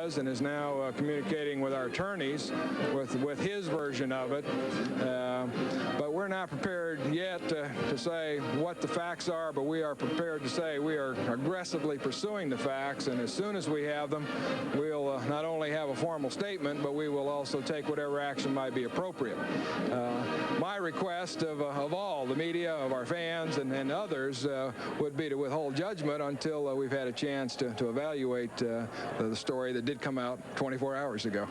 was and is now communicating with our attorneys with his version of it. But we're not prepared yet to say what the facts are, but we are prepared to say we are aggressively pursuing the facts, and as soon as we have them, we'll not only have a formal statement, but we will also take whatever action might be appropriate. My request of all, the media, of our fans, and others would be to withhold judgment until we've had a chance to evaluate the story that did come out 24 hours ago.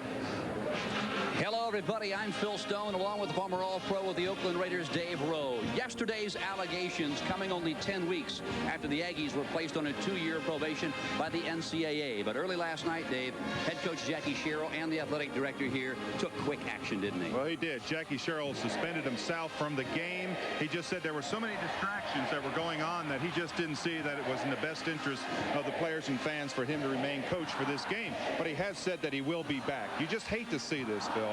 Hello, everybody. I'm Phil Stone, along with the former All-Pro of the Oakland Raiders, Dave Rowe. Yesterday's allegations coming only 10 weeks after the Aggies were placed on a 2-year probation by the NCAA. But early last night, Dave, head coach Jackie Sherrill and the athletic director here took quick action, didn't he? Well, he did. Jackie Sherrill suspended himself from the game. He just said there were so many distractions that were going on that he just didn't see that it was in the best interest of the players and fans for him to remain coach for this game. But he has said that he will be back. You just hate to see this, Phil.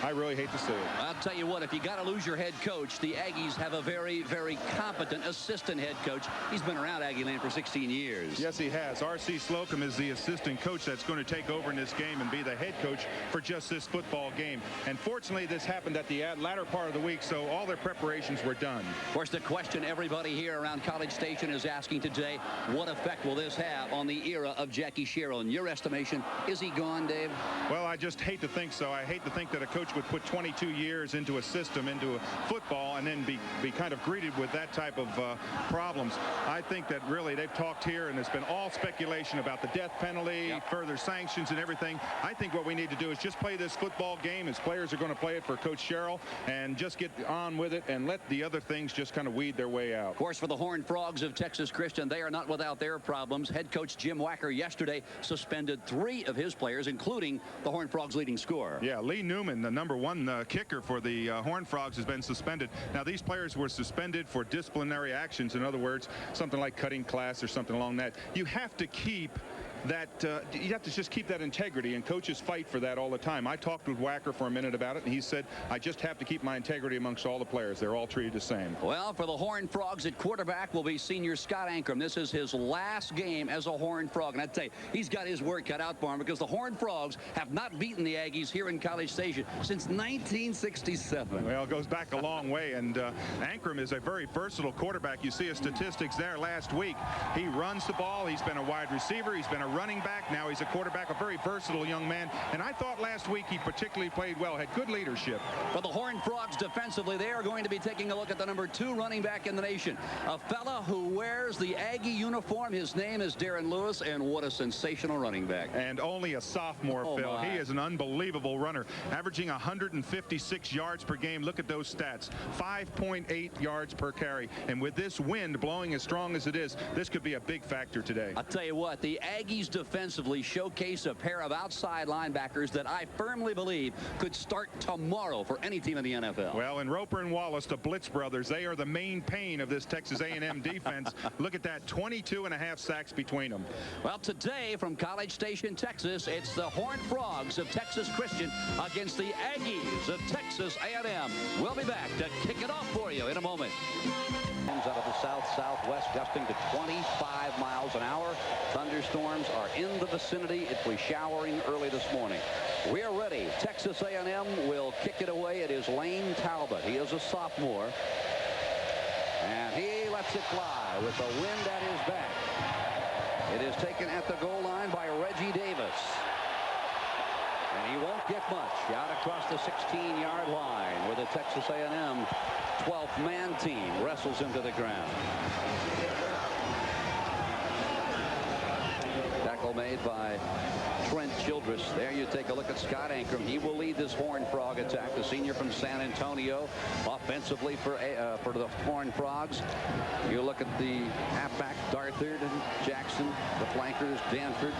I really hate to see it. I'll tell you what, if you got to lose your head coach, the Aggies have a very, very competent assistant head coach. He's been around Aggie Land for 16 years. Yes, he has. R.C. Slocum is the assistant coach that's going to take over in this game and be the head coach for just this football game. And fortunately, this happened at the latter part of the week, so all their preparations were done. Of course, the question everybody here around College Station is asking today, what effect will this have on the era of Jackie Sherrill? In your estimation, is he gone, Dave? Well, I just hate to think so. I hate to think that a coach would put 22 years into a system, into a football, and then be kind of greeted with that type of problems. I think that really they've talked here, and it's been all speculation about the death penalty, further sanctions and everything. I think what we need to do is just play this football game as players are going to play it for Coach Sherrill, and just get on with it and let the other things just kind of weed their way out. Of course, for the Horned Frogs of Texas Christian, they are not without their problems. Head coach Jim Wacker yesterday suspended 3 of his players, including the Horned Frogs' leading scorer. Yeah, Lee Newman, the #1 kicker for the Horned Frogs, has been suspended. Now, these players were suspended for disciplinary actions. In other words, something like cutting class or something along that. You have to keep that you have to just keep that integrity, and coaches fight for that all the time. I talked with Wacker for a minute about it, and he said, I just have to keep my integrity amongst all the players. They're all treated the same. Well, for the Horned Frogs at quarterback will be senior Scott Ankrum. This is his last game as a Horned Frog, and I'd say he's got his work cut out for him, because the Horned Frogs have not beaten the Aggies here in College Station since 1967. Well, it goes back a long way, and Ankrum is a very versatile quarterback. You see his statistics there last week. He runs the ball. He's been a wide receiver. He's been a running back. Now he's a quarterback, a very versatile young man. And I thought last week he particularly played well, had good leadership. For the Horned Frogs defensively, they are going to be taking a look at the #2 running back in the nation. A fella who wears the Aggie uniform. His name is Darren Lewis, and what a sensational running back. And only a sophomore, Phil. My. He is an unbelievable runner, averaging 156 yards per game. Look at those stats. 5.8 yards per carry. And with this wind blowing as strong as it is, this could be a big factor today. I'll tell you what, the Aggies defensively showcase a pair of outside linebackers that I firmly believe could start tomorrow for any team in the NFL. Well, and Roper and Wallace, the Blitz brothers, they are the main pain of this Texas A&M defense. Look at that, 22.5 sacks between them. Well, today from College Station, Texas, it's the Horned Frogs of Texas Christian against the Aggies of Texas A&M. We'll be back to kick it off for you in a moment. Out of the south-southwest, gusting to 25 miles an hour. Thunderstorms are in the vicinity. It was showering early this morning. We're ready. Texas A&M will kick it away. It is Lane Talbot. He is a sophomore, and he lets it fly with the wind at his back. It is taken at the goal line by Reggie Davis, and he won't get much. Out across the 16-yard line where the Texas A&M 12th man team wrestles him to the ground. Tackle made by Trent Childress. There you take a look at Scott Ankrum. He will lead this Horned Frog attack, the senior from San Antonio. Offensively for the Horned Frogs, you look at the halfback, Darthard and Jackson. The flankers, Danford.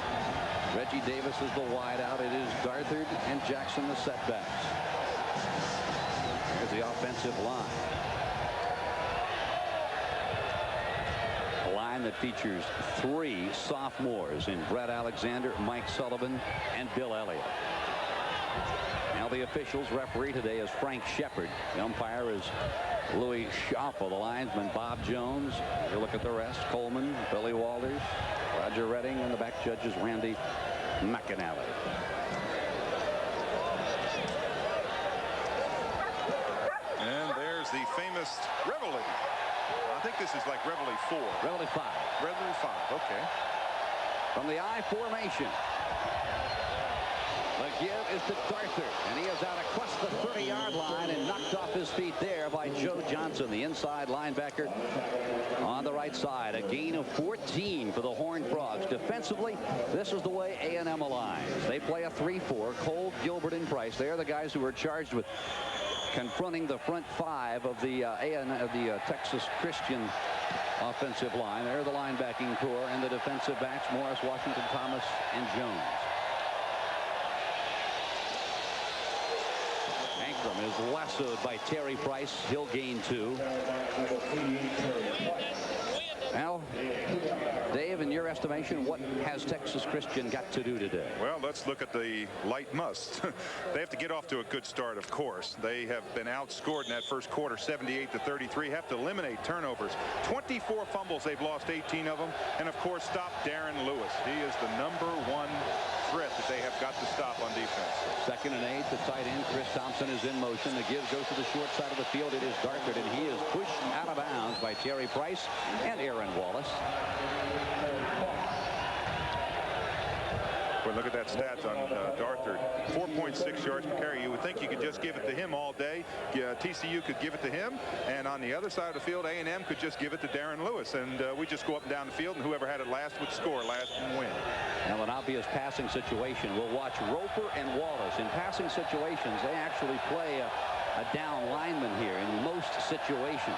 Reggie Davis is the wideout. It is Darthard and Jackson the setbacks. There's the offensive line. A line that features 3 sophomores in Brett Alexander, Mike Sullivan, and Bill Elliott. Now the officials. Referee today is Frank Shepard. The umpire is Louis Schaffel. The linesman Bob Jones. You look at the rest. Coleman, Billy Walters, Roger Redding, and the back judge is Randy McAnally. And there's the famous Reveille. I think this is like Reveille 4. Reveille 5. Reveille 5, okay. From the I formation. The give is to Darthur, and he is out across the 30-yard line and knocked off his feet there by Joe Johnson, the inside linebacker on the right side. A gain of 14 for the Horned Frogs. Defensively, this is the way A&M aligns. They play a 3-4. Cole, Gilbert, and Price. They are the guys who are charged with confronting the front five of the Texas Christian offensive line. They're the linebacking core, and the defensive backs, Morris, Washington, Thomas, and Jones. Ankrum is lassoed by Terry Price. He'll gain 2. Now, Dave, in your estimation, what has Texas Christian got to do today? Well, let's look at the light must. They have to get off to a good start, of course. They have been outscored in that first quarter, 78-33. Have to eliminate turnovers. 24 fumbles. They've lost 18 of them. And, of course, stop Darren Lewis. He is the #1 threat that they have got to stop on defense. 2nd and 8. The tight end, Chris Thompson, is in motion. The give goes to the short side of the field. It is Darthur, and he is pushed out of bounds by Terry Price and Aaron Wallace. Well, look at that stats on Darthur. 4.6 yards per carry. You would think you could just give it to him all day. TCU could give it to him. And on the other side of the field, A&M could just give it to Darren Lewis. And we just go up and down the field, and whoever had it last would score last and win. Now, an obvious passing situation. We'll watch Roper and Wallace. In passing situations, they actually play a down lineman here in most situations.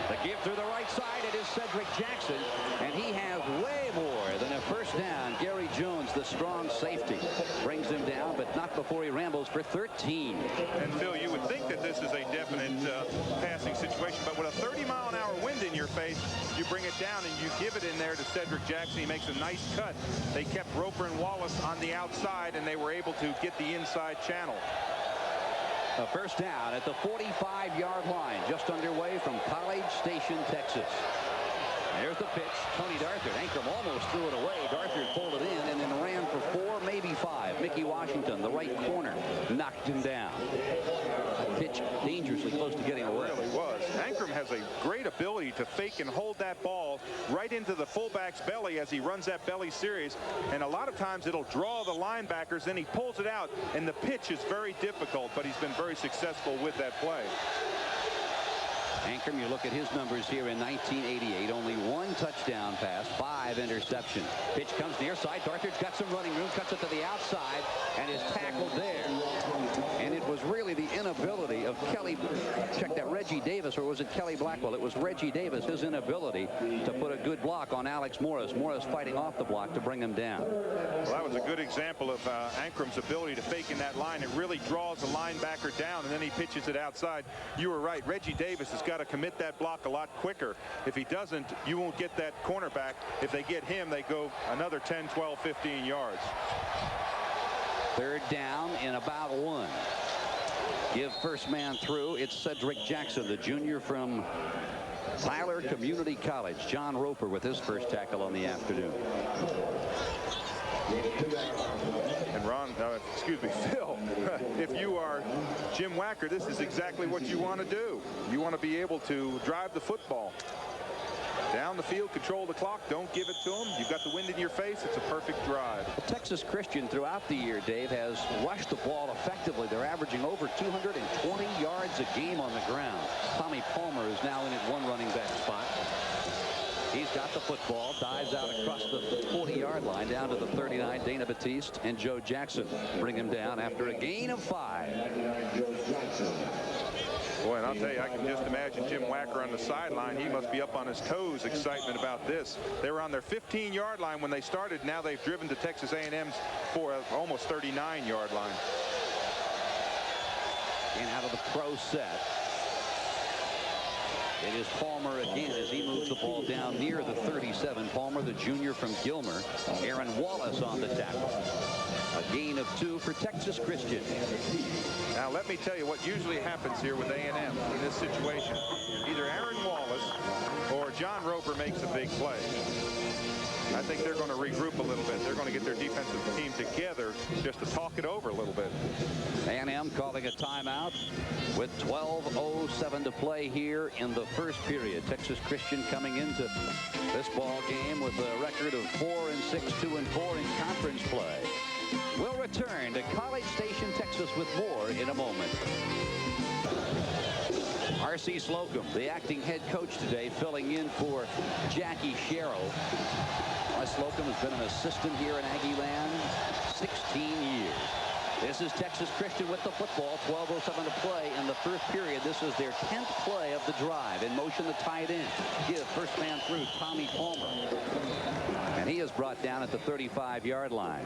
The give through the right side. It is Cedric Jackson, and he has way more than a first down. Gary Jones, the strong safety, brings him down, but not before he rambles for 13. And Phil, you would think that this is a definite passing situation, but with a 30-mile-an-hour wind in your face, you bring it down and you give it in there to Cedric Jackson. He makes a nice cut. They kept Roper and Wallace on the outside, and they were able to get the inside channel. A first down at the 45-yard line, just underway from College Station, Texas. There's the pitch. Tony Darthur. Ankrum almost threw it away. Darthur pulled it in and then ran for 4, maybe 5. Mickey Washington, the right corner, knocked him down. A pitch dangerously close to getting away. It really was. Ankrum has a great ability to fake and hold that ball right into the fullback's belly as he runs that belly series. And a lot of times it'll draw the linebackers, then he pulls it out, and the pitch is very difficult, but he's been very successful with that play. Ankrum, you look at his numbers here in 1988, only 1 touchdown pass, 5 interceptions. Pitch comes near side. Darthur's got some running room, cuts it to the outside, and is tackled there. And it was really the inability of Kelly, check that, Reggie Davis, or was it Kelly Blackwell? It was Reggie Davis, his inability to put a good block on Alex Morris. Morris fighting off the block to bring him down. Well, that was a good example of Ankrum's ability to fake in that line. It really draws the linebacker down, and then he pitches it outside. You were right. Reggie Davis has got to commit that block a lot quicker. If he doesn't, you won't get that cornerback. If they get him, they go another 10, 12, 15 yards. 3rd down in about 1. Give first man through. It's Cedric Jackson, the junior from Tyler Community College. John Roper with his first tackle on the afternoon. And Ron, excuse me, Phil, if you are Jim Wacker, this is exactly what you want to do. You want to be able to drive the football down the field, control the clock, don't give it to them. You've got the wind in your face. It's a perfect drive. Texas Christian throughout the year, Dave, has rushed the ball effectively. They're averaging over 220 yards a game on the ground. Tommy Palmer is now in at 1 running back spot. He's got the football, dives out across the 40-yard line down to the 39. Dana Batiste and Joe Jackson bring him down after a gain of 5. Boy, and I'll tell you, I can just imagine Jim Wacker on the sideline. He must be up on his toes, excitement about this. They were on their 15-yard line when they started. Now they've driven to Texas A&M's for almost 39-yard line. And out of the pro set. It is Palmer again as he moves the ball down near the 37. Palmer, the junior from Gilmer. Aaron Wallace on the tackle. A gain of 2 for Texas Christian. Now, let me tell you what usually happens here with A&M in this situation. Either Aaron Wallace or John Roper makes a big play. I think they're going to regroup a little bit. They're going to get their defensive team together just to talk it over a little bit. A&M calling a timeout with 12:07 to play here in the first period. Texas Christian coming into this ball game with a record of 4-6, 2-4 in conference play. We'll return to College Station, Texas with more in a moment. R.C. Slocum, the acting head coach today, filling in for Jackie Sherrill. Slocum has been an assistant here in Aggie Land 16 years. This is Texas Christian with the football. 12:07 to play in the first period. This is their 10th play of the drive. In motion, the tight end. Give first man through, Tommy Palmer. And he is brought down at the 35-yard line.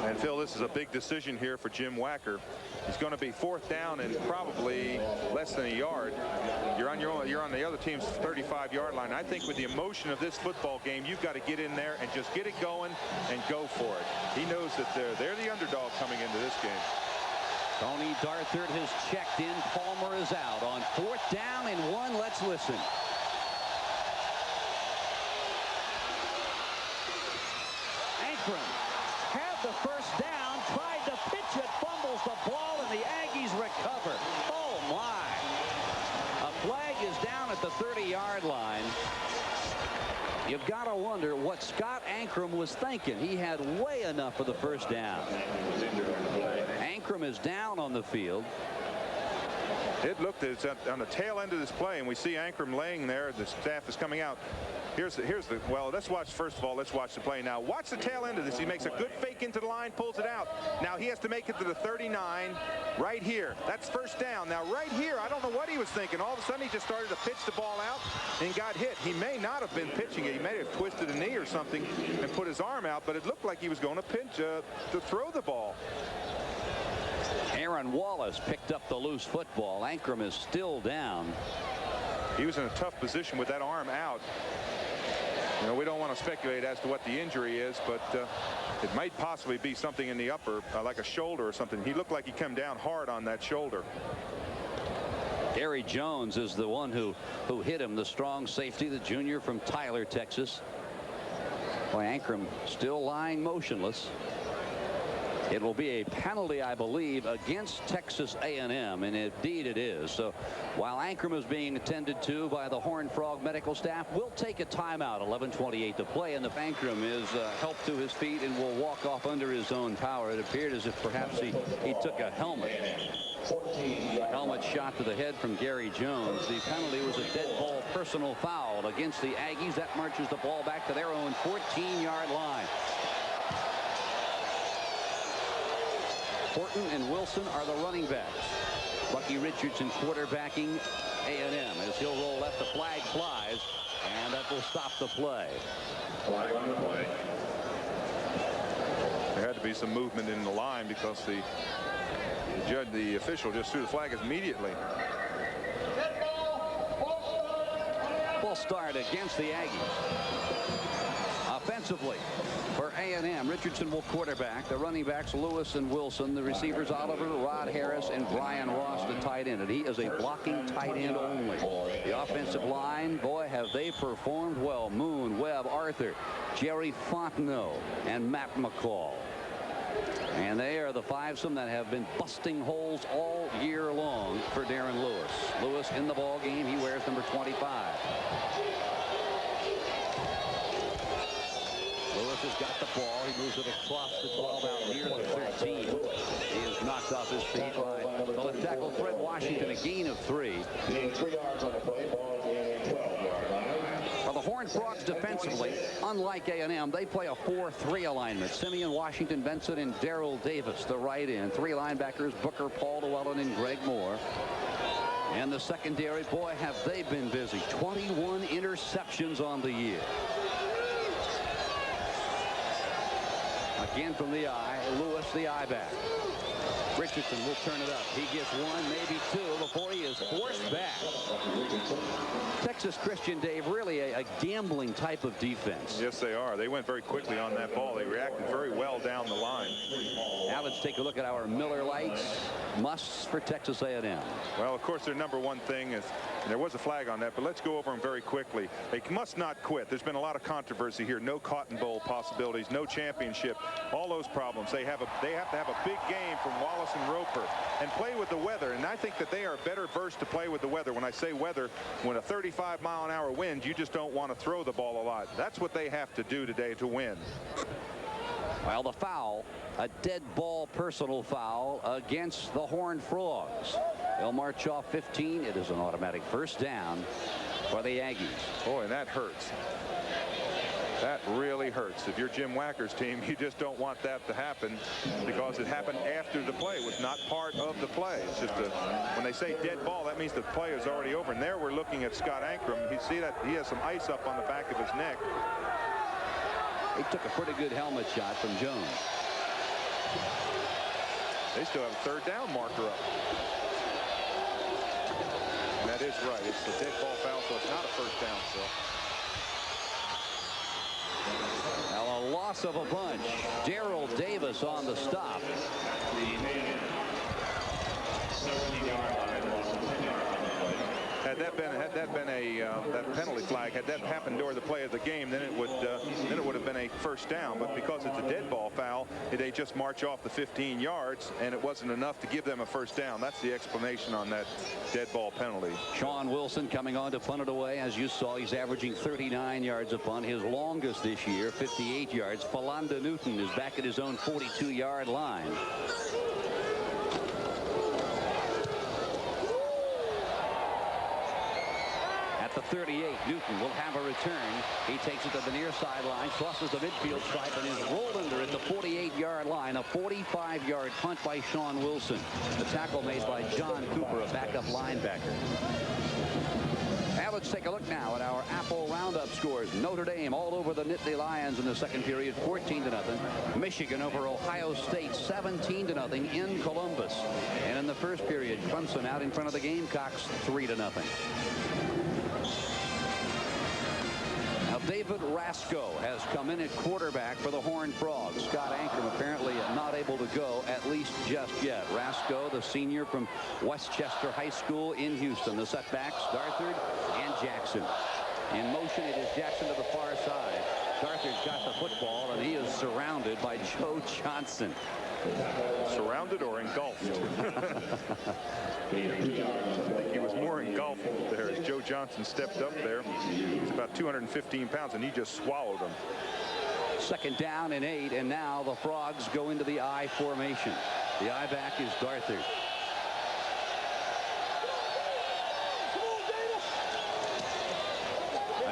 And Phil, this is a big decision here for Jim Wacker. It's going to be 4th down and probably less than a yard. You're on your own. You're on the other team's 35-yard line. I think with the emotion of this football game, you've got to get in there and just get it going and go for it. He knows that they're the underdog coming into this game. Tony Darthert has checked in. Palmer is out on 4th down and 1. Let's listen. Ankrum had the first down, tried to pitch it, fumbles the ball, and the Aggies recover. Oh my. A flag is down at the 30-yard line. You've got to wonder what Scott Ankrum was thinking. He had way enough for the first down. Ankrum is down on the field. It looked as on the tail end of this play, and we see Ankrum laying there. The staff is coming out. Well, let's watch, first of all, let's watch the play now. Watch the tail end of this. He makes a good fake into the line, pulls it out. Now he has to make it to the 39 right here. That's first down. Now right here, I don't know what he was thinking. All of a sudden he just started to pitch the ball out and got hit. He may not have been pitching it. He may have twisted a knee or something and put his arm out, but it looked like he was going to pinch to throw the ball. Aaron Wallace picked up the loose football. Ankrum is still down. He was in a tough position with that arm out. You know, we don't want to speculate as to what the injury is, but it might possibly be something in the upper, like a shoulder or something. He looked like he came down hard on that shoulder. Gary Jones is the one who hit him, the strong safety, the junior from Tyler, Texas. Boy, Ankrum still lying motionless. It will be a penalty, I believe, against Texas A&M, and indeed it is. So while Ankrum is being attended to by the Horned Frog medical staff, we'll take a timeout. 11:28 to play, and the Ankrum is helped to his feet and will walk off under his own power. It appeared as if perhaps he took a helmet. Helmet shot to the head from Gary Jones. The penalty was a dead ball personal foul against the Aggies. That marches the ball back to their own 14-yard line. Horton and Wilson are the running backs. Bucky Richardson quarterbacking A&M. As he'll roll left, the flag flies, and that will stop the play. Flag on the play. There had to be some movement in the line because the official just threw the flag immediately. Full start against the Aggies. Offensively for A&M, Richardson will quarterback. The running backs Lewis and Wilson. The receivers Oliver, Rod Harris, and Brian Ross, the tight end. And he is a blocking tight end only. The offensive line, boy, have they performed well. Moon, Webb, Arthur, Jerry Fontenot, and Matt McCall. And they are the fivesome that have been busting holes all year long for Darren Lewis. Lewis in the ball game. He wears number 25. Lewis has got the ball. He moves it across the 12 out near the 13. He is knocked off his feet by the left tackle Fred Washington. A gain of 3. Gain 3 yards on the play. Ball game 12-yard line. For the Horned Frogs defensively, unlike A&M, they play a 4-3 alignment. Simeon, Washington, Benson, and Darrell Davis, the right end. 3 linebackers, Booker, Paul Llewellyn, and Greg Moore. And the secondary, boy, have they been busy. 21 interceptions on the year. Again from the eye, Lewis, the eye back. Richardson will turn it up. He gets one, maybe two, before he is forced back. Texas Christian, Dave, really a gambling type of defense. Yes, they are. They went very quickly on that ball. They reacted very well down the line. Now let's take a look at our Miller Lights musts for Texas A&M. Well, of course, their number one thing is, and there was a flag on that, but let's go over them very quickly. They must not quit. There's been a lot of controversy here. No Cotton Bowl possibilities, no championship, all those problems. They have to have a big game from Wallace and Roper and play with the weather. And I think that they are better versed to play with the weather. When I say weather, when a 35-mile-an-hour wind, you just don't want to throw the ball a lot. That's what they have to do today to win. Well, the foul, a dead ball personal foul against the Horned Frogs. They'll march off 15. It is an automatic first down for the Aggies. Boy, and that hurts. That really hurts. If you're Jim Wacker's team, you just don't want that to happen because it happened after the play. It was not part of the play. It's just when they say dead ball, that means the play is already over. And there we're looking at Scott Ankrum. You see that he has some ice up on the back of his neck. He took a pretty good helmet shot from Jones. They still have a third down marker up. And that is right. It's a dead ball foul, so it's not a first down. So. Now a loss of a bunch. Darrell Davis on the stop. Had that been that penalty flag, had that happened during the play of the game, then it would have been a first down. But because it's a dead ball foul, they just march off the 15 yards, and it wasn't enough to give them a first down. That's the explanation on that dead ball penalty. Sean Wilson coming on to punt it away. As you saw, he's averaging 39 yards a punt. His longest this year, 58 yards. Philonda Newton is back at his own 42-yard line. The 38, Newton will have a return. He takes it to the near sideline, crosses the midfield stripe, and is rolled under at the 48-yard line. A 45-yard punt by Sean Wilson. The tackle made by John Cooper, a backup linebacker. Now let's take a look now at our Apple Roundup scores. Notre Dame all over the Nittany Lions in the second period, 14-0. Michigan over Ohio State, 17-0 in Columbus. And in the first period, Clemson out in front of the Gamecocks, 3-0. David Rasco has come in at quarterback for the Horned Frogs. Scott Ankrum apparently not able to go, at least just yet. Rasco, the senior from Westchester High School in Houston. The setbacks, Darthard and Jackson. In motion, it is Jackson to the far side. Darthard's got the football, and he is surrounded by Joe Johnson. Surrounded or engulfed? I think he was more engulfed there as Joe Johnson stepped up there. He's about 215 pounds, and he just swallowed him. Second down and 8, and now the Frogs go into the I formation. The I back is Darthard.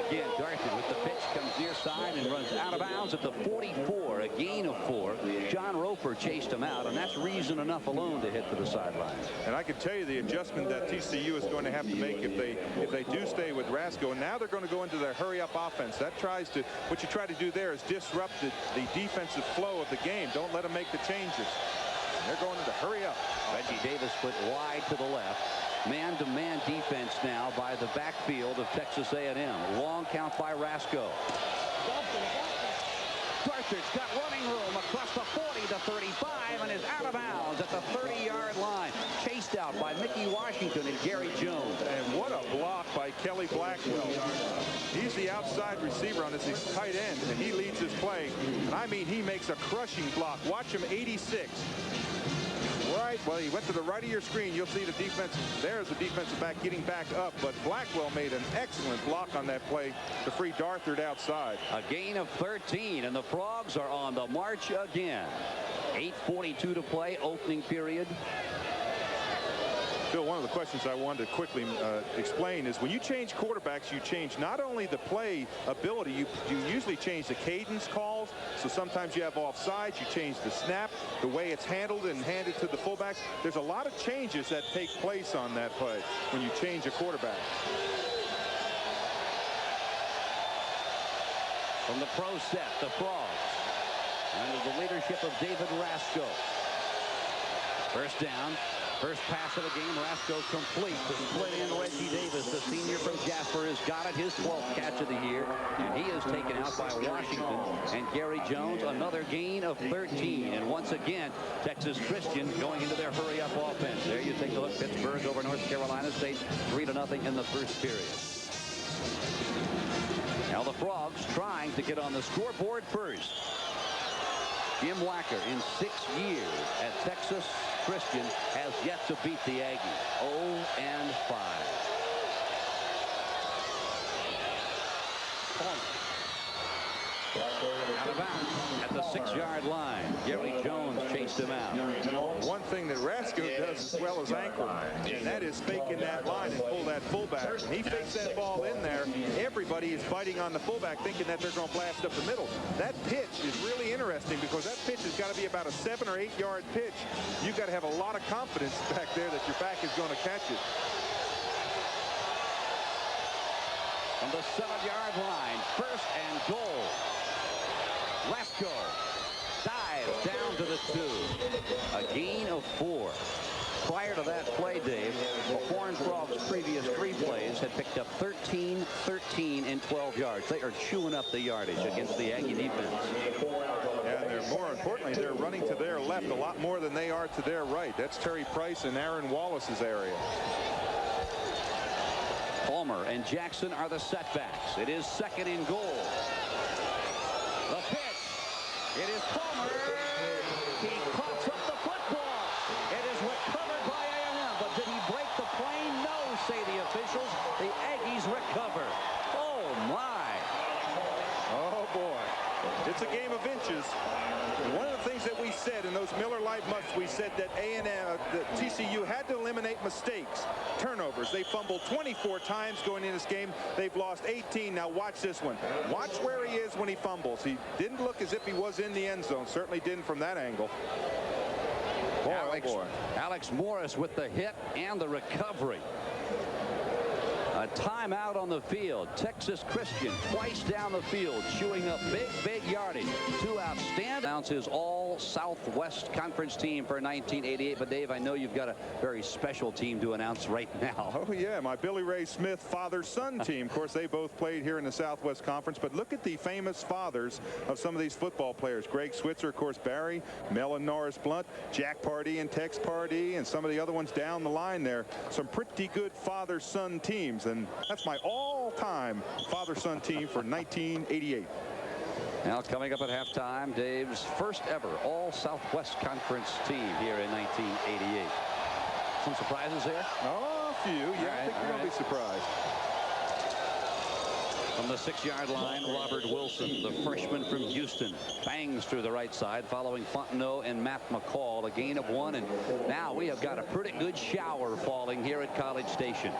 Again, Darthard with the pitch comes near side and runs out of bounds at the 44, a gain of 4. John Roper chased him out, and that's reason enough alone to hit for the sidelines. And I can tell you the adjustment that TCU is going to have to make if they do stay with Rasco. And now they're going to go into their hurry-up offense. That what you try to do there is disrupt the defensive flow of the game. Don't let them make the changes. And they're going into hurry-up. Reggie Davis split wide to the left. Man-to-man defense now by the backfield of Texas A&M. Long count by Rasco. Darthard's got running room across the 40 to 35 and is out of bounds at the 30-yard line. Chased out by Mickey Washington and Gary Jones. And what a block by Kelly Blackwell. He's the outside receiver on this tight end, and he leads his play. And I mean, he makes a crushing block. Watch him, 86. Right, well, he went to the right of your screen. You'll see the defense. There's the defensive back getting back up, but Blackwell made an excellent block on that play to free Darthard outside. A gain of 13, and the Frogs are on the march again. 8:42 to play, opening period. Bill, one of the questions I wanted to quickly explain is when you change quarterbacks, you change not only the play ability, you usually change the cadence calls. So sometimes you have offsides, you change the snap, the way it's handled and handed to the fullbacks. There's a lot of changes that take place on that play when you change a quarterback. From the pro set, the Frogs, under the leadership of David Rasco. First down. First pass of the game. Rasco complete to split in Reggie Davis. The senior from Jasper has got it, his 12th catch of the year. And he is taken out by Washington. And Gary Jones, another gain of 13. And once again, Texas Christian going into their hurry-up offense. There you take a look. Pittsburgh over North Carolina State. 3-0 in the first period. Now the Frogs trying to get on the scoreboard first. Jim Wacker, in 6 years at Texas Christian, has yet to beat the Aggies. 0-5. Out of bounds at the 6-yard line. Gary Jones chased him out. One thing that Rasco does as well as Ankle, and that is faking that line and pull that fullback. When he fakes that ball in there, everybody is biting on the fullback thinking that they're going to blast up the middle. That pitch is really interesting because that pitch has got to be about a 7 or 8 yard pitch. You've got to have a lot of confidence back there that your back is going to catch it. From the 7-yard line, first and goal. Rasco dives down to the 2. A gain of 4. Prior to that play, Dave, the Horned Frogs' previous 3 plays had picked up 13, 13, and 12 yards. They are chewing up the yardage against the Aggie defense. And they're, more importantly, they're running to their left a lot more than they are to their right. That's Terry Price and Aaron Wallace's area. Palmer and Jackson are the setbacks. It is second and goal. The pitch. It is Palmer. He coughs up the football. It is recovered by A&M. But did he break the plane? No, say the officials. The Aggies recover. Oh, my. Oh, boy. It's a game of inches. One of the things that we said in those Miller Lite musts, we said that TCU had to eliminate mistakes, turnovers. They fumbled 24 times going in this game. They've lost 18. Now watch this one. Watch where he is when he fumbles. He didn't look as if he was in the end zone. Certainly didn't from that angle. Boy, Alex Morris with the hit and the recovery. A timeout on the field. Texas Christian twice down the field, chewing up big yardage. 2 outstanding. Announces all Southwest Conference team for 1988. But Dave, I know you've got a very special team to announce right now. Oh yeah, my Billy Ray Smith father-son team. Of course, they both played here in the Southwest Conference. But look at the famous fathers of some of these football players. Greg Switzer, of course, Barry, Mel and Norris Blunt, Jack Pardee and Tex Pardee, and some of the other ones down the line there. Some pretty good father-son teams. And that's my all-time father-son team for 1988. Now coming up at halftime, Dave's first ever all-Southwest Conference team here in 1988. Some surprises there? Oh, a few. Yeah, I think you're going to be surprised. From the 6-yard line, Robert Wilson, the freshman from Houston, bangs through the right side, following Fontenot and Matt McCall. A gain of 1, and now we have got a pretty good shower falling here at College Station.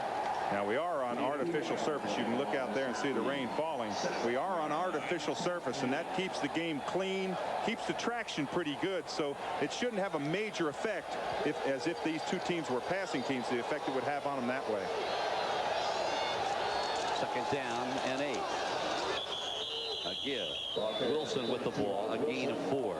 Now we are on artificial surface. You can look out there and see the rain falling. We are on artificial surface, and that keeps the game clean, keeps the traction pretty good. So it shouldn't have a major effect as if these two teams were passing teams, the effect it would have on them that way. Second down and 8. A give. Wilson with the ball, a gain of 4.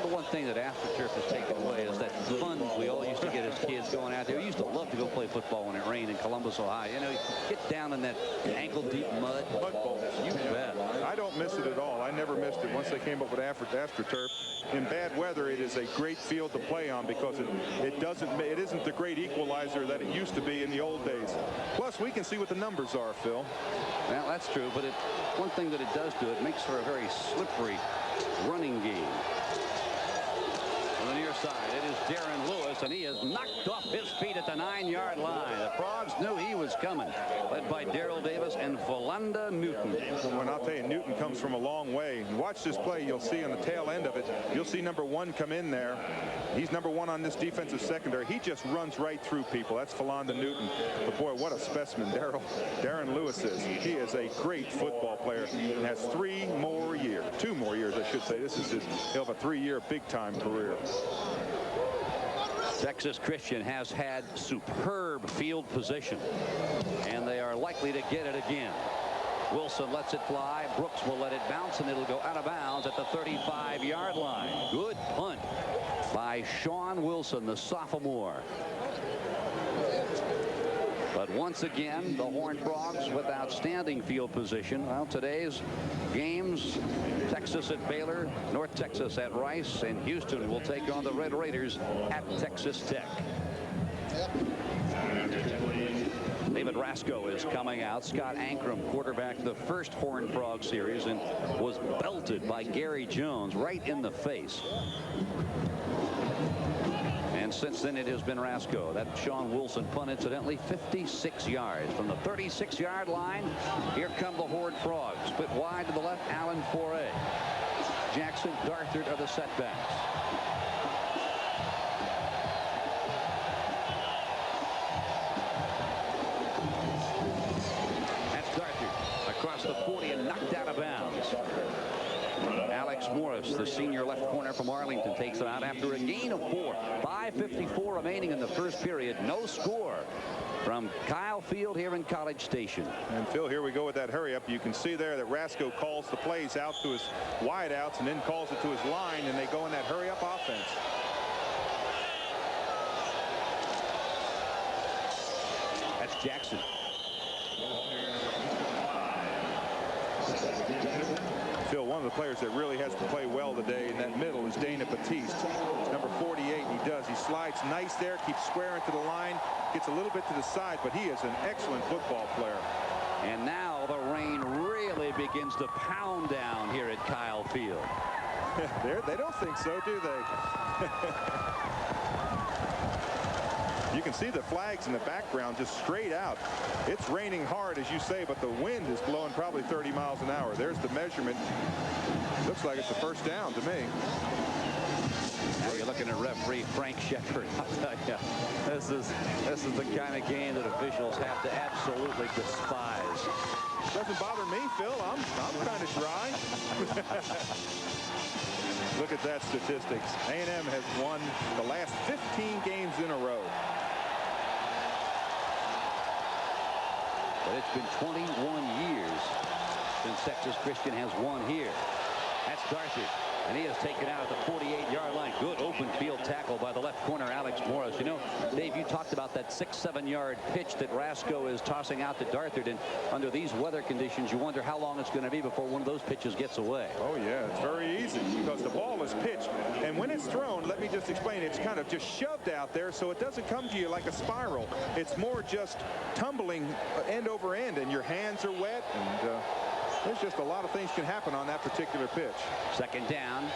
The one thing that AstroTurf has taken away is that fun we all used to get as kids going out there. We used to love to go play football when it rained in Columbus, Ohio. You know, you get down in that ankle-deep mud. Mud bowl. You bet. I don't miss it at all. I never missed it once they came up with AstroTurf. In bad weather, it is a great field to play on because it isn't the great equalizer that it used to be in the old days. Plus, we can see what the numbers are, Phil. Well, that's true, but one thing that it does do, it makes for a very slippery running game. On the near side, it is Darren Lewis, and he is knocked off his feet at the 9-yard line. The Frogs knew he was coming, led by Darrell Davis and Philanda Newton. Well, I'll tell you, Newton comes from a long way. And watch this play. You'll see on the tail end of it, you'll see number 1 come in there. He's number 1 on this defensive secondary. He just runs right through people. That's Philanda Newton. But boy, what a specimen Darren Lewis is. He is a great football player and has 2 more years, I should say. He'll have a 3-year big-time career. Texas Christian has had superb field position, and they are likely to get it again. Wilson lets it fly. Brooks will let it bounce, and it'll go out of bounds at the 35-yard line. Good punt by Sean Wilson, the sophomore. But once again, the Horned Frogs with outstanding field position. Well, today's games, Texas at Baylor, North Texas at Rice, and Houston will take on the Red Raiders at Texas Tech. David Rasco is coming out. Scott Ankrum quarterbacked the first Horned Frog series and was belted by Gary Jones right in the face. And since then, it has been Rasco. That Sean Wilson punt, incidentally, 56 yards from the 36-yard line. Here come the Horned Frogs. Split wide to the left, Allen Foray. Jackson, Darthard are the setbacks. That's Darthard across the 40 and knocked out of bounds. Alex Morris, the senior left corner from Arlington, takes it out after a gain of 4. 5:54 remaining in the first period. No score from Kyle Field here in College Station. And Phil, here we go with that hurry up. You can see there that Rasco calls the plays out to his wideouts and then calls it to his line, and they go in that hurry up offense. That's Jackson. Phil, one of the players that really has to play well today in that middle is Dana Batiste. Number 48, he does. He slides nice there, keeps square into the line, gets a little bit to the side, but he is an excellent football player. And now the rain really begins to pound down here at Kyle Field. They don't think so, do they? You can see the flags in the background just straight out. It's raining hard, as you say, but the wind is blowing probably 30 miles an hour. There's the measurement. Looks like it's a first down to me. Now you're looking at referee Frank Shepard. I'll tell you, this is the kind of game that officials have to absolutely despise. Doesn't bother me, Phil. I'm kind of dry. Look at that statistics. A&M has won the last 15 games in a row. But it's been 21 years since Texas Christian has won here. That's Darthard. And he is taken out at the 48-yard line. Good open field tackle by the left corner, Alex Morris. You know, Dave, you talked about that 6-7-yard pitch that Rasco is tossing out to Darthard. And under these weather conditions, you wonder how long it's going to be before one of those pitches gets away. Oh, yeah, it's very easy because the ball is pitched. And when it's thrown, let me just explain, it's kind of just shoved out there, so it doesn't come to you like a spiral. It's more just tumbling end over end, and your hands are wet. And there's just a lot of things can happen on that particular pitch. Second down.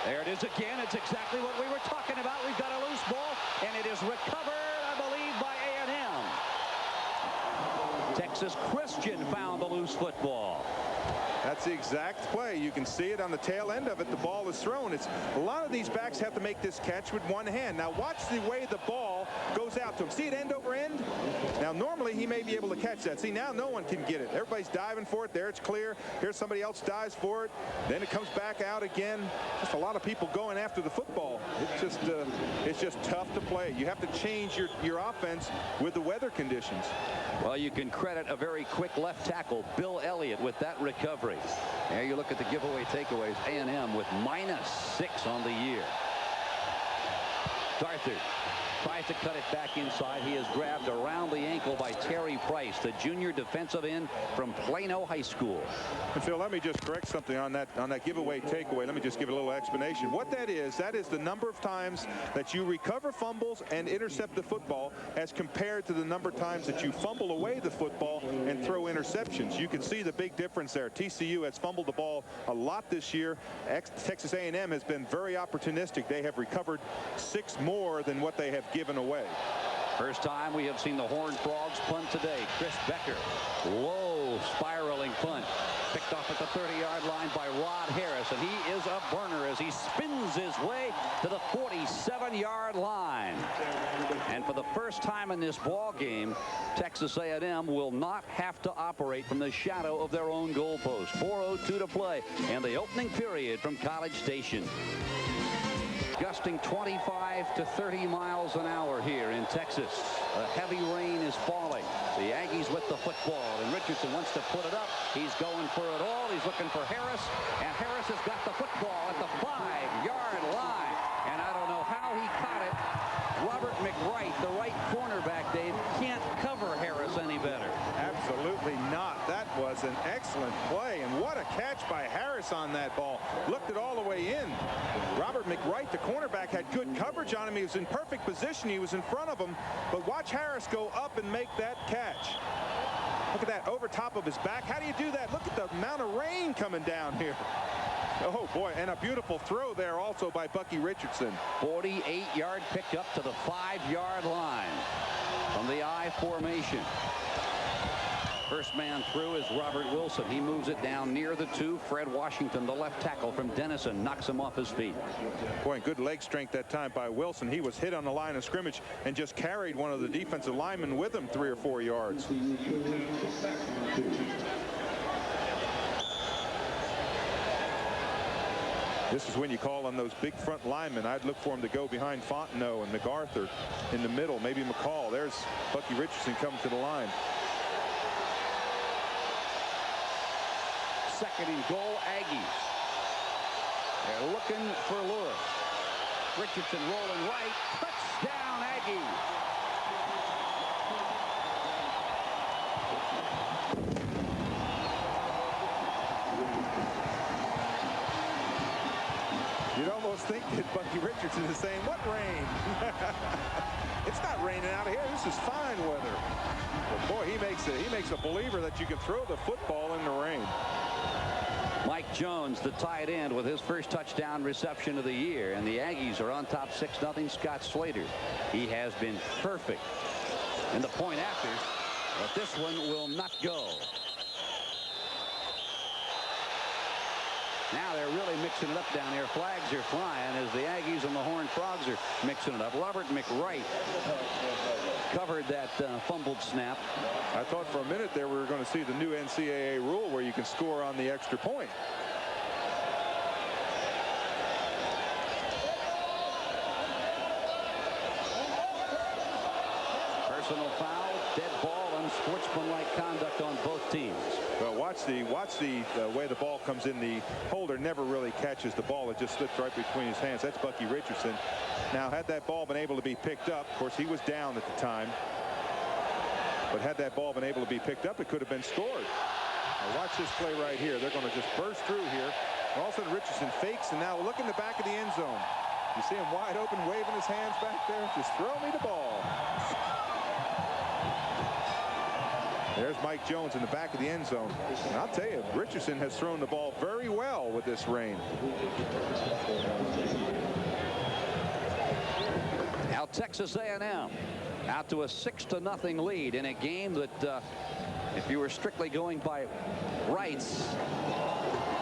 There it is again. It's exactly what we were talking about. We've got a loose ball, and it is recovered, I believe, by A&M. Texas Christian found the loose football. That's the exact play. You can see it on the tail end of it. The ball is thrown. It's a lot of these backs have to make this catch with one hand. Now watch the way the ball goes out to him. See it end over end? Now normally he may be able to catch that. See, now no one can get it. Everybody's diving for it. There it's clear. Here's somebody else dives for it. Then it comes back out again. Just a lot of people going after the football. It's just tough to play. You have to change your offense with the weather conditions. Well, you can credit a very quick left tackle, Bill Elliott, with that recovery. There you look at the giveaway takeaways. A&M with -6 on the year. Darthard tries to cut it back inside. He is grabbed around the ankle by Terry Price, the junior defensive end from Plano High School. And Phil, let me just correct something on that giveaway takeaway. Let me just give a little explanation. What that is the number of times that you recover fumbles and intercept the football as compared to the number of times that you fumble away the football and throw interceptions. You can see the big difference there. TCU has fumbled the ball a lot this year. Texas A&M has been very opportunistic. They have recovered 6 more than what they have given away. First time we have seen the Horned Frogs punt today. Chris Becker, low spiraling punt, picked off at the 30-yard line by Rod Harris, and he is a burner as he spins his way to the 47-yard line. And for the first time in this ball game, Texas A&M will not have to operate from the shadow of their own goalpost. 4:02 to play in the opening period from College Station. Gusting 25 to 30 miles an hour here in Texas. A heavy rain is falling. The Aggies with the football, and Richardson wants to put it up. He's going for it all. He's looking for Harris, and Harris has got the football at the 5-yard line. And I don't know how he caught it. Robert McWright, the right cornerback, Dave, can't cover Harris any better. Absolutely not. That was an excellent play, and what a catch by Harris on that ball. Looked it all the way in. Robert McWright, the cornerback, had good coverage on him. He was in perfect position. He was in front of him. But watch Harris go up and make that catch. Look at that, over top of his back. How do you do that? Look at the amount of rain coming down here. Oh, boy, and a beautiful throw there also by Bucky Richardson. 48-yard pickup to the 5-yard line from the I formation. First man through is Robert Wilson. He moves it down near the 2. Fred Washington, the left tackle from Denison, knocks him off his feet. Boy, good leg strength that time by Wilson. He was hit on the line of scrimmage and just carried one of the defensive linemen with him 3 or 4 yards. This is when you call on those big front linemen. I'd look for him to go behind Fontenot and MacArthur in the middle, maybe McCall. There's Bucky Richardson coming to the line. Second and goal, Aggies. They're looking for Lewis. Richardson rolling right. Touchdown, Aggies. You'd almost think that Bucky Richardson is saying, what rain? It's not raining out here. This is fine weather. But boy, he makes a believer that you can throw the football in the rain. Mike Jones, the tight end, with his first touchdown reception of the year, and the Aggies are on top 6-0. Scott Slater, he has been perfect in the point after, but this one will not go. Now they're really mixing it up down here. Flags are flying as the Aggies and the Horned Frogs are mixing it up. Robert McWright covered that fumbled snap. I thought for a minute there we were going to see the new NCAA rule where you can score on the extra point. Personal foul, dead ball, unsportsmanlike conduct on both teams. Well, watch the way the ball comes in. The holder never really catches the ball. It just slips right between his hands. That's Bucky Richardson. Now, had that ball been able to be picked up, of course, he was down at the time. But had that ball been able to be picked up, it could have been scored. Now watch this play right here. They're going to just burst through here. All of a sudden, Richardson fakes, and now look in the back of the end zone. You see him wide open, waving his hands back there. Just throw me the ball. There's Mike Jones in the back of the end zone. And I'll tell you, Richardson has thrown the ball very well with this rain. Now Texas A&M out to a 6-0 lead in a game that if you were strictly going by rights,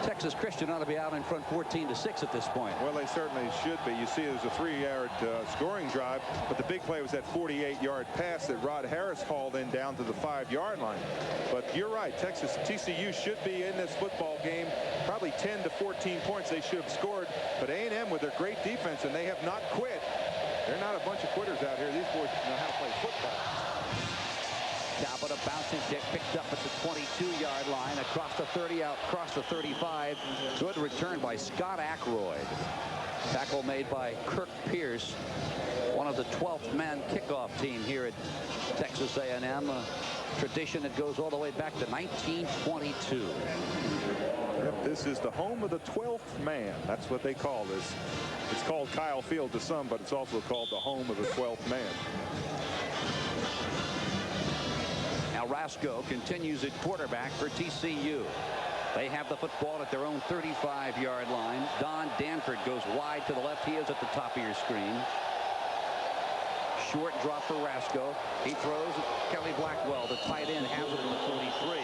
Texas Christian ought to be out in front 14-6 at this point. Well, they certainly should be. You see there's a 3-yard scoring drive, but the big play was that 48-yard pass that Rod Harris hauled in down to the 5-yard line. But you're right, TCU should be in this football game, probably 10 to 14 points they should have scored. But A&M with their great defense, and they have not quit. They're not a bunch of quitters out here. These boys know how to play football. Capita bouncing kick picked up at the 22-yard line, across the 30, out across the 35. Good return by Scott Ackroyd. Tackle made by Kirk Pierce, one of the 12th man kickoff team here at Texas A&M. A tradition that goes all the way back to 1922. Yep, this is the home of the 12th man. That's what they call this. It's called Kyle Field to some, but it's also called the home of the 12th man. Now Rasco continues at quarterback for TCU. They have the football at their own 35-yard line. Don Danford goes wide to the left. He is at the top of your screen. Short drop for Rasco. He throws. Kelly Blackwell, the tight end, has it in the 43.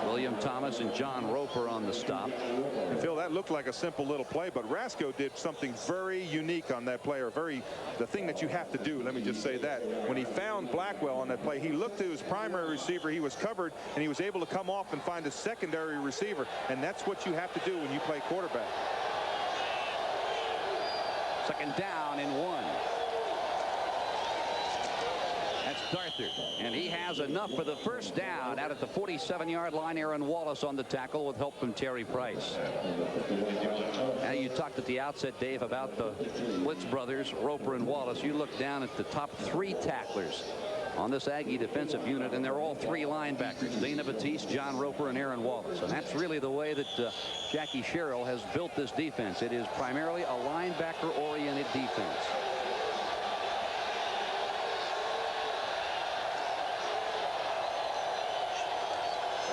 William Thomas and John Roper on the stop. And Phil, that looked like a simple little play, but Rasco did something very unique on that play, or the thing that you have to do. Let me just say that. When he found Blackwell on that play, he looked to his primary receiver. He was covered, and he was able to come off and find a secondary receiver. And that's what you have to do when you play quarterback. Second down and 1. That's Darthard, and he has enough for the first down out at the 47-yard line. Aaron Wallace on the tackle with help from Terry Price. Now, you talked at the outset, Dave, about the Blitz brothers, Roper and Wallace. You look down at the top 3 tacklers on this Aggie defensive unit, and they're all 3 linebackers: Dana Batiste, John Roper, and Aaron Wallace. And that's really the way that Jackie Sherrill has built this defense. It is primarily a linebacker-oriented defense.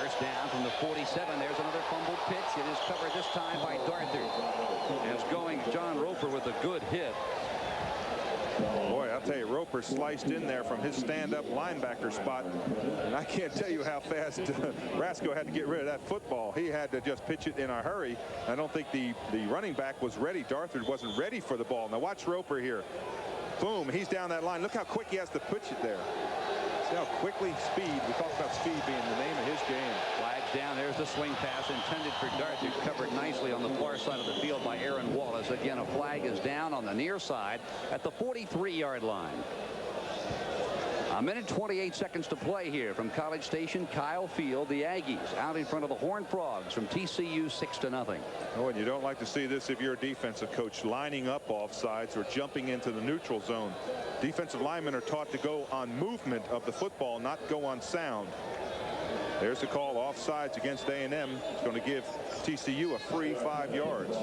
First down from the 47. There's another fumbled pitch. It is covered this time by Darthard. It's going John Roper with a good hit. Boy, I'll tell you, Roper sliced in there from his stand-up linebacker spot, and I can't tell you how fast Rasco had to get rid of that football. He had to just pitch it in a hurry. I don't think the running back was ready. Darthard wasn't ready for the ball. Now watch Roper here. Boom, he's down that line. Look how quick he has to pitch it there. See how quickly speed. We talked about speed being the name of his game. Flags down. There's the swing pass intended for Darthard, covered nicely on the far side of the field by Aaron Wallace. Again, a flag is down on the near side at the 43-yard line. A minute 28 seconds to play here from College Station, Kyle Field. The Aggies out in front of the Horned Frogs from TCU 6-0. Oh, and you don't like to see this if you're a defensive coach, lining up offsides or jumping into the neutral zone. Defensive linemen are taught to go on movement of the football, not go on sound. There's the call, offsides against A&M. It's going to give TCU a free 5 yards.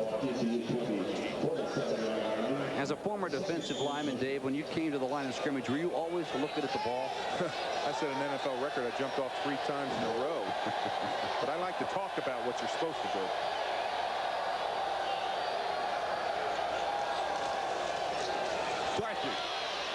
As a former defensive lineman, Dave, when you came to the line of scrimmage, were you always looking at the ball? I set an NFL record. I jumped off 3 times in a row. But I like to talk about what you're supposed to do. Darthard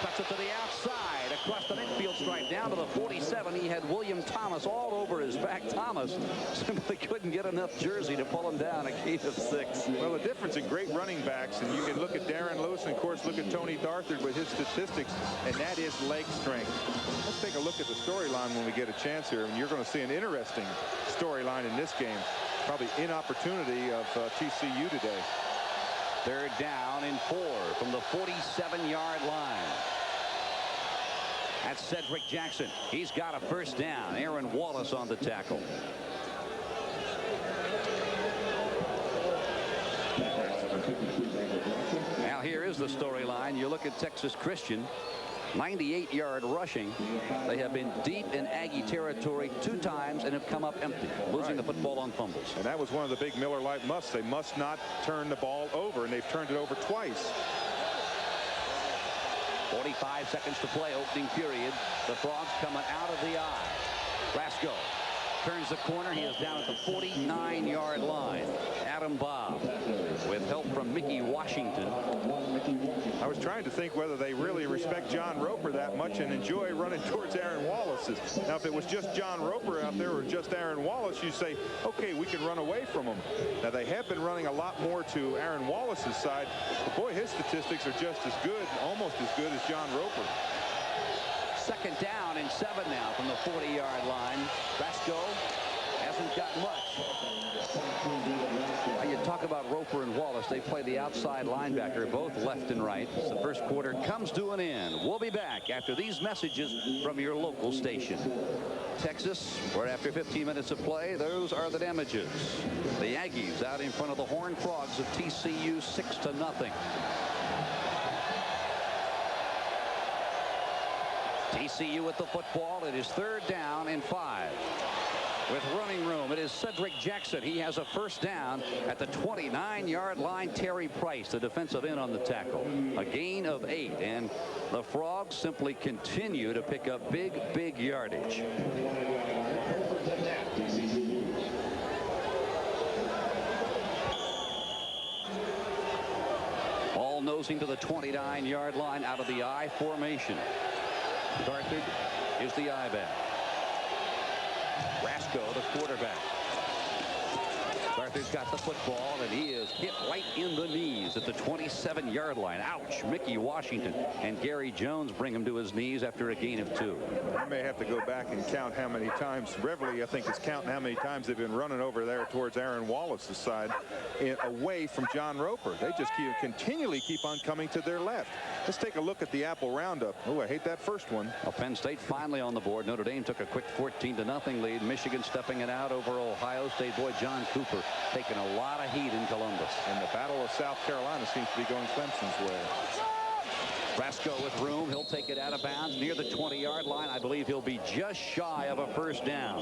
cuts it to the outside across the midfield stripe down to the 47. He had William Thomas all over his back. Thomas simply couldn't get enough jersey to pull him down a gain of 6. Well, the difference in great running backs, and you can look at Darren Lewis and of course look at Tony Darthard with his statistics, and that is leg strength. Let's take a look at the storyline when we get a chance here, and you're going to see an interesting storyline in this game. Probably inopportunity of TCU today. Third down and 4 from the 47-yard line. That's Cedric Jackson. He's got a first down. Aaron Wallace on the tackle. Now here is the storyline. You look at Texas Christian. 98-yard rushing. They have been deep in Aggie territory 2 times and have come up empty, losing the football on fumbles. And that was one of the big Miller Lite musts. They must not turn the ball over, and they've turned it over twice. 45 seconds to play, opening period. The Frogs coming out of the eye. Rasco turns the corner. He is down at the 49-yard line. Adam Bob with help from Mickey Washington. I was trying to think whether they really respect John Roper that much and enjoy running towards Aaron Wallace. Now, if it was just John Roper out there or just Aaron Wallace, you say, okay, we can run away from him. Now, they have been running a lot more to Aaron Wallace's side. But boy, his statistics are just as good, almost as good as John Roper. Second down and 7 now from the 40-yard line. Rasco hasn't got much. You talk about Roper and Wallace. They play the outside linebacker, both left and right. The first quarter comes to an end. We'll be back after these messages from your local station. Texas, where after 15 minutes of play, those are the damages. The Aggies out in front of the Horned Frogs of TCU 6-0. TCU with the football. It is third down and 5. With running room, it is Cedric Jackson. He has a first down at the 29-yard line. Terry Price, the defensive end, on the tackle. A gain of 8, and the Frogs simply continue to pick up big yardage. All nosing to the 29-yard line out of the I formation. Darthard is the I back. Rasco, the quarterback. Arthur's got the football, and he is hit right in the knees at the 27-yard line. Ouch. Mickey Washington and Gary Jones bring him to his knees after a gain of 2. I may have to go back and count how many times. Reveille, I think, is counting how many times they've been running over there towards Aaron Wallace's side, away from John Roper. They just continually keep on coming to their left. Let's take a look at the Apple Roundup. Oh, I hate that first one. Well, Penn State finally on the board. Notre Dame took a quick 14-0 lead. Michigan stepping it out over Ohio State. Boy, John Cooper taking a lot of heat in Columbus. And the Battle of South Carolina seems to be going Clemson's way. Brasco with room. He'll take it out of bounds near the 20-yard line. I believe he'll be just shy of a first down.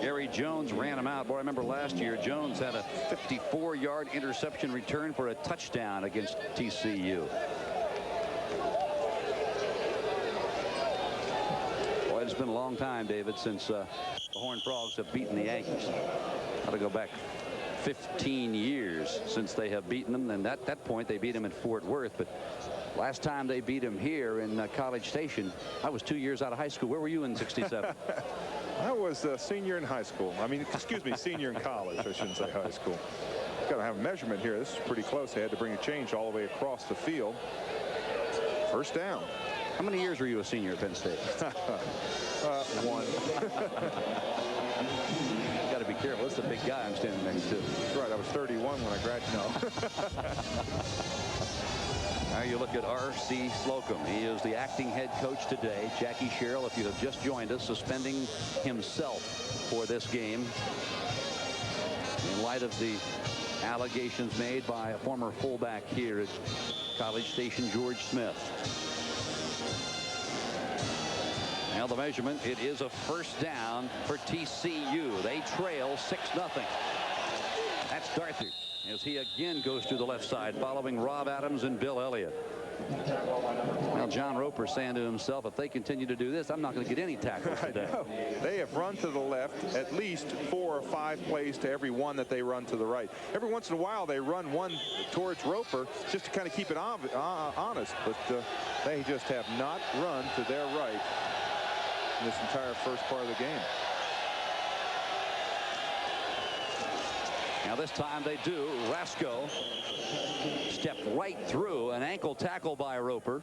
Gary Jones ran him out. Boy, I remember last year Jones had a 54-yard interception return for a touchdown against TCU. Boy, it's been a long time, David, since the Horned Frogs have beaten the Yankees. Got to go back 15 years since they have beaten them, and at that point they beat them in Fort Worth. But last time they beat them here in College Station, I was 2 years out of high school. Where were you in '67? I was a senior in high school. I mean, excuse me, senior in college. I shouldn't say high school. Got to have a measurement here. This is pretty close. They had to bring a change all the way across the field. First down. How many years were you a senior at Penn State? One. Got to be careful. That's a big guy I'm standing next to. That's right. I was 31 when I graduated. Now you look at R.C. Slocum. He is the acting head coach today. Jackie Sherrill, if you have just joined us, suspending himself for this game in light of the allegations made by a former fullback here at College Station, George Smith. Now the measurement, it is a first down for TCU. They trail 6-0. That's Darthur as he again goes to the left side, following Rob Adams and Bill Elliott. Now John Roper saying to himself, if they continue to do this, I'm not going to get any tackles today. They have run to the left at least 4 or 5 plays to every one that they run to the right. Every once in a while they run one towards Roper just to kind of keep it honest, but they just have not run to their right in this entire first part of the game. Now this time they do. Rasco stepped right through an ankle tackle by Roper.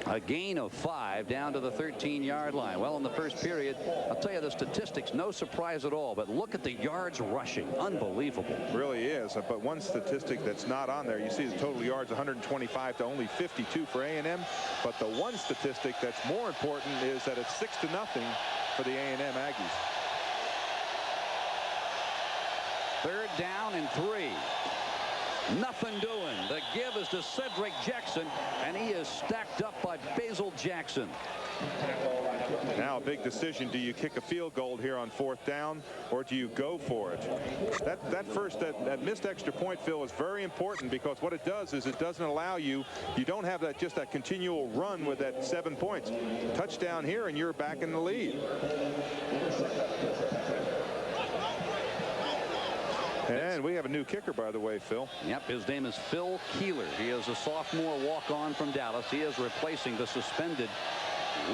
A gain of 5 down to the 13-yard line. Well, in the first period, I'll tell you the statistics, no surprise at all, but look at the yards rushing. Unbelievable. Really is. But one statistic that's not on there, you see the total yards 125 to only 52 for A&M. But the one statistic that's more important is that it's 6-0 for the A&M Aggies. Third down and 3. Nothing doing. The give is to Cedric Jackson, and he is stacked up by Basil Jackson. Now a big decision. Do you kick a field goal here on 4th down, or do you go for it? That missed extra point, Phil, is very important, because what it does is it doesn't allow you don't have just that continual run with that 7 points. Touchdown here and you're back in the lead. And we have a new kicker, by the way, Phil. Yep, his name is Phil Keeler. He is a sophomore walk-on from Dallas. He is replacing the suspended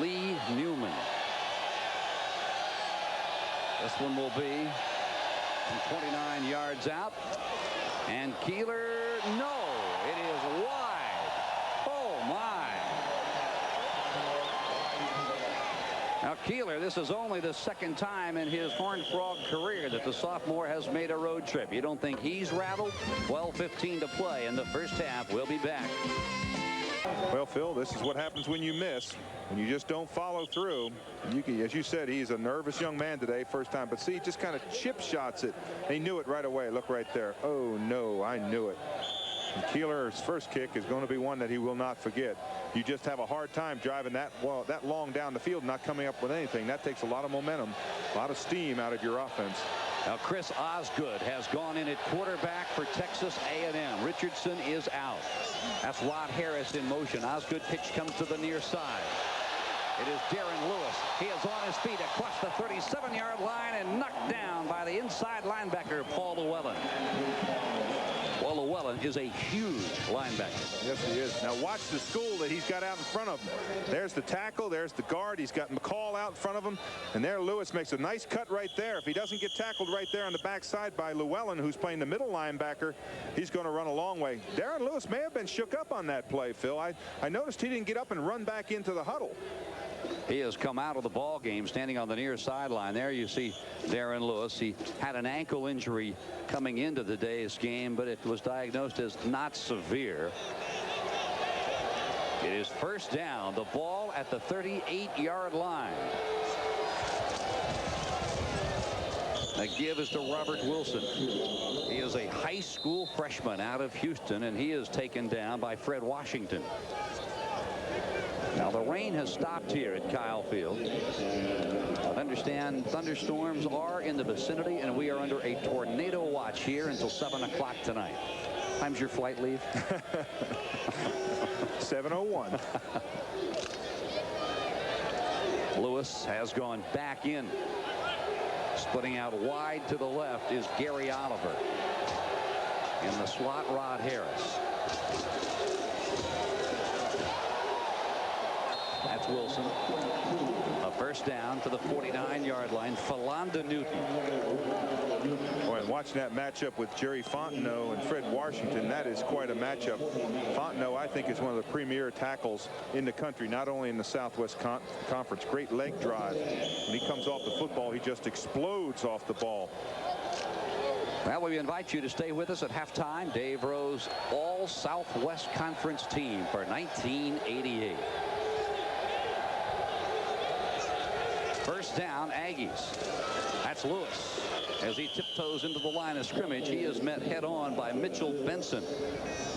Lee Newman. This one will be from 29 yards out. And Keeler, no, it is wide. Oh, my. Now Keeler, this is only the second time in his Horned Frog career that the sophomore has made a road trip. You don't think he's rattled? 12:15 to play in the first half. We'll be back. Well, Phil, this is what happens when you miss. When you just don't follow through. As you said, he's a nervous young man today, first time. But see, just kind of chip shots it. He knew it right away. Look right there. Oh, no, I knew it. And Keeler's first kick is going to be one that he will not forget. You just have a hard time driving that long down the field, not coming up with anything. That takes a lot of momentum, a lot of steam out of your offense. Now Chris Osgood has gone in at quarterback for Texas A&M. Richardson is out. That's Rod Harris in motion. Osgood pitch comes to the near side. It is Darren Lewis. He is on his feet across the 37-yard line and knocked down by the inside linebacker, Paul Llewellyn. Well, Llewellyn Llewellyn is a huge linebacker. Yes, he is. Now watch the school that he's got out in front of him. There's the tackle. There's the guard. He's got McCall out in front of him. And there Lewis makes a nice cut right there. If he doesn't get tackled right there on the backside by Llewellyn, who's playing the middle linebacker, he's going to run a long way. Darren Lewis may have been shook up on that play, Phil. I noticed he didn't get up and run back into the huddle. He has come out of the ball game standing on the near sideline. There you see Darren Lewis. He had an ankle injury coming into today's game, but it was diagnosed as not severe. It is first down. The ball at the 38-yard line. The give is to Robert Wilson. He is a high school freshman out of Houston, and he is taken down by Fred Washington. Now the rain has stopped here at Kyle Field. I understand thunderstorms are in the vicinity, and we are under a tornado watch here until 7 o'clock tonight. Time's your flight leave? 7:01. Lewis has gone back in. Splitting out wide to the left is Gary Oliver. In the slot, Rod Harris. That's Wilson. A first down to the 49-yard line. Philonda Newton. Boy, and watching that matchup with Jerry Fontenot and Fred Washington, that is quite a matchup. Fontenot, I think, is one of the premier tackles in the country, not only in the Southwest Conference. Great leg drive. When he comes off the football, he just explodes off the ball. Well, we invite you to stay with us at halftime. Dave Rose, all Southwest Conference team for 1988. First down, Aggies. That's Lewis. As he tiptoes into the line of scrimmage, he is met head-on by Mitchell Benson,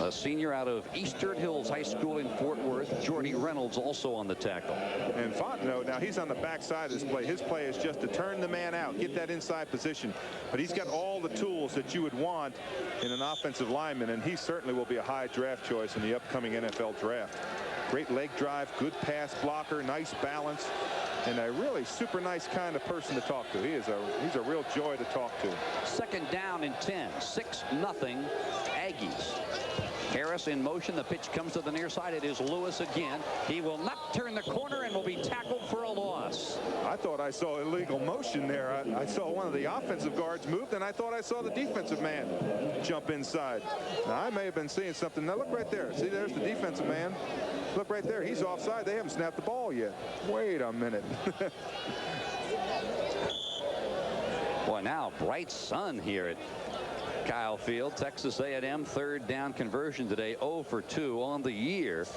a senior out of Eastern Hills High School in Fort Worth. Jordy Reynolds also on the tackle. And Fontenot, now he's on the backside of this play. His play is just to turn the man out, get that inside position. But he's got all the tools that you would want in an offensive lineman, and he certainly will be a high draft choice in the upcoming NFL draft. Great leg drive, good pass blocker, nice balance, and a really super nice kind of person to talk to. He's a real joy to talk to. Second down and 10. 6-0 Aggies. Harris in motion. The pitch comes to the near side. It is Lewis again. He will not turn the corner and will be tackled for a loss. I thought I saw illegal motion there. I saw one of the offensive guards move, and I thought I saw the defensive man jump inside. Now, I may have been seeing something. Now, look right there. See, there's the defensive man. Look right there. He's offside. They haven't snapped the ball yet. Wait a minute. Boy, now bright sun here at Kyle Field. Texas A&M third down conversion today, 0 for 2 on the year.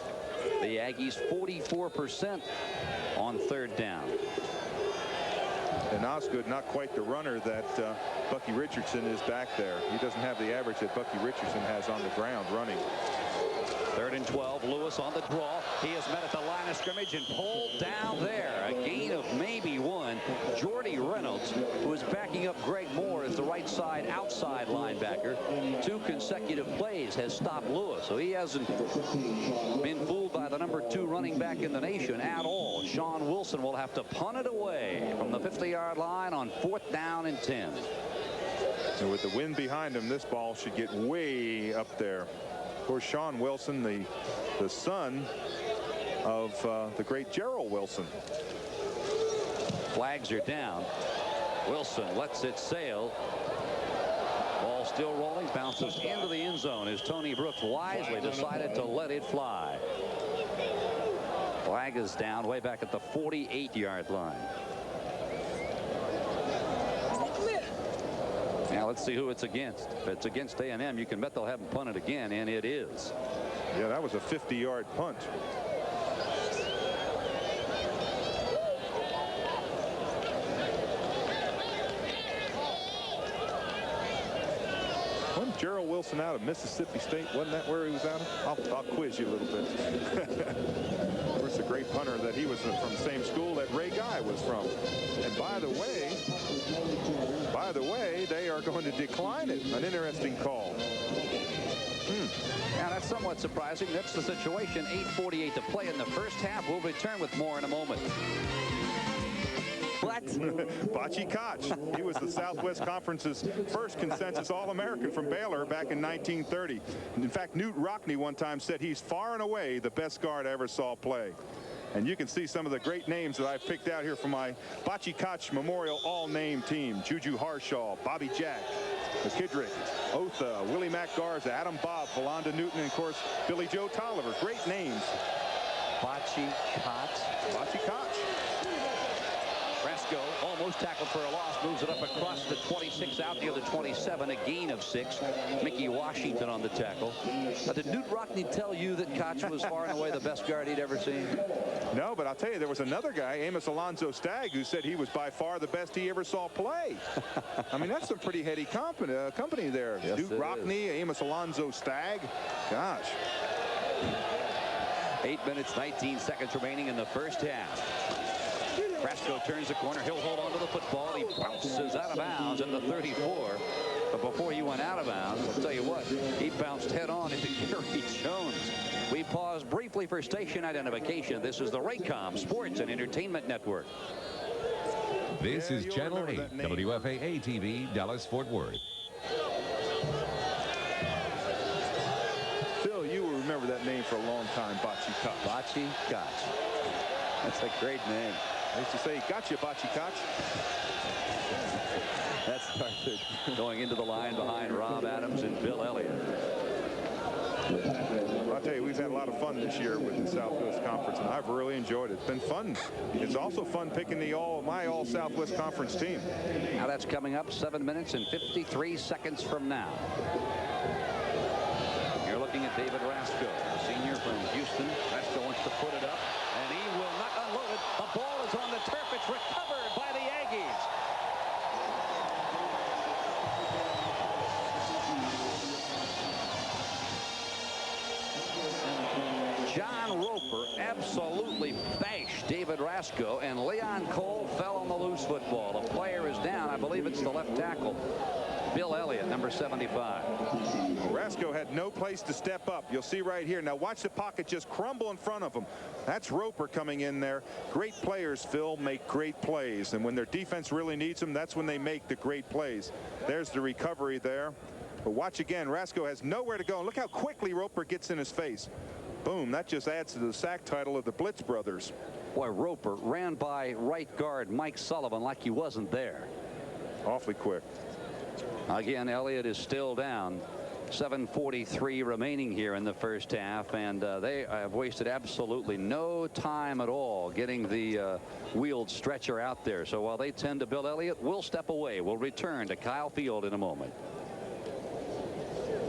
The Aggies 44% on third down. And Osgood, not quite the runner that Bucky Richardson is back there. He doesn't have the average that Bucky Richardson has on the ground running. 3rd and 12. Lewis on the draw. He is met at the line of scrimmage and pulled down there. A gain of maybe 1. Jordy Reynolds, who is backing up Greg Moore as the right side outside linebacker. 2 consecutive plays has stopped Lewis. So he hasn't been fooled by the number 2 running back in the nation at all. Sean Wilson will have to punt it away from the 50-yard line on 4th down and 10. And with the wind behind him, this ball should get way up there. Of course, Sean Wilson, the son of the great Gerald Wilson. Flags are down. Wilson lets it sail. Ball still rolling, bounces into the end zone as Tony Brooks wisely decided to let it fly. Flag is down way back at the 48-yard line. Now let's see who it's against. If it's against A&M, you can bet they'll have him punt it again, and it is. Yeah, that was a 50-yard punt. Wasn't Gerald Wilson out of Mississippi State? Wasn't that where he was out of? I'll quiz you a little bit. Of course, a great punter that he was from the same school that Ray Guy was from. And by the way, they are going to decline it. An interesting call. Now that's somewhat surprising. That's the situation. 8:48 to play in the first half. We'll return with more in a moment. What? Bocce Koch. He was the Southwest Conference's first consensus All-American from Baylor back in 1930. In fact, Newt Rockne one time said he's far and away the best guard I ever saw play. And you can see some of the great names that I've picked out here for my Bocce Koch Memorial All-Name team. Juju Harshaw, Bobby Jack, McKidrick, Otha, Willie Mack Garza, Adam Bob, Philonda Newton, and of course, Billy Joe Tolliver. Great names. Bocce Koch. Bocce Koch. Fresco almost tackled for a loss, moves it up across the 26, out near the 27, a gain of 6. Mickey Washington on the tackle. Did Newt Rockne tell you that Koch was far and away the best guard he'd ever seen? No, but I'll tell you, there was another guy, Amos Alonzo Stagg, who said he was by far the best he ever saw play. I mean, that's some pretty heady company there. Yes, Newt Rockne, Amos Alonzo Stagg. Gosh. 8 minutes, 19 seconds remaining in the first half. Fresco turns the corner. He'll hold on to the football. He bounces out of bounds at the 34. But before he went out of bounds, I'll tell you what, he bounced head on into Gary Jones. We pause briefly for station identification. This is the Raycom Sports and Entertainment Network. This is Channel 8, WFAA-TV, Dallas-Fort Worth. Phil, you will remember that name for a long time, Bocce Koch. Bocce Koch. That's a great name. I used to say, gotcha, Bocce Koch. That's Arthur going into the line behind Rob Adams and Bill Elliott. I'll tell you, we've had a lot of fun this year with the Southwest Conference, and I've really enjoyed it. It's been fun. It's also fun picking my all Southwest Conference team. Now that's coming up 7 minutes and 53 seconds from now. You're looking at David Rasco, a senior from Houston. Rasco wants to put it up, and he will not unload it. The ball is on the turf. It's recovered by the Aggies. John Roper absolutely bashed David Rasco, and Leon Cole fell on the loose football. The player is down. I believe it's the left tackle, Bill Elliott, number 75. Rasco had no place to step up. You'll see right here. Now watch the pocket just crumble in front of him. That's Roper coming in there. Great players, Phil, make great plays. And when their defense really needs them, that's when they make the great plays. There's the recovery there. But watch again. Rasco has nowhere to go. And look how quickly Roper gets in his face. Boom. That just adds to the sack title of the Blitz brothers. Boy, Roper ran by right guard Mike Sullivan like he wasn't there. Awfully quick. Again, Elliott is still down. 7:43 remaining here in the first half, and they have wasted absolutely no time at all getting the wheeled stretcher out there. So while they tend to Bill Elliott, we'll step away. We'll return to Kyle Field in a moment.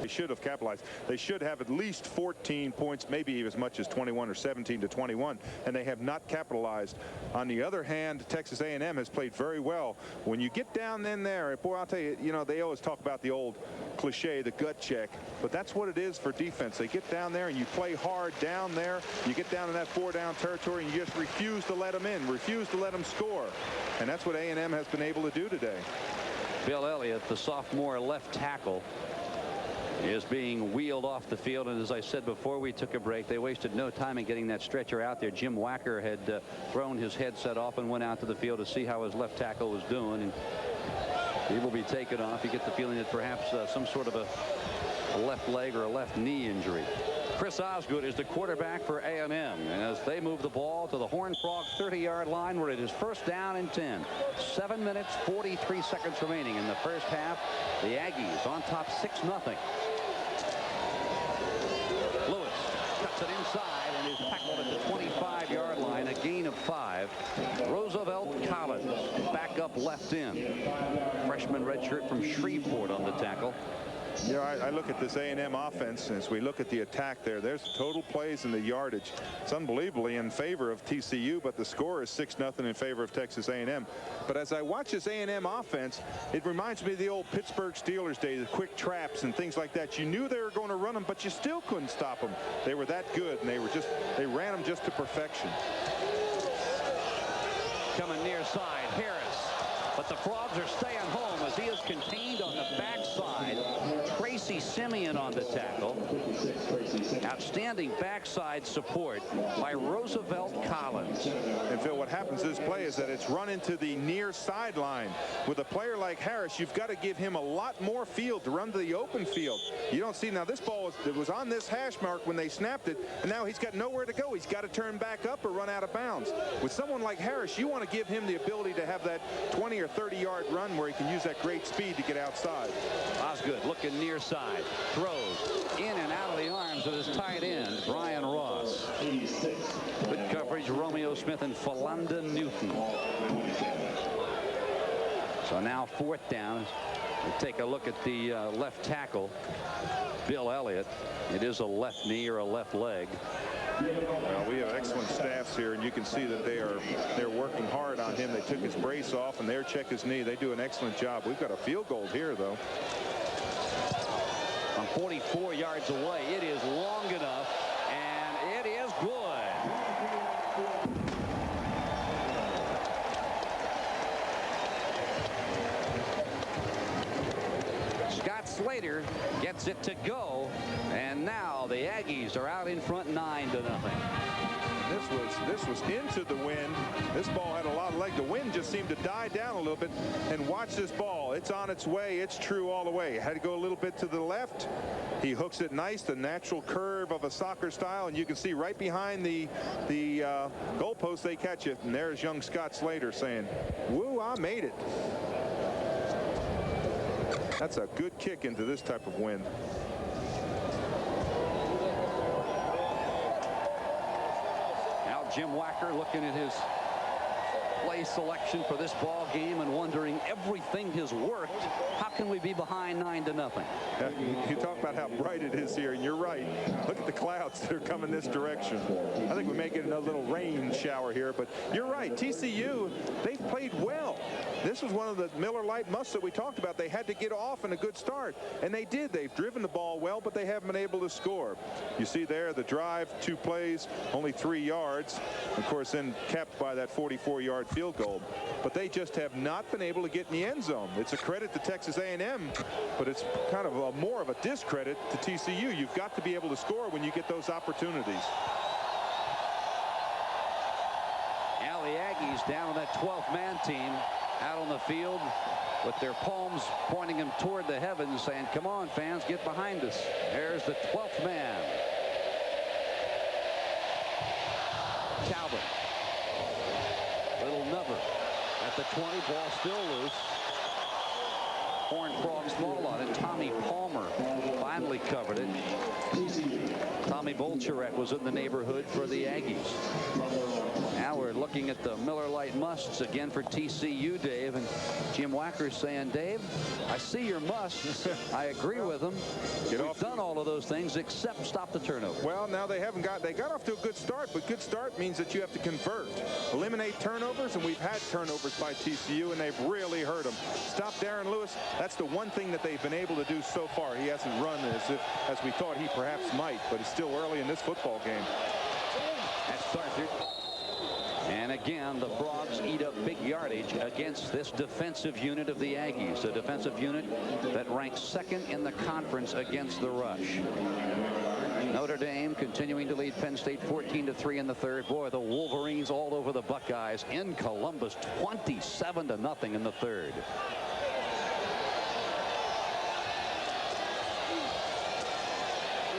They should have capitalized. They should have at least 14 points, maybe as much as 21 or 17 to 21, and they have not capitalized. On the other hand, Texas A&M has played very well. When you get down in there, boy, I'll tell you, they always talk about the old cliche, the gut check, but that's what it is for defense. They get down there and you play hard down there. You get down in that 4-down territory and you just refuse to let them in, refuse to let them score, and that's what A&M has been able to do today. Bill Elliott, the sophomore left tackle, is being wheeled off the field, and as I said before we took a break, they wasted no time in getting that stretcher out there. Jim Wacker had thrown his headset off and went out to the field to see how his left tackle was doing, and he will be taken off. You get the feeling that perhaps some sort of a left leg or a left knee injury. Chris Osgood is the quarterback for A&M, and as they move the ball to the Horned Frog 30-yard line, where it is first down and 10. 7 minutes 43 seconds remaining in the first half. The Aggies on top 6-0. Lewis cuts it inside and is tackled at the 25-yard line, a gain of 5. Roosevelt Collins back up left end. Freshman redshirt from Shreveport on the tackle. Yeah, I look at this A&M offense as we look at the attack there. There's the total plays and the yardage. It's unbelievably in favor of TCU, but the score is 6-0 in favor of Texas A&M. But as I watch this A&M offense, it reminds me of the old Pittsburgh Steelers days, the quick traps and things like that. You knew they were going to run them, but you still couldn't stop them. They were that good, and they ran them just to perfection. Coming near side, Harris. But the Frogs are staying home as he is contained on the backside. Tracy Simeon on the tackle. Outstanding backside support by Roosevelt Collins. And Phil, what happens to this play is that it's run into the near sideline. With a player like Harris, you've got to give him a lot more field to run to the open field. You don't see now this ball was on this hash mark when they snapped it, and now he's got nowhere to go. He's got to turn back up or run out of bounds. With someone like Harris, you want to give him the ability to have that 20 or 30-yard run where he can use that great speed to get outside. Osgood looking near side, throws in and out of the arms of his tight end, Brian Ross. Good coverage, Romeo Smith and Philanda Newton. So now 4th down. We'll take a look at the left tackle, Bill Elliott. It is a left knee or a left leg. Well, we have excellent staffs here, and you can see that they're working hard on him. They took his brace off, and they're check his knee. They do an excellent job. We've got a field goal here, though. From 44 yards away, it is long enough, and it is good. Scott Slater gets it to go, and now the Aggies are out in front 9-0. This was into the wind. This ball had a lot of leg. The wind just seemed to die down a little bit. And watch this ball. It's on its way. It's true all the way. Had to go a little bit to the left. He hooks it nice, the natural curve of a soccer style, and you can see right behind the goalpost they catch it. And there's young Scott Slater saying, "Woo, I made it." That's a good kick into this type of wind. Jim Wacker looking at his play selection for this ball game and wondering, everything has worked. How can we be behind 9-0? You talk about how bright it is here, and you're right. Look at the clouds that are coming this direction. I think we may get a little rain shower here, but you're right. TCU, they've played well. This was one of the Miller Lite musts that we talked about. They had to get off in a good start, and they did. They've driven the ball well, but they haven't been able to score. You see there the drive, 2 plays, only 3 yards. Of course, then capped by that 44-yard field goal. But they just have not been able to get in the end zone. It's a credit to Texas A&M, but it's kind of more of a discredit to TCU. You've got to be able to score when you get those opportunities. Now the Aggies down on that 12th man team out on the field with their palms pointing them toward the heavens, saying, "Come on, fans, get behind us." There's the 12th man. Calvin. Little Nubber at the 20, ball still loose. Horned Frog small on it. Tommy Palmer finally covered it. Tommy Bolcherek was in the neighborhood for the Aggies. Now we're looking at the Miller Lite musts again for TCU, Dave, and Jim Wacker's saying, "Dave, I see your musts. I agree with them. We've done all of those things except stop the turnover." Well, now they got off to a good start, but good start means that you have to convert, eliminate turnovers, and we've had turnovers by TCU, and they've really hurt them. Stop Darren Lewis. That's the one thing that they've been able to do so far. He hasn't run as we thought he perhaps might, but it's still early in this football game. That's Darthard. And again, the Frogs eat up big yardage against this defensive unit of the Aggies, a defensive unit that ranks 2nd in the conference against the rush. Notre Dame continuing to lead Penn State 14-3 in the 3rd. Boy, the Wolverines all over the Buckeyes in Columbus, 27-0 in the 3rd.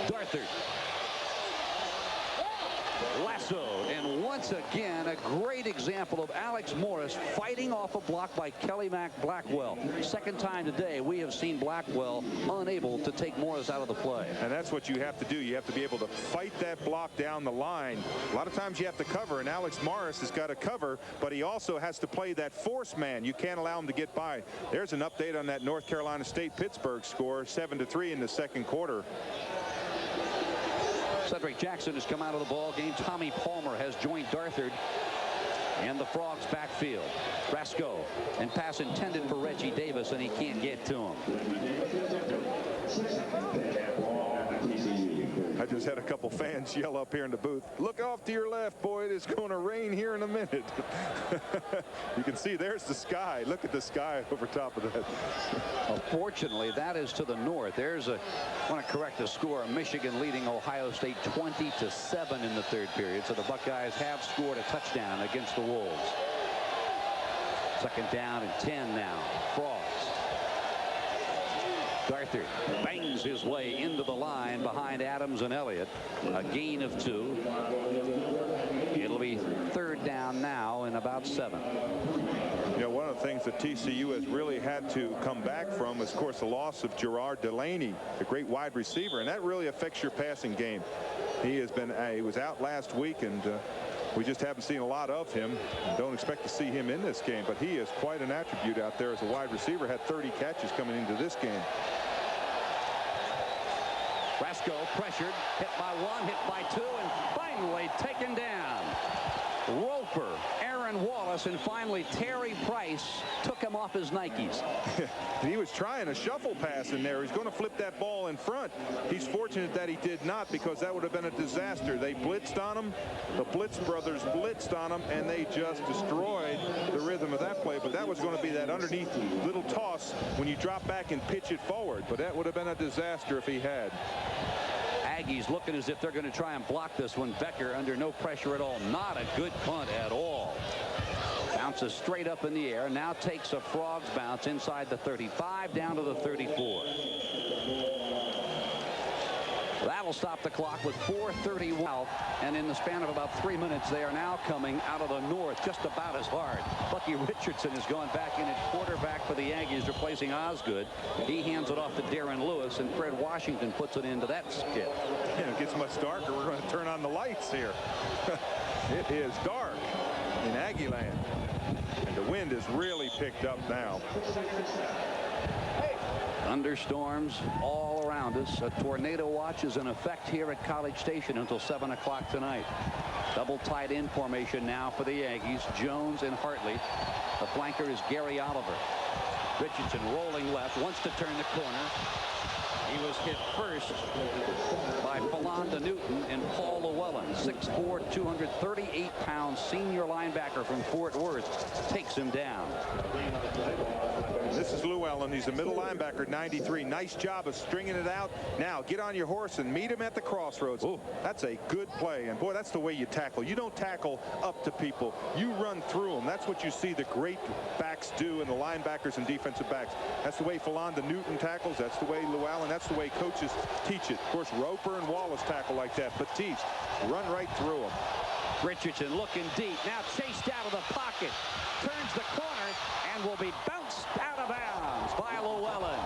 Darthard. Lassoed, and once again a great example of Alex Morris fighting off a block by Kelly Mack Blackwell. 2nd time today we have seen Blackwell unable to take Morris out of the play. And that's what you have to do. You have to be able to fight that block down the line. A lot of times you have to cover, and Alex Morris has got to cover, but he also has to play that force man. You can't allow him to get by. There's an update on that North Carolina State-Pittsburgh score, 7-3 in the 2nd quarter. Cedric Jackson has come out of the ball game. Tommy Palmer has joined Darthard in the Frogs backfield. Brasco, and pass intended for Reggie Davis, and he can't get to him. Just had a couple fans yell up here in the booth, "Look off to your left, boy. It's going to rain here in a minute." You can see there's the sky. Look at the sky over top of that. Unfortunately, that is to the north. There's a, I want to correct the score. Michigan leading Ohio State 20-7 in the third period. So the Buckeyes have scored a touchdown against the Wolves. Second down and 10 now. Frogs. Arthur bangs his way into the line behind Adams and Elliott. A gain of 2. It'll be third down now and about 7. You know, one of the things that TCU has really had to come back from is, of course, the loss of Gerard Delaney, the great wide receiver, and that really affects your passing game. He has been he was out last week, and we just haven't seen a lot of him. Don't expect to see him in this game, but he is quite an attribute out there as a wide receiver. Had 30 catches coming into this game. Brasco pressured, hit by 1, hit by 2, and finally taken down. Roper, Aaron Wallace, and finally Terry Price took him off his Nikes. He was trying a shuffle pass in there. He's going to flip that ball in front. He's fortunate that he did not, because that would have been a disaster. They blitzed on him. The Blitz brothers blitzed on him, and they just destroyed the rhythm of that play. But that was going to be that underneath little toss when you drop back and pitch it forward. But that would have been a disaster if he had. Aggies looking as if they're going to try and block this one. Becker under no pressure at all. Not a good punt at all. Bounces straight up in the air. Now takes a Frogs bounce inside the 35 down to the 34. That'll stop the clock with 4:31. And in the span of about 3 minutes, they are now coming out of the north just about as hard. Bucky Richardson has gone back in at quarterback for the Aggies, replacing Osgood. He hands it off to Darren Lewis, and Fred Washington puts it into that skid. Yeah, it gets much darker. We're going to turn on the lights here. It is dark in Aggie land, and the wind is really picked up now. Thunderstorms all around us. A tornado watch is in effect here at College Station until 7 o'clock tonight. Double tight end formation now for the Aggies. Jones and Hartley. The flanker is Gary Oliver. Richardson rolling left, wants to turn the corner. He was hit first by Philonda Newton and Paul Llewellyn. 6'4", 238-pound senior linebacker from Fort Worth takes him down. This is Llewellyn. He's a middle linebacker, 93. Nice job of stringing it out. Now get on your horse and meet him at the crossroads. Ooh, that's a good play. And boy, that's the way you tackle. You don't tackle up to people. You run through them. That's what you see the great backs do, and the linebackers and defensive backs. That's the way Philonda Newton tackles. That's the way Llewellyn. That's the way coaches teach it. Of course, Roper and Wallace tackle like that, but teach. Run right through them. Richardson looking deep. Now chased out of the pocket. Turns the corner and will be bounced out of bounds by Llewellyn.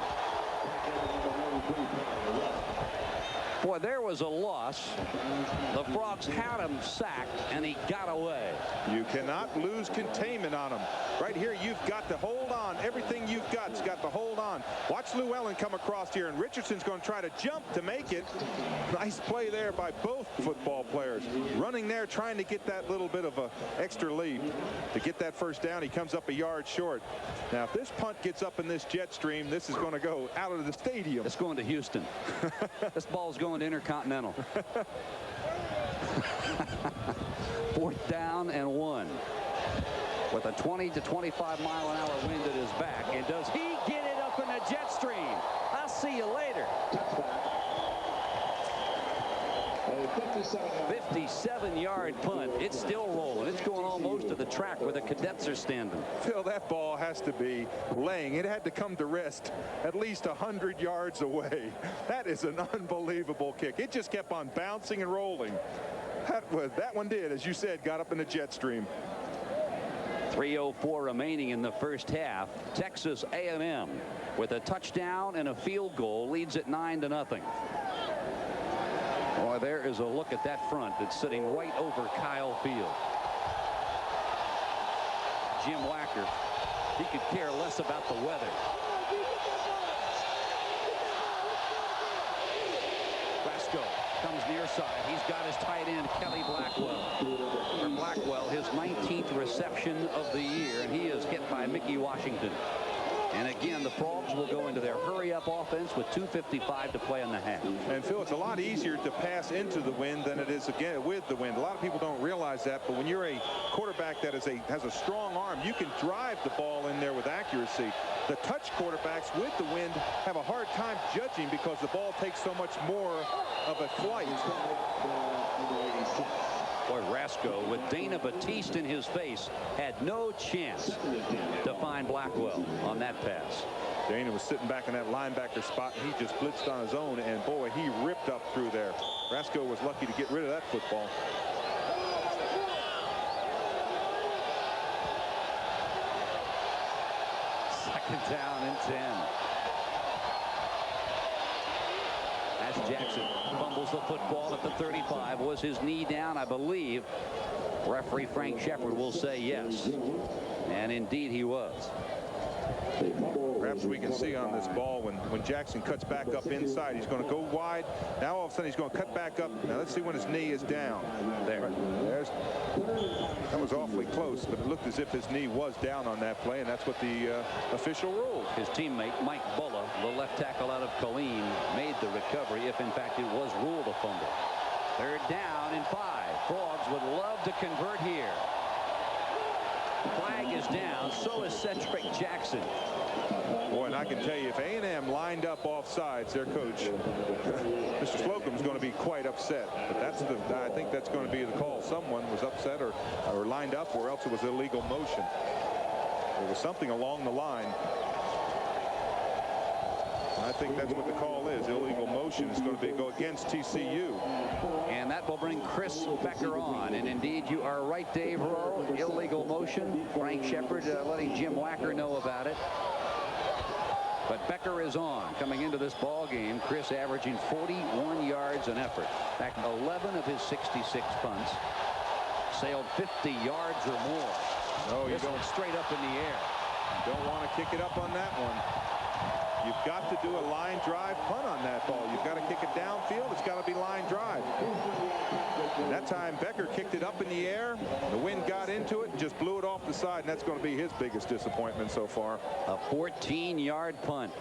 Boy, there was a loss. The Frogs had him sacked, and he got away. You cannot lose containment on him. Right here, you've got to hold on. Everything you've got's got to hold on. Watch Llewellyn come across here, and Richardson's going to try to jump to make it. Nice play there by both football players. Running there, trying to get that little bit of a extra lead. To get that first down, he comes up a yard short. Now, if this punt gets up in this jet stream, this is going to go out of the stadium. It's going to Houston. This ball's going to Intercontinental. 4th down and 1. With a 20 to 25 mile an hour wind at his back. And does he get it up in the jet stream? I'll see you later. 57-yard punt. It's still rolling. It's going almost to the track where the cadets are standing. Phil, that ball has to be laying. It had to come to rest at least 100 yards away. That is an unbelievable kick. It just kept on bouncing and rolling. That one did, as you said, got up in the jet stream. 3:04 remaining in the first half. Texas A&M with a touchdown and a field goal leads it 9-0. Boy, there is a look at that front that's sitting right over Kyle Field. Jim Wacker, he could care less about the weather. Brasco comes near side. He's got his tight end, Kelly Blackwell. For Blackwell, his 19th reception of the year, and he is hit by Mickey Washington. And again, the Frogs will go into their hurry-up offense with 2:55 to play in the half. And Phil, it's a lot easier to pass into the wind than it is again with the wind. A lot of people don't realize that, but when you're a quarterback that has a strong arm, you can drive the ball in there with accuracy. The touch quarterbacks with the wind have a hard time judging because the ball takes so much more of a flight. Boy, Rasco, with Dana Batiste in his face, had no chance to find Blackwell on that pass. Dana was sitting back in that linebacker spot, and he just blitzed on his own, and boy, he ripped up through there. Rasco was lucky to get rid of that football. Second down and 10. As Jackson fumbles the football at the 35. Was his knee down? I believe referee Frank Shepard will say yes. And indeed he was. Perhaps we can see on this ball when Jackson cuts back up inside, he's going to go wide. Now all of a sudden he's going to cut back up. Now let's see when his knee is down. That was awfully close, but it looked as if his knee was down on that play, and that's what the official ruled. His teammate Mike Bulla, the left tackle out of Colleen, made the recovery if in fact it was ruled a fumble. Third down and 5. Frogs would love to convert here. Flag is down. So is Cedric Jackson. Boy, and I can tell you, if A&M lined up offsides, their coach, Mr. Slocum, is going to be quite upset. But I think that's going to be the call. Someone was upset or lined up, or else it was illegal motion. There was something along the line. I think that's what the call is. Illegal motion is going to go against TCU. And that will bring Chris Becker on. And indeed, you are right, Dave Rowe. Illegal motion. Frank Shepard letting Jim Wacker know about it. But Becker is on. Coming into this ball game, Chris averaging 41 yards an effort. Back 11 of his 66 punts. Sailed 50 yards or more. No, you don't. Straight up in the air. You don't want to kick it up on that one. You've got to do a line drive punt on that ball. You've got to kick it downfield. It's got to be line drive. And that time Becker kicked it up in the air. The wind got into it and just blew it off the side, and that's going to be his biggest disappointment so far. A 14-yard punt.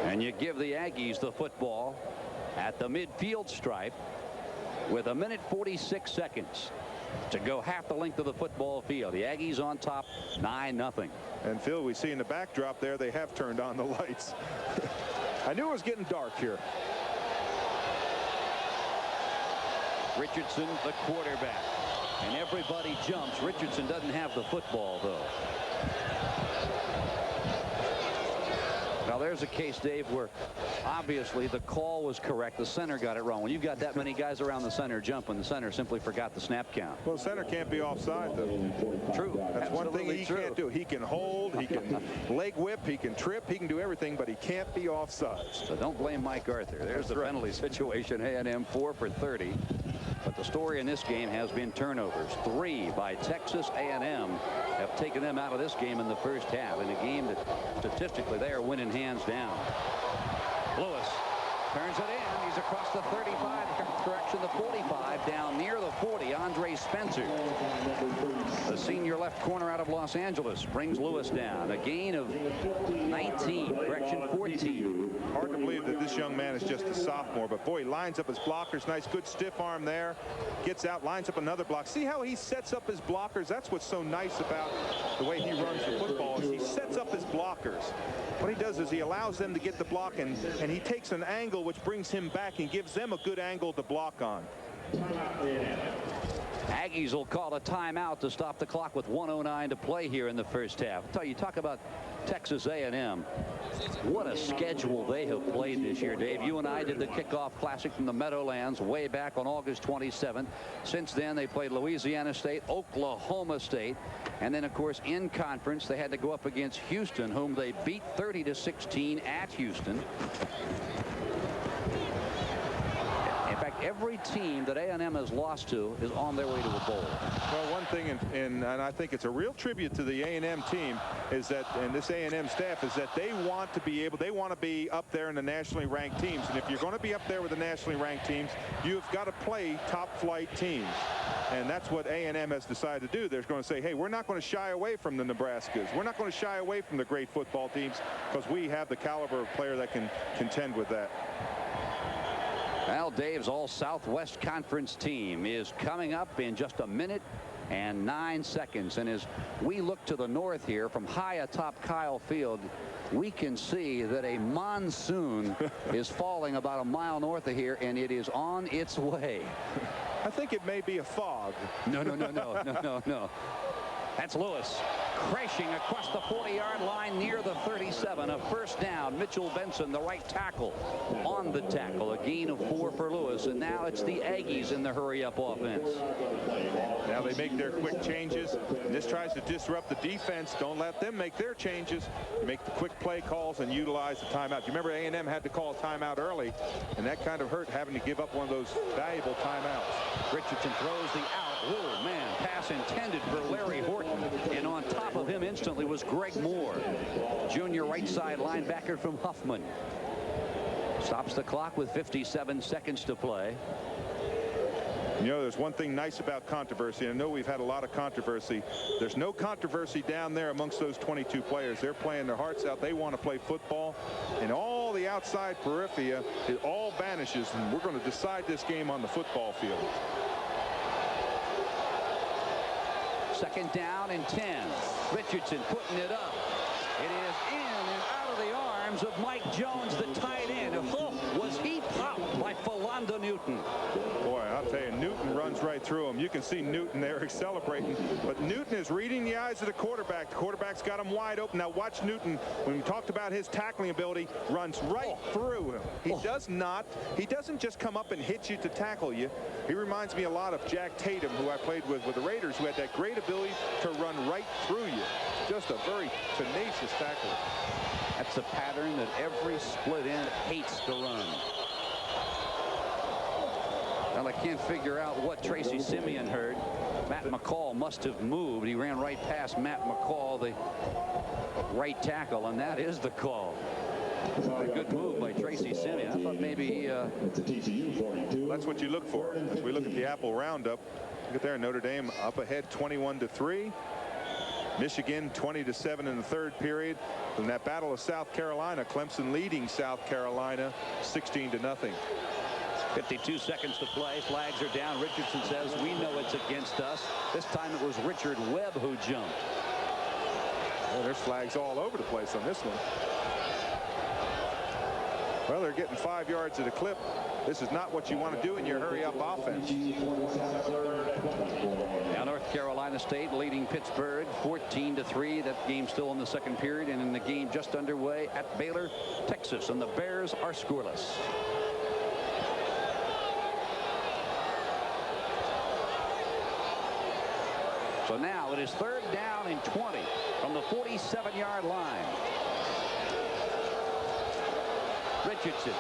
And you give the Aggies the football at the midfield stripe with 1:46 to go half the length of the football field. The Aggies on top, 9-0. And Phil, we see in the backdrop there, they have turned on the lights. I knew it was getting dark here. Richardson, the quarterback. And everybody jumps. Richardson doesn't have the football, though. Now, there's a case, Dave, where obviously the call was correct. The center got it wrong. When you've got that many guys around the center jumping, the center simply forgot the snap count. Well, the center can't be offside, though. True. That's one thing he can't do. He can hold, he can leg whip, he can trip, he can do everything, but he can't be offside. So don't blame Mike Arthur. There's the penalty situation. A&M 4 for 30. But the story in this game has been turnovers. 3 by Texas A&M have taken them out of this game in the first half, in a game that statistically they are winning hands down. Lewis turns it in. He's across the 35, correction, the 45, down near the 40. Andre Spencer, the senior left corner out of Los Angeles, brings Lewis down. A gain of 19, correction, 14. Hard to believe that this young man is just a sophomore, but boy, he lines up his blockers. Nice, good stiff arm there. Gets out, lines up another block. See how he sets up his blockers? That's what's so nice about the way he runs the football, is he sets up his blockers. What he does is he allows them to get the block, and he takes an angle which brings him back and gives them a good angle to block on. Aggies will call a timeout to stop the clock with 1:09 to play here in the first half. I'll tell you, talk about Texas A&M. What a schedule they have played this year, Dave. You and I did the kickoff classic from the Meadowlands way back on August 27th. Since then, they played Louisiana State, Oklahoma State, and then, of course, in conference, they had to go up against Houston, whom they beat 30-16 at Houston. In fact, every team that A&M has lost to is on their way to a bowl. Well, one thing, and I think it's a real tribute to the A&M team, is that, and this A&M staff, is that they want to be up there in the nationally ranked teams. And if you're going to be up there with the nationally ranked teams, you've got to play top flight teams. And that's what A&M has decided to do. They're going to say, hey, we're not going to shy away from the Nebraskas. We're not going to shy away from the great football teams because we have the caliber of player that can contend with that. Al Dave's all Southwest Conference team is coming up in just a minute and 9 seconds. And as we look to the north here from high atop Kyle Field, we can see that a monsoon is falling about a mile north of here, and it is on its way. I think it may be a fog. No. That's Lewis crashing across the 40-yard line near the 37. A first down. Mitchell Benson, the right tackle, on the tackle. A gain of 4 for Lewis, and now it's the Aggies in the hurry-up offense. Now they make their quick changes, and this tries to disrupt the defense. Don't let them make their changes. Make the quick play calls and utilize the timeout. You remember A&M had to call a timeout early, and that kind of hurt, having to give up one of those valuable timeouts. Richardson throws the out. Oh, man, pass intended for Larry Horton, and on top of him instantly was Greg Moore, junior right side linebacker from Huffman. Stops the clock with 57 seconds to play. You know, there's one thing nice about controversy. I know we've had a lot of controversy. There's no controversy down there amongst those 22 players. They're playing their hearts out. They want to play football, and all the outside periphery, it all vanishes, and we're going to decide this game on the football field. Second down and 10. Richardson putting it up. It is in and out of the arms of Mike Jones, the tight end. Oh, was he popped by Philando Newton. Boy, I'll tell you, Newton runs right through him. You can see Newton there celebrating, but Newton is reading the eyes of the quarterback. The quarterback's got him wide open. Now watch Newton, when we talked about his tackling ability, runs right through him. He doesn't just come up and hit you to tackle you. He reminds me a lot of Jack Tatum, who I played with the Raiders, who had that great ability to run right through you. Just a very tenacious tackler. That's a pattern that every split end hates to run. Well, I can't figure out what Tracy Simeon heard. Matt McCall must have moved. He ran right past Matt McCall, the right tackle, and that is the call. A good move by Tracy Simeon. I thought maybe that's what you look for. As we look at the Apple Roundup, look at there, Notre Dame up ahead 21-3. Michigan 20-7 in the third period. In that battle of South Carolina, Clemson leading South Carolina 16-0. 52 seconds to play. Flags are down. Richardson says, we know it's against us. This time it was Richard Webb who jumped. Well, there's flags all over the place on this one. Well, they're getting 5 yards at a clip. This is not what you want to do in your hurry-up offense. Now North Carolina State leading Pittsburgh 14-3. That game still in the second period, and in the game just underway at Baylor, Texas, and the Bears are scoreless. So now it is third down and 20 from the 47-yard line. Richardson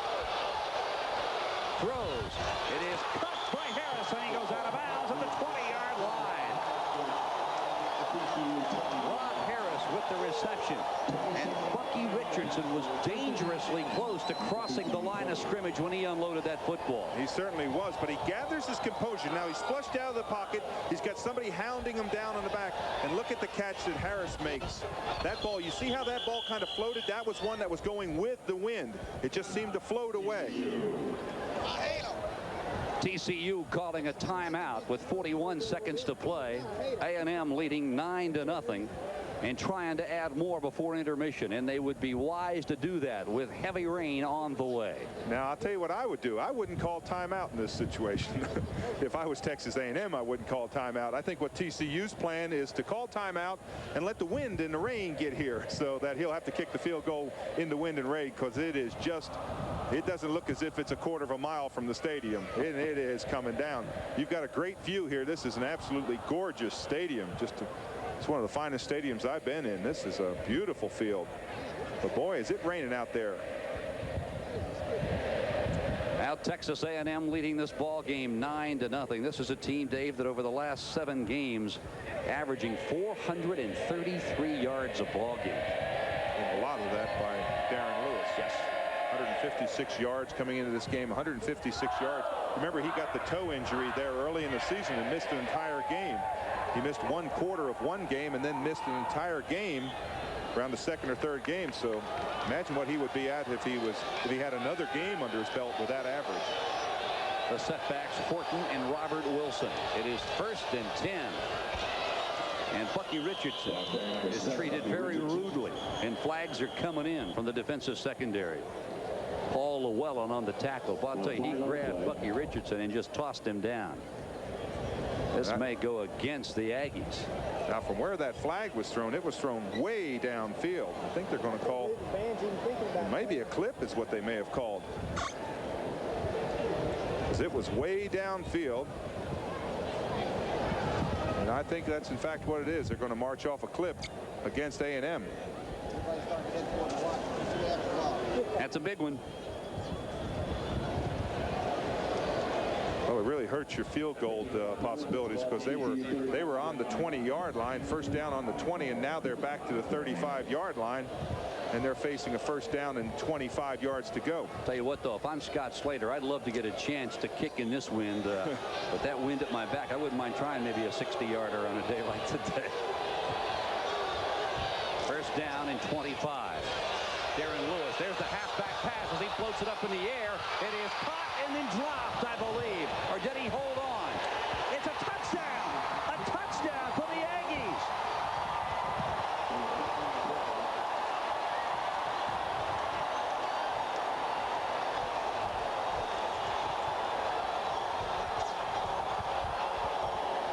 throws. It is cut by Harris, and he goes out of bounds at the 20-yard line. Rob Harris with the reception. And Bucky Richardson was dangerously close to crossing the line of scrimmage when he unloaded that football. He certainly was, but he gathers his composure. Now he's flushed out of the pocket. He's got somebody hounding him down on the back. And look at the catch that Harris makes. That ball, you see how that ball kind of floated? That was one that was going with the wind. It just seemed to float away. TCU calling a timeout with 41 seconds to play. A&M leading 9-0 and trying to add more before intermission, and they would be wise to do that with heavy rain on the way. Now I'll tell you what I would do. I wouldn't call timeout in this situation. If I was Texas A&M, I wouldn't call timeout. I think what TCU's plan is to call timeout and let the wind and the rain get here so that he'll have to kick the field goal in the wind and rain, because it is just, it doesn't look as if it's a quarter of a mile from the stadium. It is coming down. You've got a great view here. This is an absolutely gorgeous stadium. It's one of the finest stadiums I've been in. This is a beautiful field. But boy, is it raining out there. Now Texas A&M leading this ball game 9-0. This is a team, Dave, that over the last 7 games averaging 433 yards a ball game. And a lot of that by Darren Lewis. Yes. 156 yards coming into this game. 156 yards. Remember, he got the toe injury there early in the season and missed an entire game. He missed one quarter of one game and then missed an entire game around the second or third game. So imagine what he would be at if he had another game under his belt with that average. The setbacks, Horton and Robert Wilson. It is 1st and 10. And Bucky Richardson is treated very rudely, and flags are coming in from the defensive secondary. Paul Llewellyn on the tackle. But I'll tell you, he grabbed Bucky Richardson and just tossed him down. This may go against the Aggies. Now, from where that flag was thrown, it was thrown way downfield. I think they're going to call maybe a clip is what they may have called. Because it was way downfield. And I think that's in fact what it is. They're going to march off a clip against A&M. That's a big one. Well, it really hurts your field goal possibilities, because they were on the 20-yard line, first down on the 20, and now they're back to the 35-yard line, and they're facing a first down and 25 yards to go. Tell you what, though, if I'm Scott Slater, I'd love to get a chance to kick in this wind. But that wind at my back, I wouldn't mind trying maybe a 60-yarder on a day like today. First down and 25. Darren Lewis, there's the halfback pass as he floats it up in the air. It is caught and then dropped, I believe. Or did he hold on? It's a touchdown! A touchdown for the Aggies!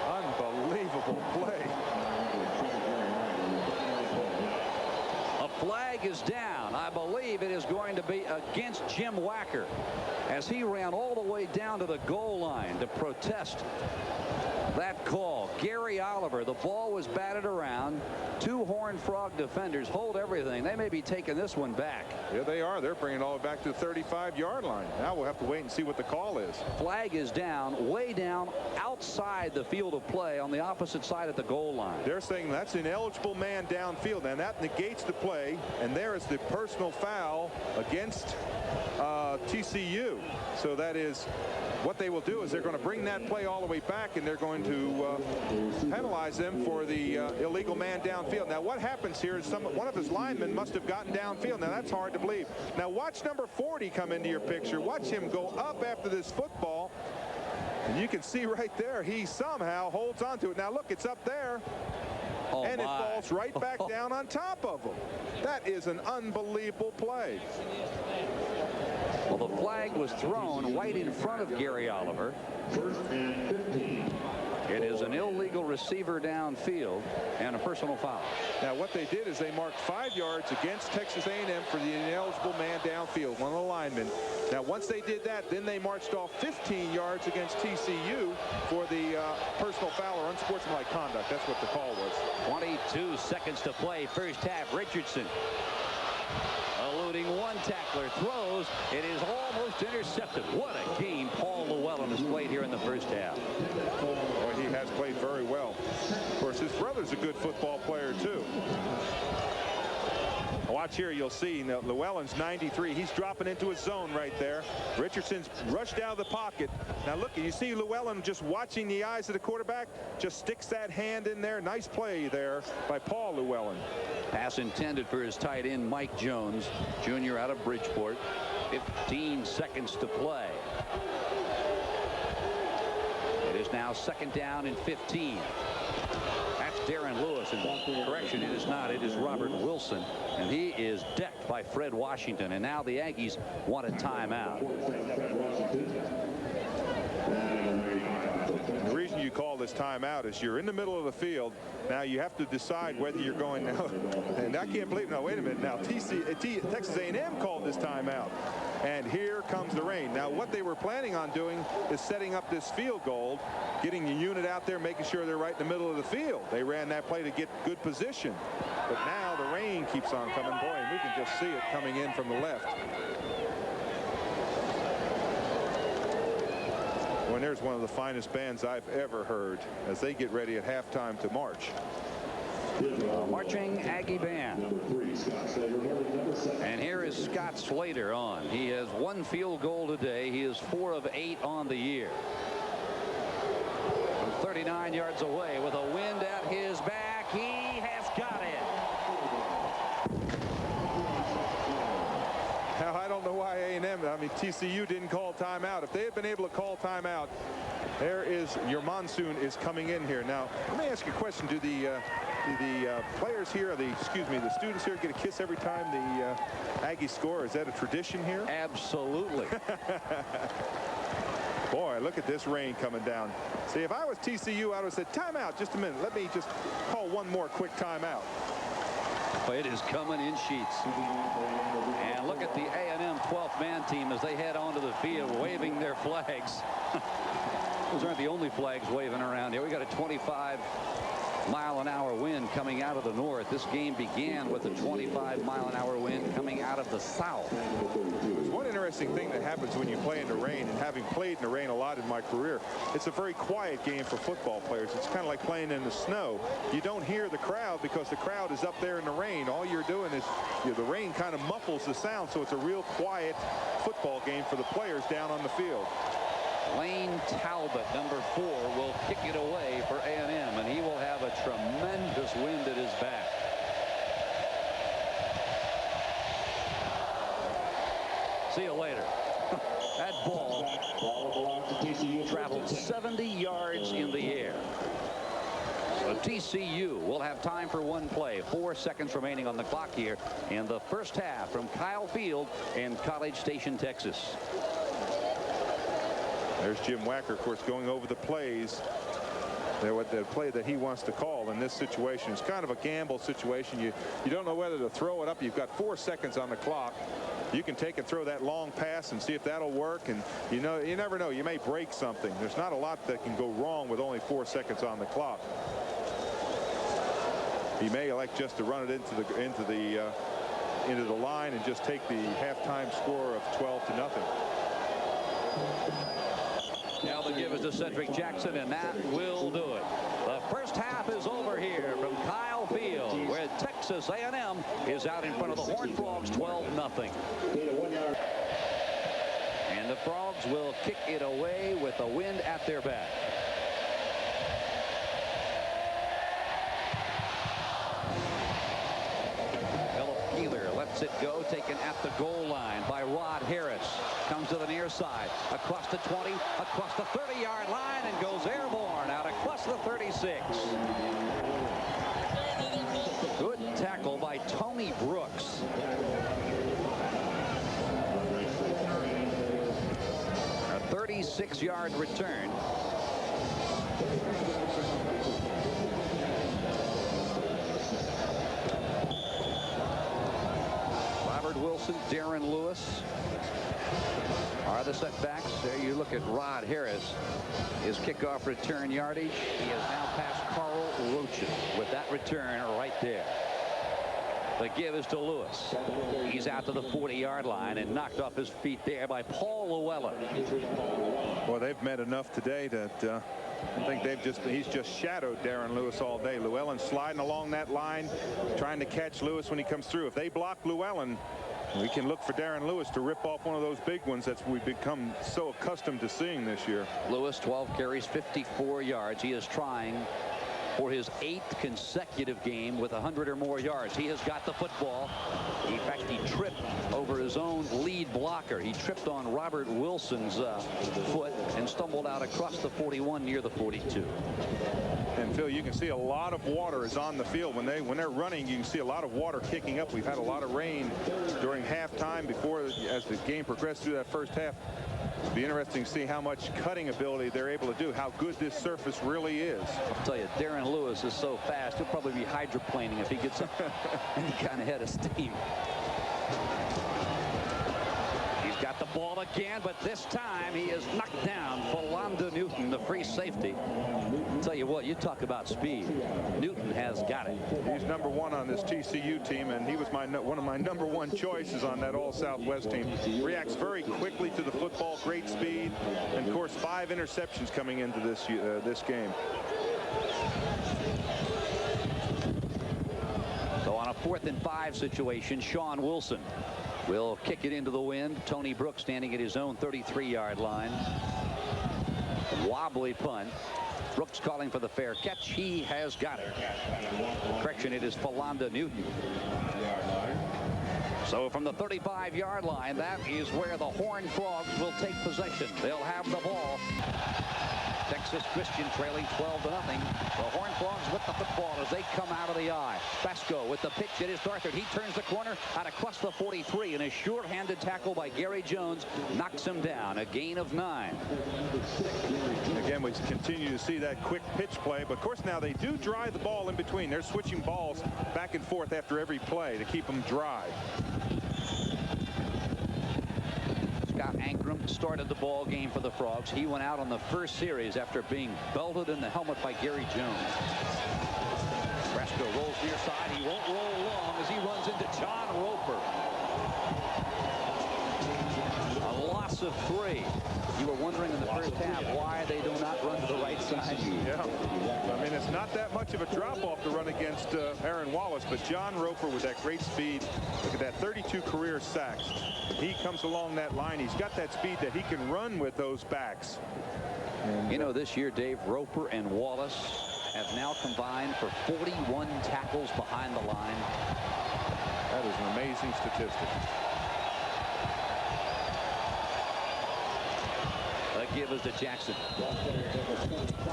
Unbelievable play. A flag is down. I believe it is going to be against Jim Wacker as he ran all the way down to the goal line to protest that call. Gary Oliver, the ball was batted around. Two Horned Frog defenders hold everything. They may be taking this one back. Yeah, they are. They're bringing it all back to the 35-yard line. Now we'll have to wait and see what the call is. Flag is down, way down, outside the field of play on the opposite side of the goal line. They're saying that's an ineligible man downfield, and that negates the play. And there is the personal foul against TCU. So that is what they will do, is they're going to bring that play all the way back, and they're going to penalize them for the illegal man downfield. Now what happens here is one of his linemen must have gotten downfield. Now that's hard to believe. Now watch number 40 come into your picture. Watch him go up after this football, and you can see right there he somehow holds on to it. Now look, it's up there. Oh, and my. It falls right back down on top of him. That is an unbelievable play. Well, the flag was thrown right in front of Gary Oliver. It is an illegal receiver downfield and a personal foul. Now what they did is they marked 5 yards against Texas A&M for the ineligible man downfield, one of the linemen. Now once they did that, then they marched off 15 yards against TCU for the personal foul or unsportsmanlike conduct. That's what the call was. 22 seconds to play, first half. Richardson eluding one tackler, throws. It is almost intercepted. What a game Paul Llewellyn has played here in the first half. Boy, he has played very well. Of course, his brother's a good football player too. Watch here, you'll see now Llewellyn's 93. He's dropping into his zone right there. Richardson's rushed out of the pocket. Now look, you see Llewellyn just watching the eyes of the quarterback, just sticks that hand in there. Nice play there by Paul Llewellyn. Pass intended for his tight end Mike Jones, junior out of Bridgeport. 15 seconds to play. It is now second down and 15. That's Darren Lewis. And correction, it is not. It is Robert Wilson. And he is decked by Fred Washington. And now the Aggies want a timeout. The reason you call this timeout is you're in the middle of the field. Now you have to decide whether you're going now. And I can't believe, no, wait a minute. Now Texas A&M called this timeout. And here comes the rain. Now what they were planning on doing is setting up this field goal, getting the unit out there, making sure they're right in the middle of the field. They ran that play to get good position. But now the rain keeps on coming. Boy, and we can just see it coming in from the left. When there's one of the finest bands I've ever heard as they get ready at halftime to march. Marching Aggie band. And here is Scott Slater on. He has 1 field goal today. He is 4 of 8 on the year. From 39 yards away with a wind at his back. He has got it. Now, I don't know why TCU didn't call timeout. If they had been able to call timeout, there is your monsoon is coming in here. Now, let me ask you a question. Do the players here, the students here get a kiss every time the Aggies score? Is that a tradition here? Absolutely. Boy, look at this rain coming down. See, if I was TCU, I would have said, timeout, just a minute. Let me just call one more quick timeout. It is coming in sheets. And look at the A&M 12th man team as they head onto the field waving their flags. Those aren't the only flags waving around here. We got a 25-mile-an-hour wind coming out of the north. This game began with a 25-mile-an-hour wind coming out of the south. There's one interesting thing that happens when you play in the rain, and having played in the rain a lot in my career, it's a very quiet game for football players. It's kind of like playing in the snow. You don't hear the crowd because the crowd is up there in the rain. All you're doing is the rain kind of muffles the sound, so it's a real quiet football game for the players down on the field. Lane Talbot, number 4, will kick it away for A&M, and he will have a tremendous wind at his back. See you later. That ball traveled 70 yards in the air. So TCU will have time for one play. 4 seconds remaining on the clock here in the first half from Kyle Field in College Station, Texas. There's Jim Wacker, of course, going over the plays. The play that he wants to call in this situation. It's kind of a gamble situation. You don't know whether to throw it up. You've got 4 seconds on the clock. You can take and throw that long pass and see if that'll work. And you never know. You may break something. There's not a lot that can go wrong with only 4 seconds on the clock. He may elect just to run it into the line and just take the halftime score of 12-0. Now the give is to Cedric Jackson, and that will do it. The first half is over here from Kyle Field, where Texas A&M is out in front of the Horned Frogs 12-0. And the Frogs will kick it away with the wind at their back. It go, taken at the goal line by Rod Harris. Comes to the near side, across the 20, across the 30-yard line, and goes airborne out across the 36. Good tackle by Tony Brooks. A 36-yard return. Wilson, Darren Lewis are the setbacks. There you look at Rod Harris. His kickoff return yardage. He has now passed Carl Roaches with that return right there. The give is to Lewis. He's out to the 40-yard line and knocked off his feet there by Paul Llewellyn. Well, they've met enough today that I think he's just shadowed Darren Lewis all day. Llewellyn sliding along that line, trying to catch Lewis when he comes through. If they block Llewellyn, we can look for Darren Lewis to rip off one of those big ones that we've become so accustomed to seeing this year. Lewis, 12 carries, 54 yards. He is trying for his 8th consecutive game with 100 or more yards. He has got the football. In fact, he tripped over his own lead blocker. He tripped on Robert Wilson's foot and stumbled out across the 41 near the 42. And Phil, you can see a lot of water is on the field. When they're running, you can see a lot of water kicking up. We've had a lot of rain during halftime as the game progressed through that first half. It'll be interesting to see how much cutting ability they're able to do, how good this surface really is. I'll tell you, Darren Lewis is so fast, he'll probably be hydroplaning if he gets any kind of head of steam. He's got the ball again, but this time he is knocked down. Philando Newton, the free safety. I'll tell you what, you talk about speed. Newton has got it. He's number 1 on this TCU team, and he was one of my number 1 choices on that All-Southwest team. Reacts very quickly to the football, great speed, and of course 5 interceptions coming into this game. 4th and 5 situation. Sean Wilson will kick it into the wind. Tony Brooks standing at his own 33-yard line. Wobbly punt. Brooks calling for the fair catch. He has got it. Correction, it is Philonda Newton. So from the 35-yard line, that is where the Horned Frogs will take possession. They'll have the ball. Texas Christian trailing 12-0. The Horned Frogs with the football as they come out of the eye. Basco with the pitch. It is Darthard. He turns the corner out across the 43, and a sure-handed tackle by Gary Jones knocks him down. A gain of 9. Again, we continue to see that quick pitch play, but of course now they do drive the ball in between. They're switching balls back and forth after every play to keep them dry. Scott Ankrum started the ball game for the Frogs. He went out on the first series after being belted in the helmet by Gary Jones. Brasco rolls near side. He won't roll long as he runs into John Roper. A loss of 3. You were wondering in the first half why they do not run to the right side. Yeah, I mean, it's not that much of a drop-off to run against Aaron Wallace, but John Roper with that great speed. Look at that, 32 career sacks. He comes along that line. He's got that speed that he can run with those backs. And, you know, this year, Dave, Roper and Wallace have now combined for 41 tackles behind the line. That is an amazing statistic. Give is to Jackson,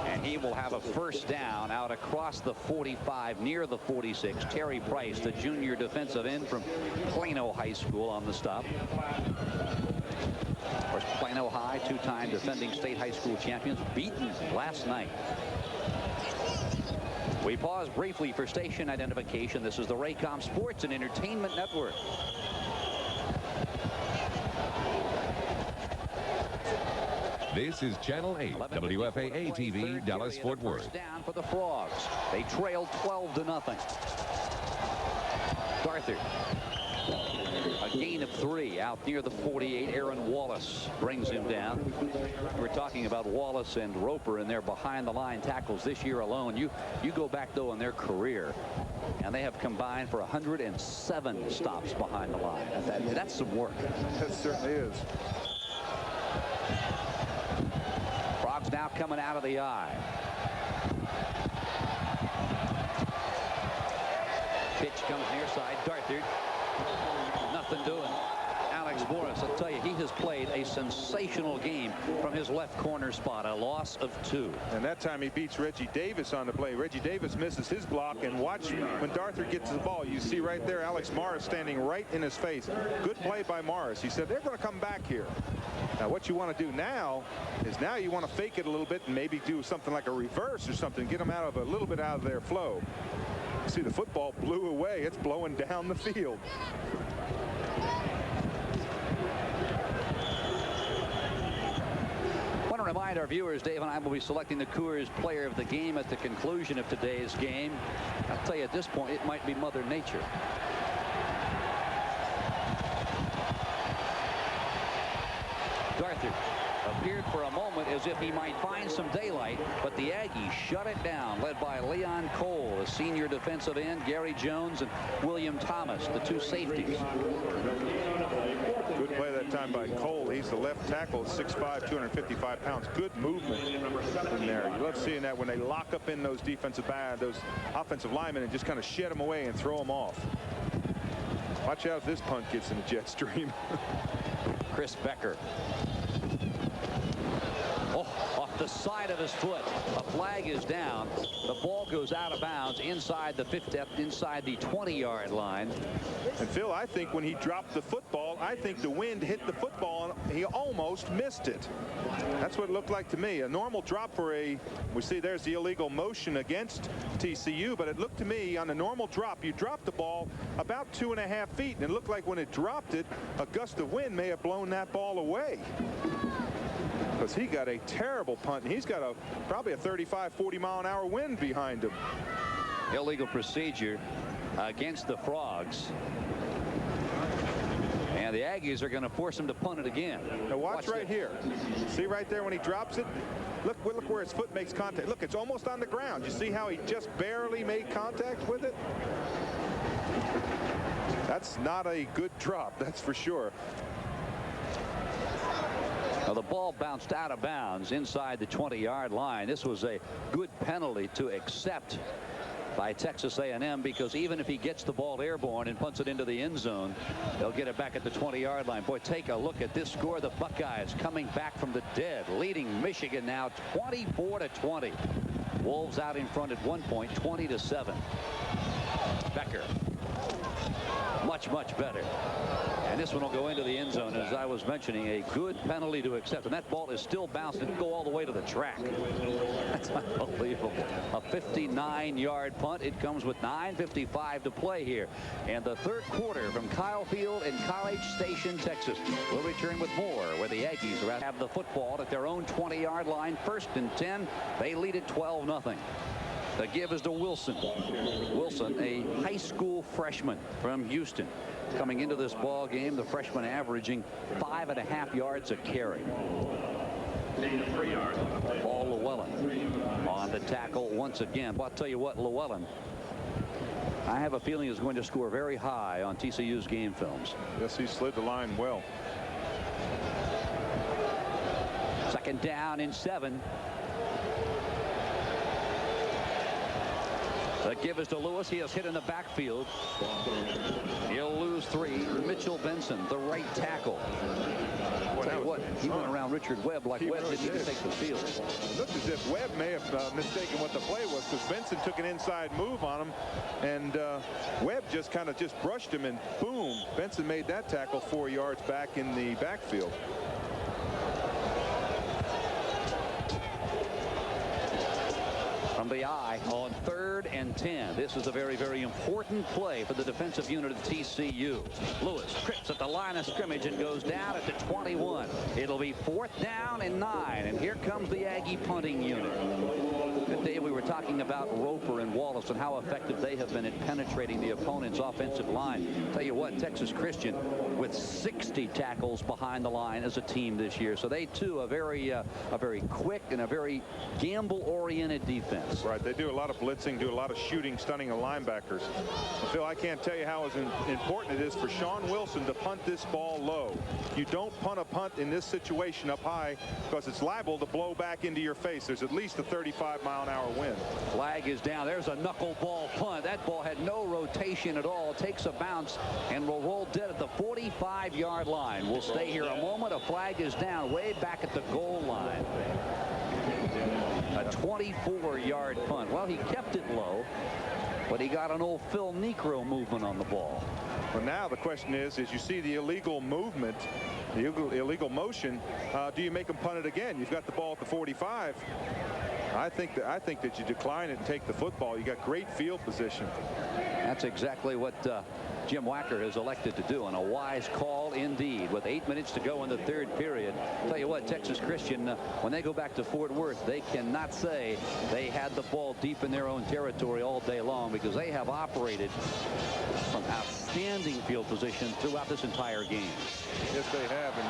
and he will have a first down out across the 45 near the 46. Terry Price, the junior defensive end from Plano High School, on the stop. Of course, Plano High, 2-time defending state high school champions, beaten last night. We pause briefly for station identification. This is the Raycom Sports and Entertainment Network. This is Channel 8, WFAA-TV, Dallas-Fort Worth. First down for the Frogs. They trailed 12-0. Darthard. A gain of 3 out near the 48. Aaron Wallace brings him down. We're talking about Wallace and Roper and their behind-the-line tackles this year alone. You go back, though, in their career, and they have combined for 107 stops behind the line. That's some work. That certainly is. Frogs now coming out of the eye. Pitch comes near side. Darthard. Nothing doing. Alex Morris, I'll tell you, he has played a sensational game from his left corner spot. A loss of 2. And that time he beats Reggie Davis on the play. Reggie Davis misses his block, and watch when Darthard gets the ball. You see right there Alex Morris standing right in his face. Good play by Morris. He said they're going to come back here. Now what you want to do now is you want to fake it a little bit and maybe do something like a reverse or something. Get them out of a little bit out of their flow. See, the football blew away. It's blowing down the field. I want to remind our viewers, Dave and I will be selecting the Coors player of the game at the conclusion of today's game. I'll tell you, at this point, it might be Mother Nature. Darthard appeared for a moment as if he might find some daylight, but the Aggies shut it down, led by Leon Cole, the senior defensive end, Gary Jones, and William Thomas, the 2 safeties. Good play that time by Cole. He's the left tackle, 6'5", 255 pounds. Good movement in there. You love seeing that when they lock up in those those offensive linemen and just kind of shed them away and throw them off. Watch out if this punt gets in the jet stream. Chris Becker. Oh, off the side of his foot. A flag is down. The ball goes out of bounds inside the 20-yard line. And Phil, I think when he dropped the football, I think the wind hit the football and he almost missed it. That's what it looked like to me. A normal drop for we see there's the illegal motion against TCU, but it looked to me on a normal drop, you drop the ball about 2.5 feet, and it looked like when it dropped it, a gust of wind may have blown that ball away. Because he got a terrible punt, and he's got probably a 35-40 mile-an-hour wind behind him. Illegal procedure against the Frogs. And the Aggies are going to force him to punt it again. Now watch right here. See right there when he drops it? Look where his foot makes contact. Look, it's almost on the ground. You see how he just barely made contact with it? That's not a good drop, that's for sure. Now, the ball bounced out of bounds inside the 20-yard line. This was a good penalty to accept by Texas A&M, because even if he gets the ball airborne and punts it into the end zone, they'll get it back at the 20-yard line. Boy, take a look at this score. The Buckeyes coming back from the dead, leading Michigan now 24-20. Wolves out in front at one point, 20-7. Becker, much better. And this one will go into the end zone. As I was mentioning, a good penalty to accept. And that ball is still bounced and go all the way to the track. That's unbelievable. A 59-yard punt. It comes with 9:55 to play here. And the third quarter from Kyle Field in College Station, Texas. We'll return with more where the Aggies have the football at their own 20-yard line. 1st and 10. They lead at 12-0. The give is to Wilson. Wilson, a high school freshman from Houston. Coming into this ball game, the freshman averaging 5.5 yards a carry. Paul Llewellyn on the tackle once again. But I'll tell you what, Llewellyn, I have a feeling is going to score very high on TCU's game films. Yes, he slid the line well. 2nd down and 7. The give is to Lewis. He is hit in the backfield. He'll lose 3. Mitchell Benson, the right tackle. Tell you what, he went around Richard Webb like Webb didn't even take the field. It looked as if Webb may have mistaken what the play was, because Benson took an inside move on him, and Webb just kind of brushed him, and boom, Benson made that tackle 4 yards back in the backfield. From the eye on 3rd and 10. This is a very important play for the defensive unit of TCU. Lewis trips at the line of scrimmage and goes down at the 21. It'll be 4th down and 9. And here comes the Aggie punting unit. Today we were talking about Roper and Wallace and how effective they have been at penetrating the opponent's offensive line. Tell you what, Texas Christian with 60 tackles behind the line as a team this year. So they too a very quick and a very gamble-oriented defense. Right, they do a lot of blitzing, do a lot of shooting, stunning the linebackers. Phil, I can't tell you how important it is for Sean Wilson to punt this ball low. You don't punt a punt in this situation up high, because it's liable to blow back into your face. There's at least a 35-mile-an-hour wind. Flag is down. There's a knuckleball punt. That ball had no rotation at all. Takes a bounce and will roll dead at the 45-yard line. We'll stay here a moment. A flag is down way back at the goal line. A 24-yard punt. Well, he kept it low, but he got an old Phil Necro movement on the ball. Well, now the question is you see the illegal movement, the illegal motion, do you make him punt it again? You've got the ball at the 45. I think that you decline it and take the football. You got great field position. That's exactly what Jim Wacker has elected to do, and a wise call indeed. With 8 minutes to go in the 3rd period. Tell you what, Texas Christian, when they go back to Fort Worth, they cannot say they had the ball deep in their own territory all day long, because they have operated from outstanding field position throughout this entire game. Yes, they have, and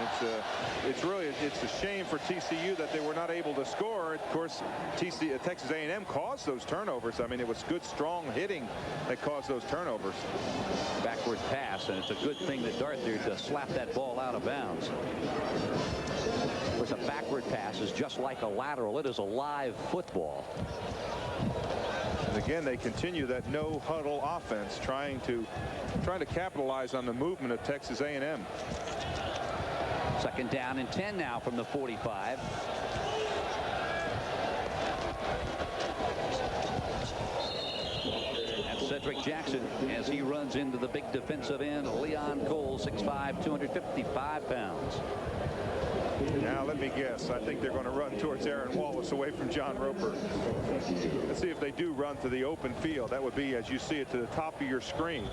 it's a shame for TCU that they were not able to score. Of course, Texas A&M caused those turnovers. I mean, it was good, strong hitting that caused those turnovers. Backward pass, and it's a good thing that Darther to slap that ball out of bounds. Of course, a backward pass is just like a lateral. It is a live football. And again, they continue that no huddle offense, trying to capitalize on the movement of Texas A&M. 2nd down and 10 now from the 45. And Cedric Jackson as he runs into the big defensive end, Leon Cole, 6'5", 255 pounds. Now let me guess. I think they're going to run towards Aaron Wallace away from John Roper. Let's see if they do run to the open field. That would be, as you see it, to the top of your screen.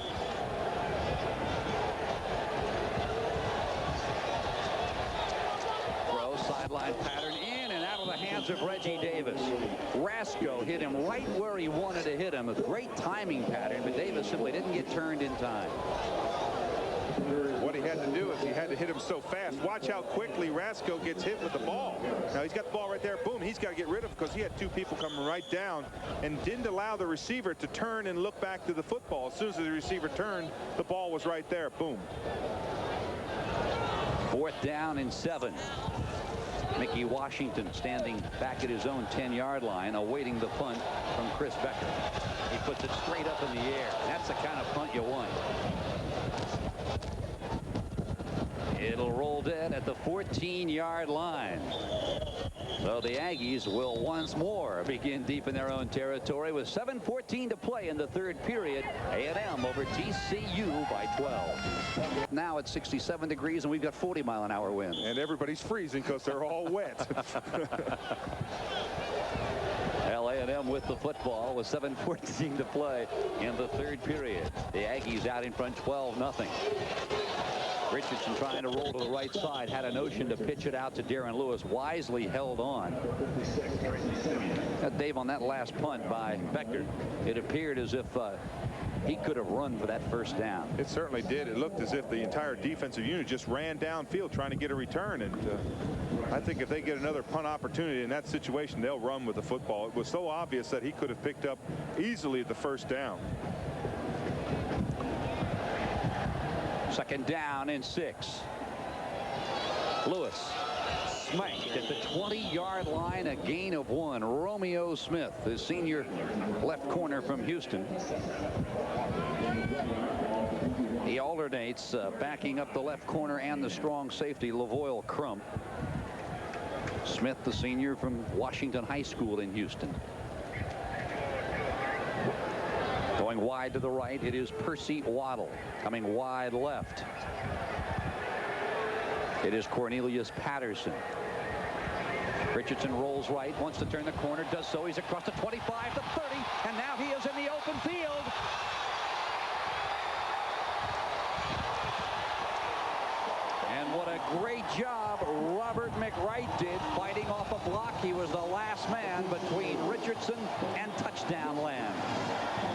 Throw, sideline pattern, in and out of the hands of Reggie Davis. Rasco hit him right where he wanted to hit him. A great timing pattern, but Davis simply didn't get turned in time. What he had to do is he had to hit him so fast. Watch how quickly Rasko gets hit with the ball. Now he's got the ball right there. Boom, he's got to get rid of it because he had two people coming right down and didn't allow the receiver to turn and look back to the football. As soon as the receiver turned, the ball was right there. Boom. 4th down and 7. Mickey Washington standing back at his own 10-yard line, awaiting the punt from Chris Becker. He puts it straight up in the air. That's the kind of punt you want. It'll roll dead at the 14-yard line. So the Aggies will once more begin deep in their own territory with 7:14 to play in the 3rd period. A&M over TCU by 12. Now it's 67 degrees and we've got 40-mile-an-hour winds. And everybody's freezing because they're all wet. A&M with the football with 7:14 to play in the 3rd period. The Aggies out in front 12-0. Richardson trying to roll to the right side, had a notion to pitch it out to Darren Lewis, wisely held on. Dave, on that last punt by Becker, it appeared as if he could have run for that 1st down. It certainly did. It looked as if the entire defensive unit just ran downfield trying to get a return. And I think if they get another punt opportunity in that situation, they'll run with the football. It was so obvious that he could have picked up easily the 1st down. 2nd down and 6. Lewis smacked at the 20-yard line, a gain of 1. Romeo Smith, the senior left corner from Houston. He alternates backing up the left corner and the strong safety, Lavoyle Crump. Smith, the senior from Washington High School in Houston. Going wide to the right, it is Percy Waddle. Coming wide left, it is Cornelius Patterson. Richardson rolls right, wants to turn the corner, does so. He's across the 25 to 30, and now he is in the open field. And what a great job Robert McWright did fighting off a block. He was the last man between Richardson and touchdown land.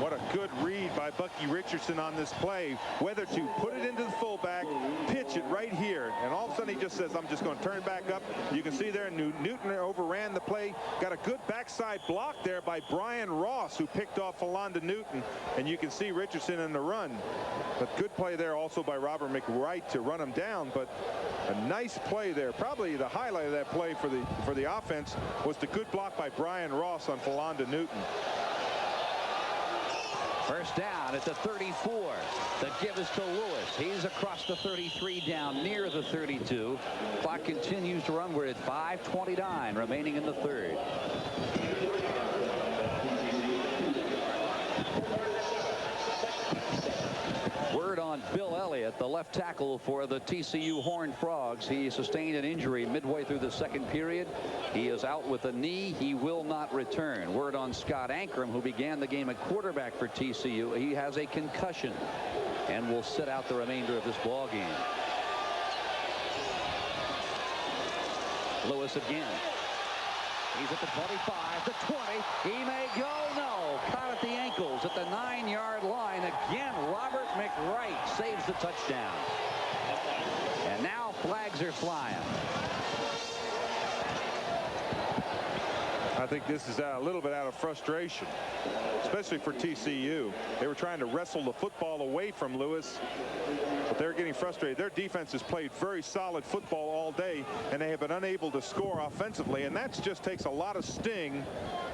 What a good read by Bucky Richardson on this play, whether to put it into the fullback, pitch it right here, and all of a sudden he just says, I'm just going to turn back up. You can see there Newton overran the play, got a good backside block there by Brian Ross, who picked off Philonda Newton, and you can see Richardson in the run. But good play there also by Robert McWright to run him down, but a nice play there. Probably the highlight of that play for the offense was the good block by Brian Ross on Philonda Newton. 1st down at the 34. The give is to Lewis. He's across the 33 down near the 32. Clock continues to run. We're at 5:29 remaining in the 3rd. Word on Bill Elliott, the left tackle for the TCU Horned Frogs. He sustained an injury midway through the 2nd period. He is out with a knee. He will not return. Word on Scott Ankrum, who began the game at quarterback for TCU. He has a concussion and will sit out the remainder of this ball game. Lewis again. He's at the 25, the 20. He may go. No. Caught at the ankles at the 9-yard line. Again, Robert McWright saves the touchdown. And now flags are flying. I think this is a little bit out of frustration, especially for TCU. They were trying to wrestle the football away from Lewis, but they're getting frustrated. Their defense has played very solid football all day, and they have been unable to score offensively, and that just takes a lot of sting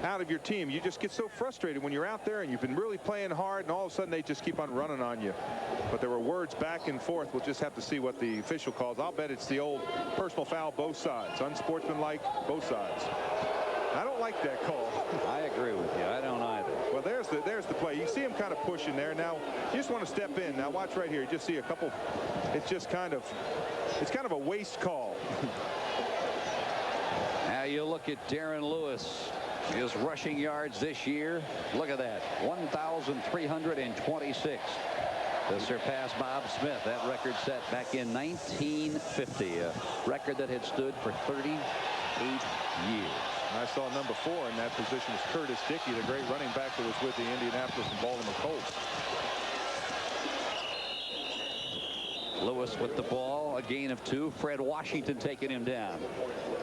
out of your team. You just get so frustrated when you're out there and you've been really playing hard, and all of a sudden they just keep on running on you. But there were words back and forth. We'll just have to see what the official calls. I'll bet it's the old personal foul both sides. Unsportsmanlike both sides. I don't like that call. I agree with you. I don't either. Well, there's the play. You see him kind of pushing there. Now you just want to step in. Now watch right here. You just see a couple. It's just kind of a waste call. Now you look at Darren Lewis. His rushing yards this year. Look at that. 1,326. To surpass Bob Smith. That record set back in 1950. A record that had stood for 38 years. I saw number 4 in that position was Curtis Dickey, the great running back that was with the Indianapolis and Baltimore Colts. Lewis with the ball, a gain of 2. Fred Washington taking him down.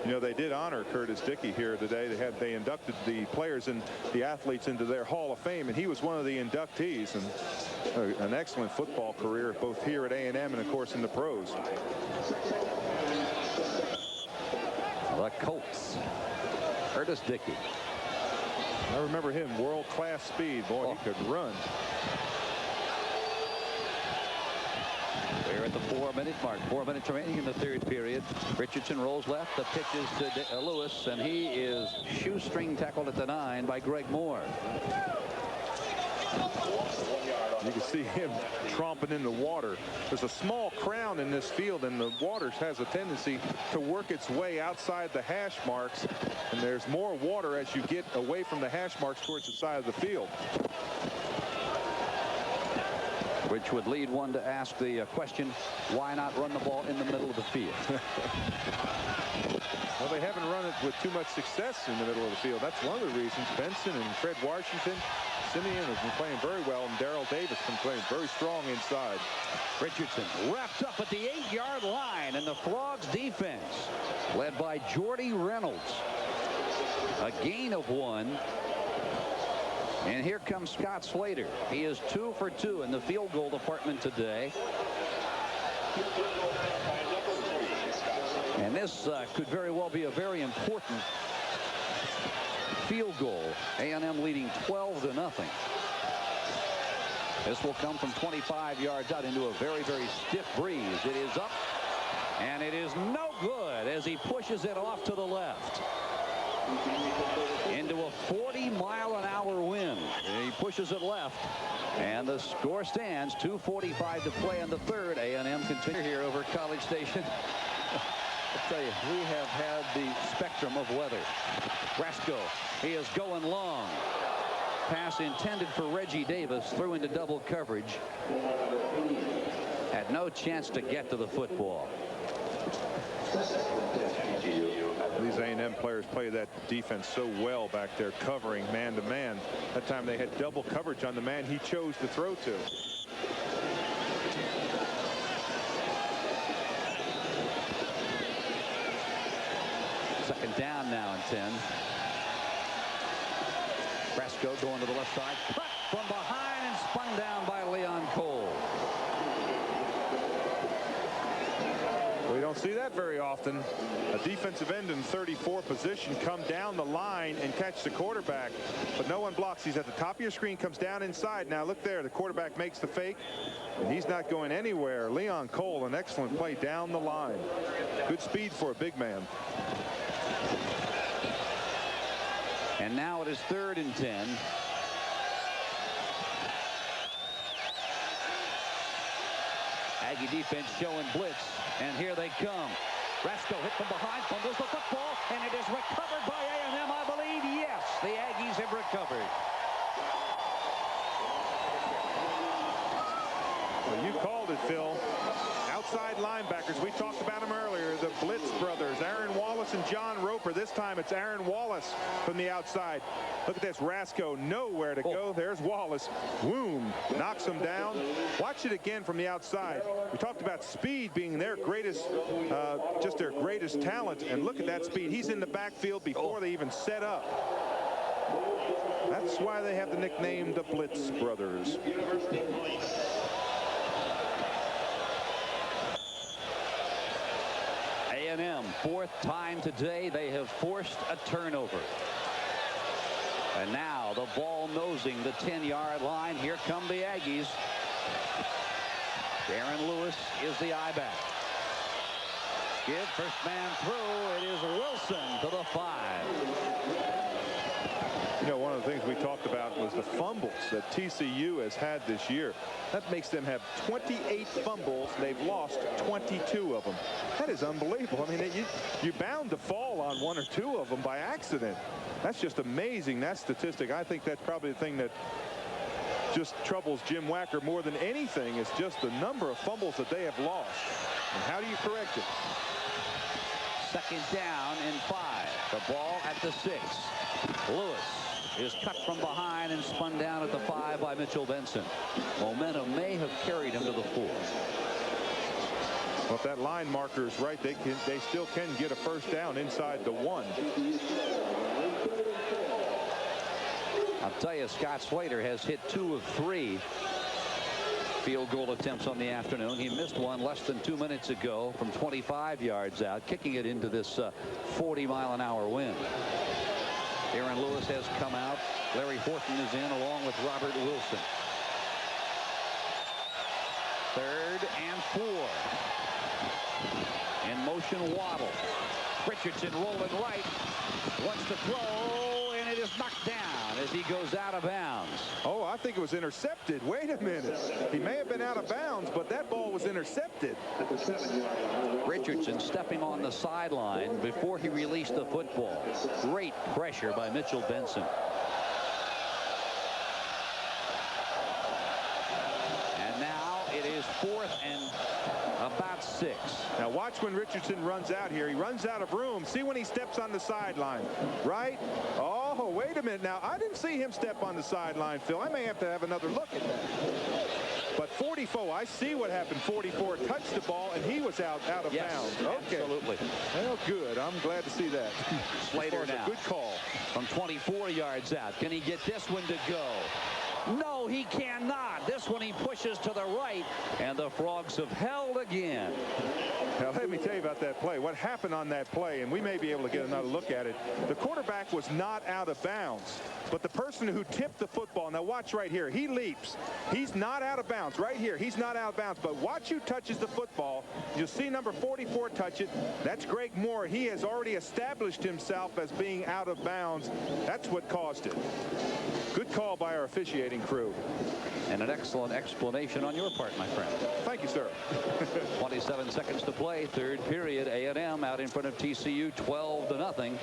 You know, they did honor Curtis Dickey here today. They inducted the players and the athletes into their Hall of Fame, and he was one of the inductees, and an excellent football career both here at A&M and of course in the pros. The Colts. Curtis Dickey. I remember him, world-class speed. Boy, he could run. We're at the 4-minute mark. 4 minutes remaining in the third period. Richardson rolls left. The pitch is to Lewis, and he is shoestring tackled at the 9 by Greg Moore. You can see him tromping in the water. There's a small crown in this field, and the water has a tendency to work its way outside the hash marks, and there's more water as you get away from the hash marks towards the side of the field. Which would lead one to ask the question, why not run the ball in the middle of the field? Well, they haven't run it with too much success in the middle of the field. That's one of the reasons. Benson and Fred Washington, Simeon has been playing very well, and Darrell Davis has been playing very strong inside. Richardson wrapped up at the 8-yard line, and the Frogs defense led by Jordy Reynolds. A gain of 1. And here comes Scott Slater. He is 2 for 2 in the field goal department today. And this could very well be a very important field goal. A&M leading 12-0. This will come from 25 yards out into a very, very stiff breeze. It is up, and it is no good as he pushes it off to the left. Into a 40-mile-an-hour wind. And he pushes it left, and the score stands. 2:45 to play in the third. A&M continue here over College Station. I'll tell you, we have had the spectrum of weather. Brasco, he is going long. Pass intended for Reggie Davis, threw into double coverage. Had no chance to get to the football. These A&M players play that defense so well back there, covering man-to-man. That time they had double coverage on the man he chose to throw to. Second down now and 10. Brasco going to the left side. Cut from behind and spun down by Leon Cole. We don't see that very often. A defensive end in 34 position come down the line and catch the quarterback, but no one blocks. He's at the top of your screen, comes down inside. Now look there, the quarterback makes the fake, and he's not going anywhere. Leon Cole, an excellent play down the line. Good speed for a big man. And now it is 3rd and 10. Aggie defense showing blitz, and here they come. Brasco hit from behind, fumbles the football, and it is recovered by A&M, I believe. Yes, the Aggies have recovered. Well, you called it, Phil. Outside linebackers, we talked about them earlier, the Blitz brothers, Aaron Wallace and John Roper. This time it's Aaron Wallace from the outside. Look at this, Rasco nowhere to go. There's Wallace. Boom, knocks him down. Watch it again from the outside. We talked about speed being their greatest, just their greatest talent, and look at that speed. He's in the backfield before they even set up. That's why they have the nickname the Blitz brothers. A&M, 4th time today they have forced a turnover. And now the ball nosing the 10-yard line. Here come the Aggies. Darren Lewis is the I-back. Give first man through. It is Wilson to the 5. You know, one of the things we talked about was the fumbles that TCU has had this year. That makes them have 28 fumbles. They've lost 22 of them. That is unbelievable. I mean, you're bound to fall on 1 or 2 of them by accident. That's just amazing, that statistic. I think that's probably the thing that just troubles Jim Wacker more than anything, is just the number of fumbles that they have lost. And how do you correct it? 2nd down and 5. The ball at the 6. Lewis is cut from behind and spun down at the 5 by Mitchell Benson. Momentum may have carried him to the 4. Well, if that line marker is right, they still can get a first down inside the 1. I'll tell you, Scott Slater has hit 2 of 3 field goal attempts on the afternoon. He missed one less than 2 minutes ago from 25 yards out, kicking it into this 40-mile-an-hour wind. Aaron Lewis has come out. Larry Horton is in along with Robert Wilson. 3rd and 4. In motion, Waddle. Richardson rolling right. Wants to throw, and it is knocked down as he goes out of bounds. Oh, I think it was intercepted. Wait a minute. He may have been out of bounds, but that ball was intercepted. Richardson stepping on the sideline before he released the football. Great pressure by Mitchell Benson. And now it is 4th and about 6. Now watch when Richardson runs out here. He runs out of room. See when he steps on the sideline, right? Oh, wait a minute. Now, I didn't see him step on the sideline, Phil. I may have to have another look at that. But 44, I see what happened. 44 touched the ball, and he was out of bounds. Okay. Absolutely. Well, good. I'm glad to see that. Slater now. Good call. From 24 yards out. Can he get this one to go? No, he cannot. This one he pushes to the right, and the Frogs have held again. Now, let me tell you about that play. What happened on that play, and we may be able to get another look at it. The quarterback was not out of bounds, but the person who tipped the football, now watch right here. He leaps. He's not out of bounds. Right here, he's not out of bounds, but watch who touches the football. You'll see number 44 touch it. That's Greg Moore. He has already established himself as being out of bounds. That's what caused it. Good call by our officiating crew. And an excellent explanation on your part, my friend. Thank you, sir. 27 seconds to play. 3rd period. A&M out in front of TCU 12-0.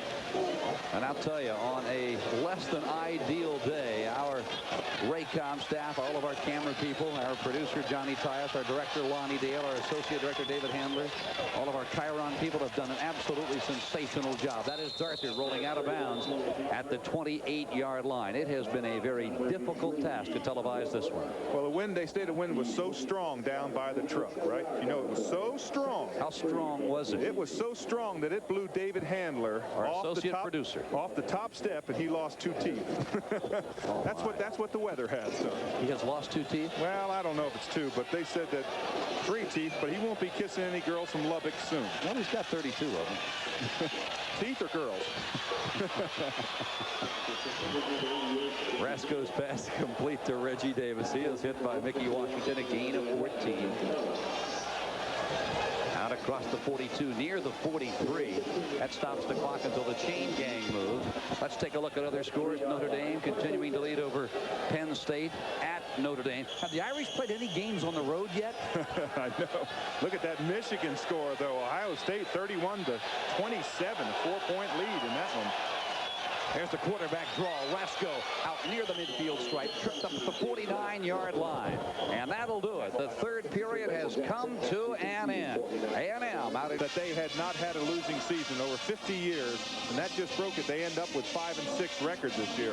And I'll tell you, on a less than ideal day, our Raycom staff, all of our camera people, our producer Johnny Tyus, our director Lonnie Dale, our associate director David Handler, all of our Chiron people have done an absolutely sensational job. That is Darther rolling out of bounds at the 28-yard line. It has been a very difficult task to televise this one. Well, the wind, they say the wind was so strong down by the truck, right? You know, it was so strong. How strong was it? It was so strong that it blew David Handler off the top step, and he lost 2 teeth. That's what the weather has done. He has lost 2 teeth? Well, I don't know if it's 2, but they said that 3 teeth, but he won't be kissing any girls from Lubbock soon. Well, he's got 32 of them. Teeth or girls? Rasco's pass complete to Reggie Davis. He is hit by Mickey Washington, a gain of 14. Out across the 42, near the 43. That stops the clock until the chain gang move. Let's take a look at other scores. Notre Dame continuing to lead over Penn State at Notre Dame. Have the Irish played any games on the road yet? I know. Look at that Michigan score, though. Ohio State 31-27, a 4-point lead in that one. There's the quarterback draw. Rasco out near the midfield stripe, tripped up at the 49-yard line. And that'll do it. The 3rd period has come to an end. A&M out that they had not had a losing season over 50 years, and that just broke it. They end up with 5-6 record this year.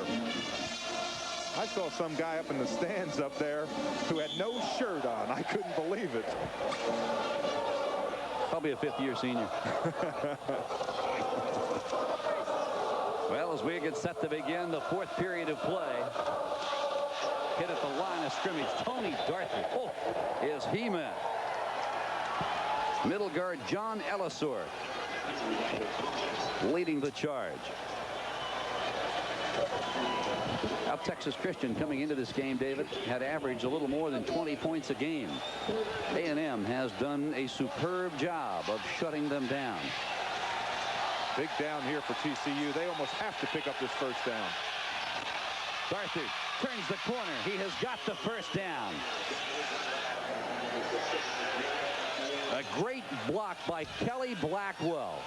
I saw some guy up in the stands up there who had no shirt on. I couldn't believe it. Probably a 5th-year senior. Well, as we get set to begin the 4th period of play, hit at the line of scrimmage, Tony Darther. Oh, is he met? Middle guard John Ellisor leading the charge. Now Texas Christian coming into this game, David, had averaged a little more than 20 points a game. A&M has done a superb job of shutting them down. Big down here for TCU. They almost have to pick up this first down. Darther turns the corner. He has got the first down. A great block by Kelly Blackwell.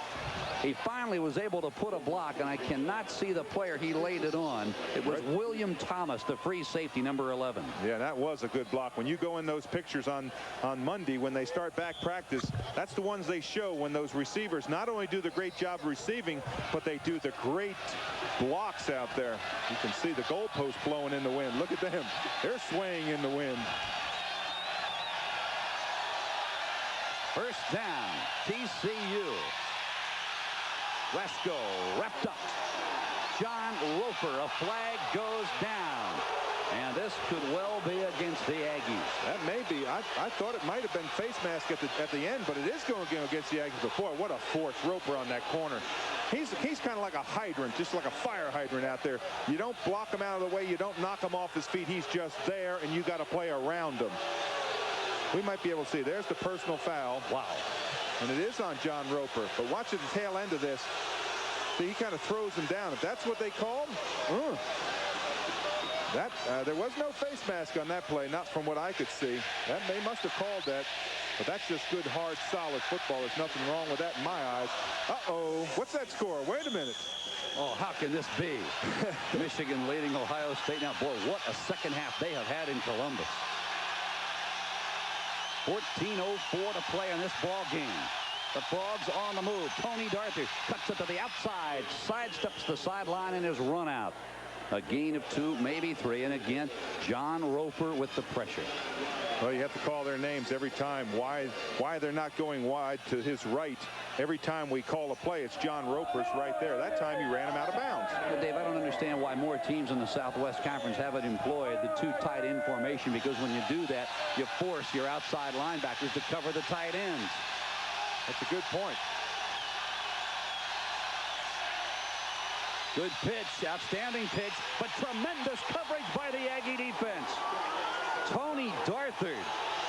He finally was able to put a block, and I cannot see the player he laid it on. It was William Thomas, the free safety, number 11. Yeah, that was a good block. When you go in those pictures on Monday when they start back practice, that's the ones they show when those receivers not only do the great job receiving, but they do the great blocks out there. You can see the goalpost blowing in the wind. Look at them. They're swaying in the wind. First down, TCU. Resco wrapped up. John Roper, a flag goes down. And this could well be against the Aggies. That may be. I thought it might have been face mask at the end, but it is going to go against the Aggies. But boy, what a force. Roper on that corner. He's kind of like a hydrant, just like a fire hydrant out there. You don't block him out of the way. You don't knock him off his feet. He's just there, and you got to play around him. We might be able to see. There's the personal foul. Wow. And it is on John Roper. But watch at the tail end of this. See, he kind of throws him down. If that's what they called, there was no face mask on that play, not from what I could see. They must have called that. But that's just good, hard, solid football. There's nothing wrong with that in my eyes. Uh-oh. What's that score? Wait a minute. Oh, how can this be? Michigan leading Ohio State. Now, boy, what a second half they have had in Columbus. 14:04 to play in this ball game. The Frogs on the move. Tony Darther cuts it to the outside, sidesteps the sideline, and is run out. A gain of 2, maybe 3, and again, John Roper with the pressure. Well, you have to call their names every time. Why they're not going wide to his right. Every time we call a play, it's John Roper's right there. That time he ran him out of bounds. But Dave, I don't understand why more teams in the Southwest Conference haven't employed the 2 tight end formation, because when you do that, you force your outside linebackers to cover the tight ends. That's a good point. Good pitch, outstanding pitch, but tremendous coverage by the Aggie defense. Tony Darther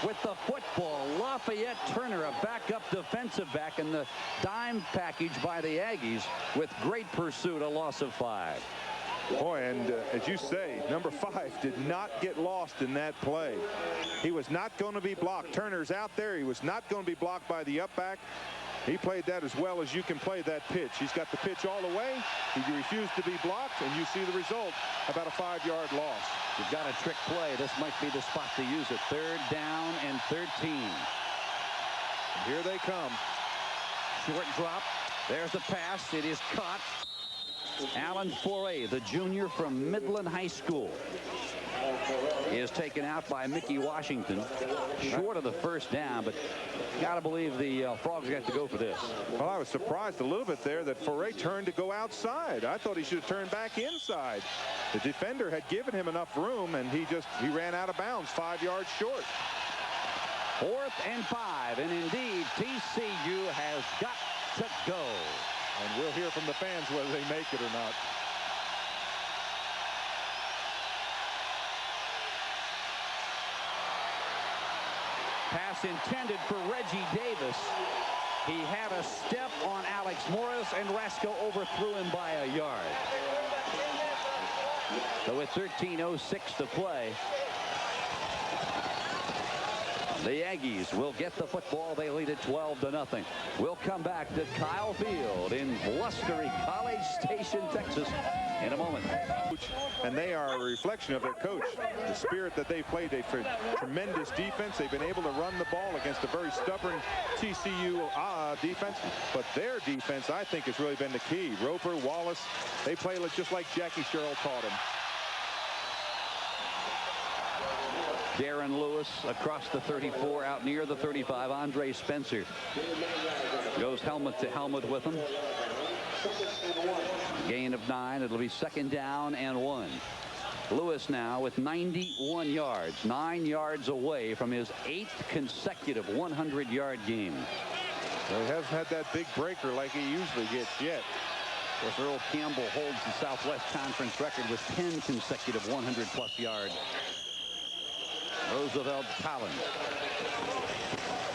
with the football. Lafayette Turner, a backup defensive back, in the dime package by the Aggies with great pursuit, a loss of 5. Boy, and as you say, number 5 did not get lost in that play. He was not going to be blocked. Turner's out there. He was not going to be blocked by the up back. He played that as well as you can play that pitch. He's got the pitch all the way. He refused to be blocked, and you see the result, about a 5-yard loss. You've got a trick play. This might be the spot to use it. 3rd down and 13. Here they come. Short drop. There's the pass. It is caught. Alan Foray, the junior from Midland High School, is taken out by Mickey Washington. Short of the first down, but got to believe the Frogs got to go for this. Well, I was surprised a little bit there that Foray turned to go outside. I thought he should have turned back inside. The defender had given him enough room, and he ran out of bounds 5 yards short. 4th and 5, and indeed TCU has got to go. And we'll hear from the fans whether they make it or not. Pass intended for Reggie Davis. He had a step on Alex Morris, and Rasco overthrew him by a yard. So with 13:06 to play, the Aggies will get the football. They lead it 12-0. We'll come back to Kyle Field in blustery College Station, Texas, in a moment. And they are a reflection of their coach. The spirit that they played, they've played tremendous defense. They've been able to run the ball against a very stubborn TCU defense. But their defense, I think, has really been the key. Roper, Wallace, they play just like Jackie Sherrill taught them. Darren Lewis across the 34, out near the 35. Andre Spencer goes helmet to helmet with him. Gain of 9. It'll be 2nd down and 1. Lewis now with 91 yards, 9 yards away from his 8th consecutive 100-yard game. Well, he hasn't had that big breaker like he usually gets yet. Of course, Earl Campbell holds the Southwest Conference record with 10 consecutive 100-plus yards. Roosevelt Collins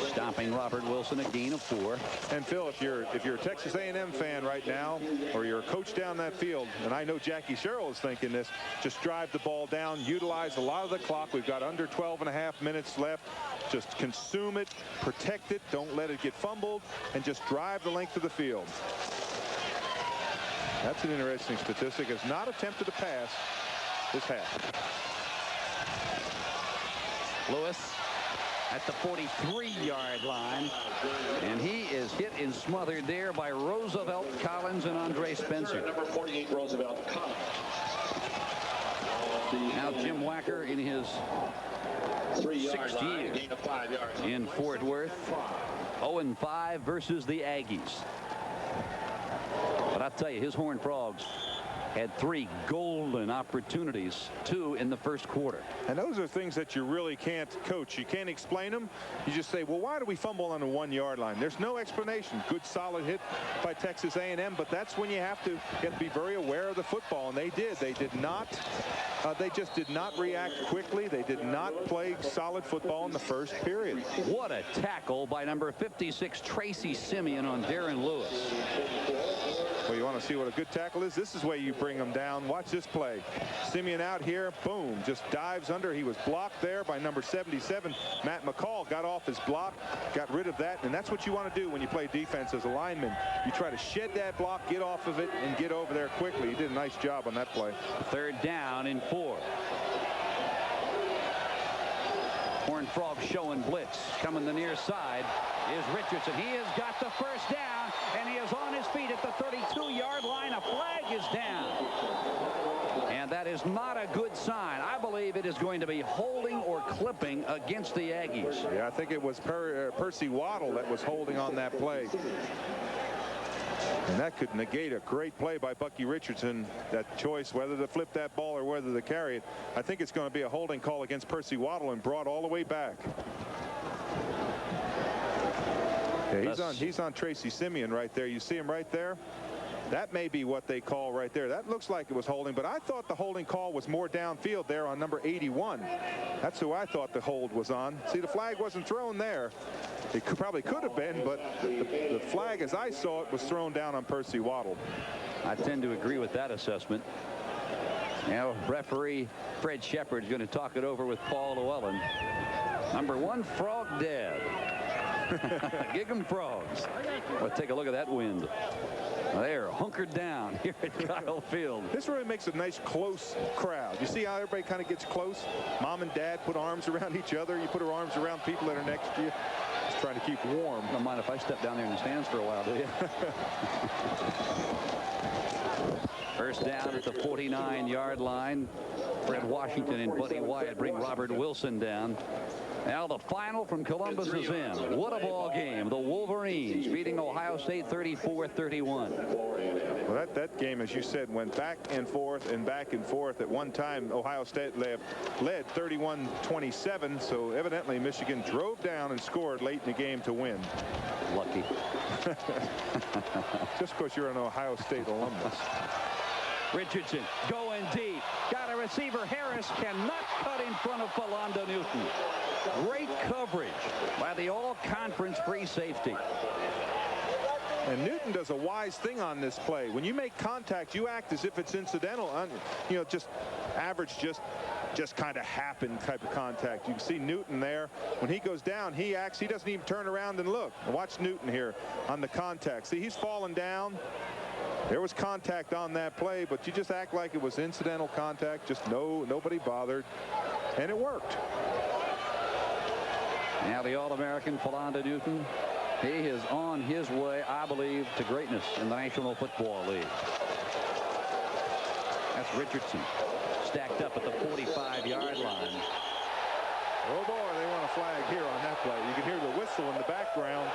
stopping Robert Wilson, a gain of 4. And Phil, if you're a Texas A&M fan right now, or you're a coach down that field, and I know Jackie Sherrill is thinking this, just drive the ball down, utilize a lot of the clock. We've got under 12.5 minutes left. Just consume it, protect it, don't let it get fumbled, and just drive the length of the field. That's an interesting statistic. Has not attempted to pass this half. Lewis at the 43-yard line, and he is hit and smothered there by Roosevelt Collins and Andre Spencer. Number 48, Roosevelt Collins. Now Jim Wacker in his 3-yard 6th line, year gain of 5 yards. in Fort Worth. 0-5 versus the Aggies. But I tell you, his Horned Frogs had 3 golden opportunities, 2 in the first quarter. And those are things that you really can't coach. You can't explain them. You just say, well, why do we fumble on the 1-yard line? There's no explanation. Good solid hit by Texas A&M, but that's when you have to be very aware of the football, and they did. They did not. They just did not react quickly. They did not play solid football in the first period. What a tackle by number 56 Tracy Simeon on Darren Lewis. Well, you want to see what a good tackle is? This is where you bring them down. Watch this play. Simeon out here, boom, just dives under. He was blocked there by number 77. Matt McCall got off his block, got rid of that, and that's what you want to do when you play defense as a lineman. You try to shed that block, get off of it, and get over there quickly. He did a nice job on that play. 3rd down and 4. Horned Frogs showing blitz. Coming the near side is Richardson. He has got the first down, and he is on his feet at the 32-yard line. A flag is down. And that is not a good sign. I believe it is going to be holding or clipping against the Aggies. Yeah, I think it was Percy Waddle that was holding on that play. And that could negate a great play by Bucky Richardson. That choice whether to flip that ball or whether to carry it. I think it's going to be a holding call against Percy Waddle and brought all the way back. Yeah, he's on Tracy Simeon right there. You see him right there. That may be what they call right there. That looks like it was holding, but I thought the holding call was more downfield there on number 81. That's who I thought the hold was on. See, the flag wasn't thrown there. It probably could have been, but the flag, as I saw it, was thrown down on Percy Waddle. I tend to agree with that assessment. Now, referee Fred Shepard is going to talk it over with Paul Llewellyn. Number 1, Frog dead. Gig 'em Frogs. Let's take a look at that wind. They're hunkered down here at Kyle Field. This really makes a nice close crowd. You see how everybody kind of gets close? Mom and dad put arms around each other. You put your arms around people that are next to you. Just trying to keep warm. Don't mind if I step down there in the stands for a while, do you? First down at the 49-yard line. Fred Washington and Buddy Wyatt bring Robert Wilson down. Now the final from Columbus is in. What a ball game. The Wolverines beating Ohio State 34-31. Well, that game, as you said, went back and forth and back and forth. At one time, Ohio State led 31-27. So evidently Michigan drove down and scored late in the game to win. Lucky. Just because you're an Ohio State alumnus. Richardson going deep. Got a receiver. Harris cannot cut in front of Philando Newton. Great coverage by the all-conference free safety. And Newton does a wise thing on this play. When you make contact, you act as if it's incidental. You know, just average, just kind of happen type of contact. You can see Newton there. When he goes down, he acts. He doesn't even turn around and look. Watch Newton here on the contact. See, he's falling down. There was contact on that play, but you just act like it was incidental contact. Just nobody bothered, and it worked. Now the All-American Philando Newton, he is on his way, I believe, to greatness in the National Football League. That's Richardson stacked up at the 45-yard line. Oh boy, they want a flag here on that play. You can hear the whistle in the background,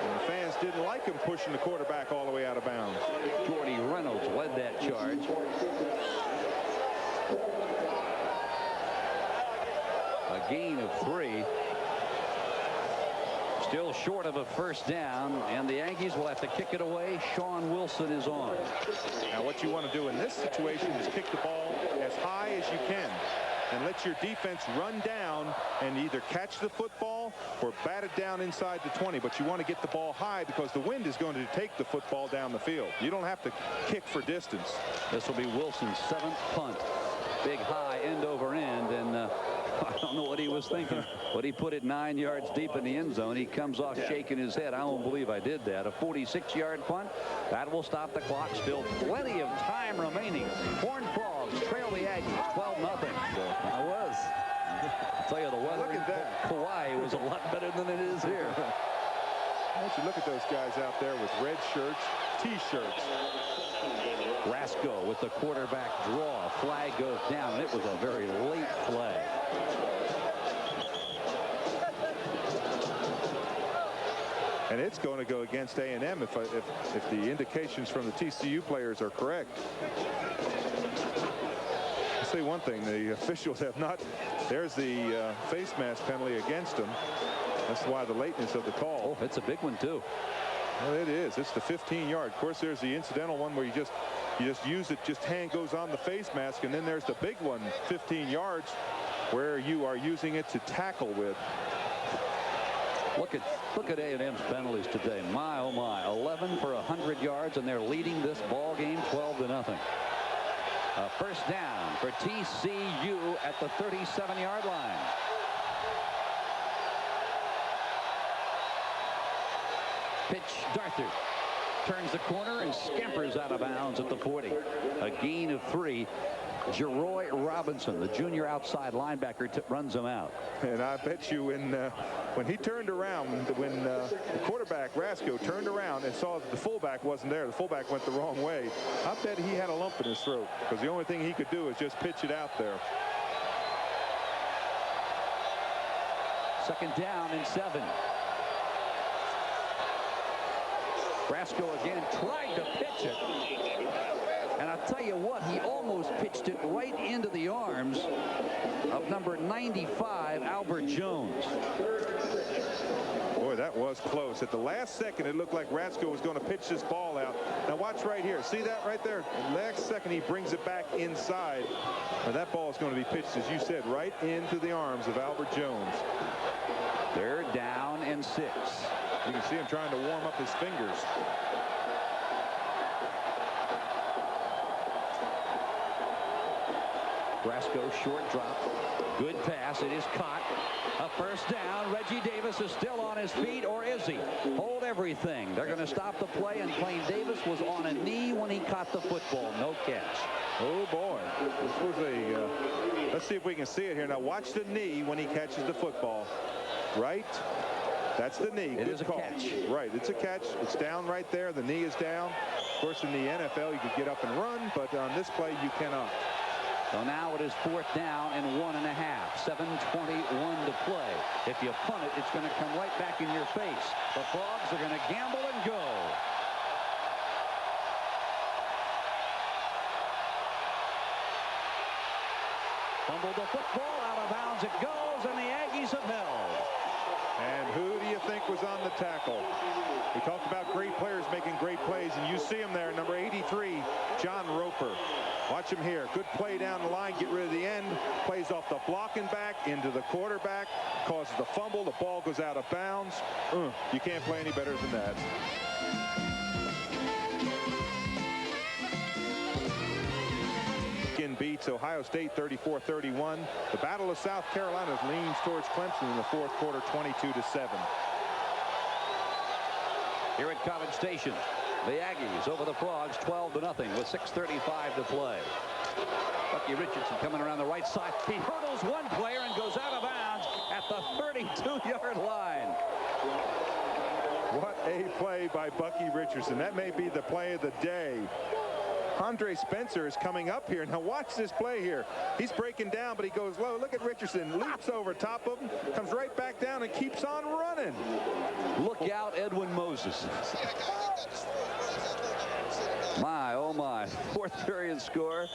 and the fans didn't like him pushing the quarterback all the way out of bounds. Jordy Reynolds led that charge. A gain of 3. Still short of a first down, and the Aggies will have to kick it away. Sean Wilson is on. Now what you want to do in this situation is kick the ball as high as you can and let your defense run down and either catch the football or bat it down inside the 20. But you want to get the ball high because the wind is going to take the football down the field. You don't have to kick for distance. This will be Wilson's 7th punt. Big high end over end, and I don't know what he was thinking, but he put it 9 yards deep in the end zone. He comes off shaking his head. I don't believe I did that. A 46-yard punt. That will stop the clock. Still plenty of time remaining. Horned Frogs trail the Aggies 12-0. I was. I'll tell you, the weather in Hawaii was a lot better than it is here. Why don't you look at those guys out there with red shirts, T-shirts. Rasco with the quarterback draw. Flag goes down, and it was a very late flag. And it's going to go against A&M if the indications from the TCU players are correct. I'll say one thing, the officials have not. There's the face mask penalty against them. That's why the lateness of the call. Oh, it's a big one too. Well, it is. It's the 15-yard. Of course, there's the incidental one where you just use it, just hand goes on the face mask, and then there's the big one, 15 yards, where you are using it to tackle with. Look at A&M's penalties today. My, oh my, 11 for 100 yards, and they're leading this ball game 12-0. A first down for TCU at the 37-yard line. Pitch, Darthur turns the corner and scampers out of bounds at the 40. A gain of 3. Jeroy Robinson, the junior outside linebacker, runs him out. And I bet you when he turned around, when the quarterback, Rasco, turned around and saw that the fullback wasn't there, the fullback went the wrong way, I bet he had a lump in his throat, because the only thing he could do is just pitch it out there. Second down and 7. Rasco again tried to pitch it. And I'll tell you what, he almost pitched it right into the arms of number 95, Albert Jones. Boy, that was close. At the last second, it looked like Rasco was going to pitch this ball out. Now watch right here. See that right there? The last second, he brings it back inside. Now that ball is going to be pitched, as you said, right into the arms of Albert Jones. Third down and 6. You can see him trying to warm up his fingers. Rasco short drop. Good pass. It is caught. A first down. Reggie Davis is still on his feet, or is he? Hold everything. They're going to stop the play, and Plain Davis was on a knee when he caught the football. No catch. Oh boy, this was a let's see if we can see it here. Now watch the knee when he catches the football. Right, that's the knee. It is a catch. Right, it's a catch. It's down right there. The knee is down. Of course, in the NFL you could get up and run, but on this play you cannot. So now it is 4th down and 1.5. 7:21 to play. If you punt it, it's going to come right back in your face. The Frogs are going to gamble and go. Fumbled the football, out of bounds it goes, and the Aggies have held. And who do you think was on the tackle? We talked about great players making great plays, and you see him there, number 83, John Roper. Watch him here. Good play down the line, get rid of the end, plays off the blocking back into the quarterback, causes the fumble, the ball goes out of bounds. You can't play any better than that. Beats Ohio State 34-31. The Battle of South Carolina leans towards Clemson in the 4th quarter, 22-7. Here at College Station, the Aggies over the Frogs 12-0 with 6:35 to play. Bucky Richardson coming around the right side. He hurdles one player and goes out of bounds at the 32-yard line. What a play by Bucky Richardson. That may be the play of the day. Andre Spencer is coming up here. Now watch this play here. He's breaking down, but he goes low. Look at Richardson. Leaps over top of him, comes right back down, and keeps on running. Look out, Edwin Moses. My, oh my. 4th period score.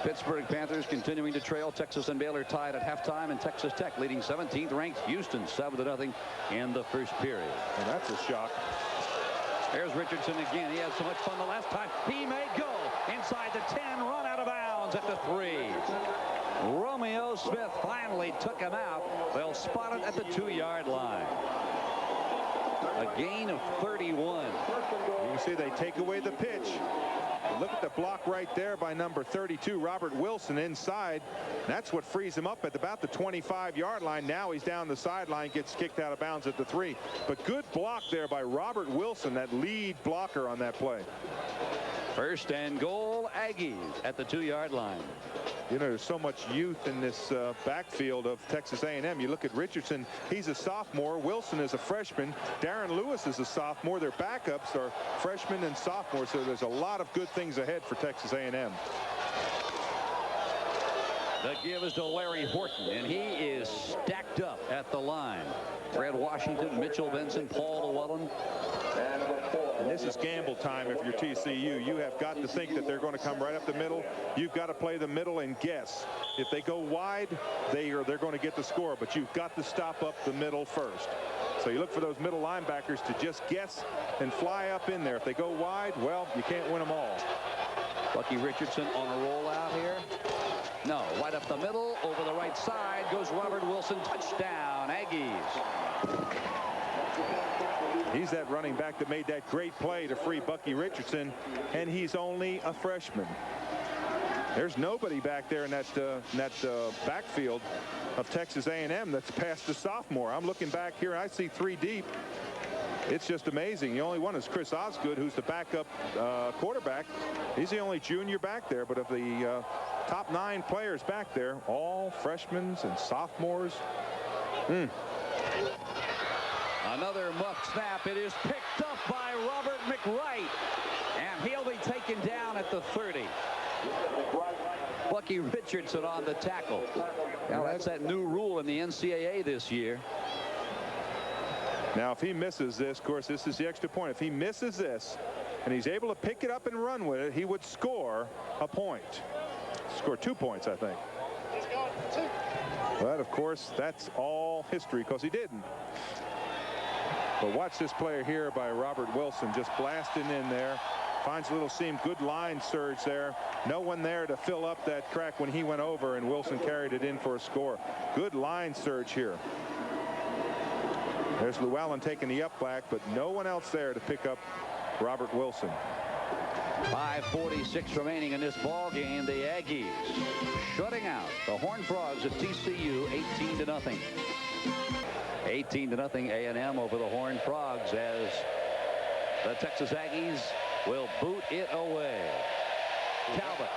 Pittsburgh Panthers continuing to trail. Texas and Baylor tied at halftime, and Texas Tech leading 17th ranked Houston 7-0 in the 1st period. And that's a shock. There's Richardson again. He had so much fun the last time. He may go inside the 10, run out of bounds at the 3. Romeo Smith finally took him out. They'll spot it at the 2-yard line. A gain of 31. You can see they take away the pitch. Look at the block right there by number 32, Robert Wilson, inside. That's what frees him up at about the 25-yard line. Now he's down the sideline, gets kicked out of bounds at the 3. But good block there by Robert Wilson, that lead blocker on that play. 1st and goal, Aggies at the 2-yard line. You know, there's so much youth in this backfield of Texas A&M. You look at Richardson, he's a sophomore. Wilson is a freshman. Darren Lewis is a sophomore. Their backups are freshmen and sophomores, so there's a lot of good things ahead for Texas A&M. The give is to Larry Horton, and he is stacked up at the line. Fred Washington, Mitchell Benson, Paul Llewellyn. And this is gamble time if you're TCU. You have got to think that they're going to come right up the middle. You've got to play the middle and guess. If they go wide, they're going to get the score, but you've got to stop up the middle first. So you look for those middle linebackers to just guess and fly up in there. If they go wide, well, you can't win them all. Bucky Richardson on a rollout here. No, right up the middle, over the right side goes Robert Wilson. Touchdown, Aggies. He's that running back that made that great play to free Bucky Richardson, and he's only a freshman. There's nobody back there in that backfield of Texas A&M that's past the sophomore. I'm looking back here, I see 3 deep. It's just amazing. The only one is Chris Osgood, who's the backup quarterback. He's the only junior back there, but of the top 9 players back there, all freshmen and sophomores. Another muff snap. It is picked up by Robert McWright, and he'll be taken down at the 30. Bucky Richardson on the tackle. Now that's that new rule in the NCAA this year. Now if he misses this, of course this is the extra point. If he misses this and he's able to pick it up and run with it, he would score a point. Score 2 points, I think. But of course that's all history because he didn't. But watch this player here by Robert Wilson, just blasting in there. Finds a little seam, good line surge there. No one there to fill up that crack when he went over, and Wilson carried it in for a score. Good line surge here. There's Llewellyn taking the up back, but no one else there to pick up Robert Wilson. 5:46 remaining in this ball game. The Aggies shutting out the Horned Frogs of TCU 18-0. 18-0 A&M over the Horned Frogs as the Texas Aggies will boot it away. Talbot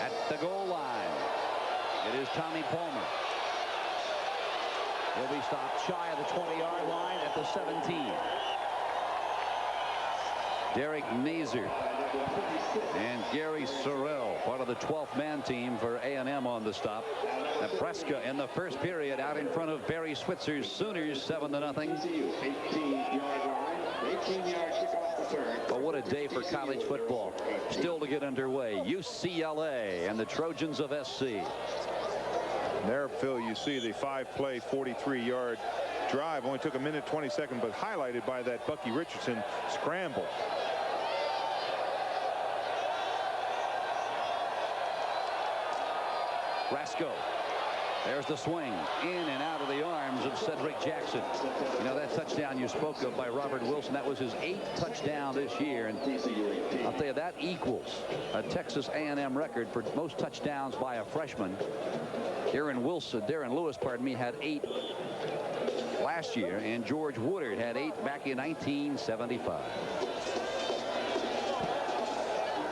at the goal line. It is Tommy Palmer. He'll be stopped shy of the 20-yard line at the 17. Derek Mazer and Gary Sorrell, part of the 12th man team for A&M on the stop. Nebraska in the first period out in front of Barry Switzer's Sooners 7-0. But what a day for college football. Still to get underway. UCLA and the Trojans of SC. There, Phil, you see the 5-play 43-yard drive. Only took a minute 20 seconds, but highlighted by that Bucky Richardson scramble. Rasco. There's the swing in and out of the arms of Cedric Jackson. You know, that touchdown you spoke of by Robert Wilson, that was his 8th touchdown this year. And I'll tell you, that equals a Texas A&M record for most touchdowns by a freshman. Darren Lewis, had 8 last year, and George Woodard had 8 back in 1975.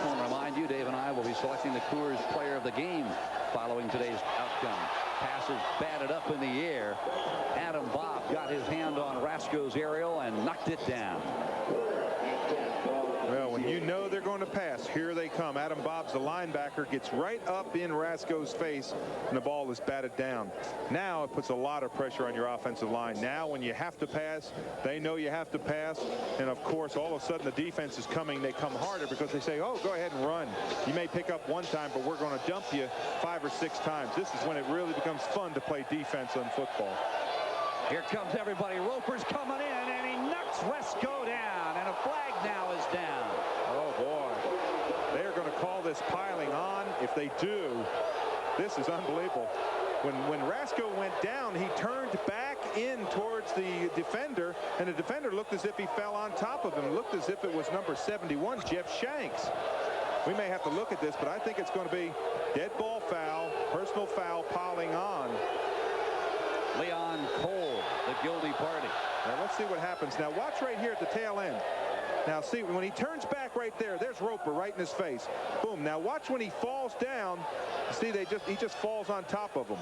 I want to remind you, Dave and I will be selecting the Coors Player of the Game following today's outcome. Passes batted up in the air. Adam Bobb got his hand on Rasco's aerial and knocked it down. Well, when you know they're going to pass, here they come. Adam Bobb's the linebacker, gets right up in Rasco's face, and the ball is batted down. Now it puts a lot of pressure on your offensive line. Now when you have to pass, they know you have to pass. And of course, all of a sudden the defense is coming. They come harder because they say, oh, go ahead and run. You may pick up 1 time, but we're going to dump you 5 or 6 times. This is when it really becomes fun to play defense on football. Here comes everybody. Roper's coming in, and he knocks Rasco down, and a flag now is down. Oh, boy. They are going to call this piling on. If they do, this is unbelievable. When Rasco went down, he turned back in towards the defender, and the defender looked as if he fell on top of him. It looked as if it was number 71, Jeff Shanks. We may have to look at this, but I think it's going to be dead ball foul, personal foul, piling on. Leon Cole, the guilty party. Now let's see what happens. Now watch right here at the tail end. Now see, when he turns back right there's Roper right in his face. Boom. Now watch when he falls down. See, he just falls on top of him.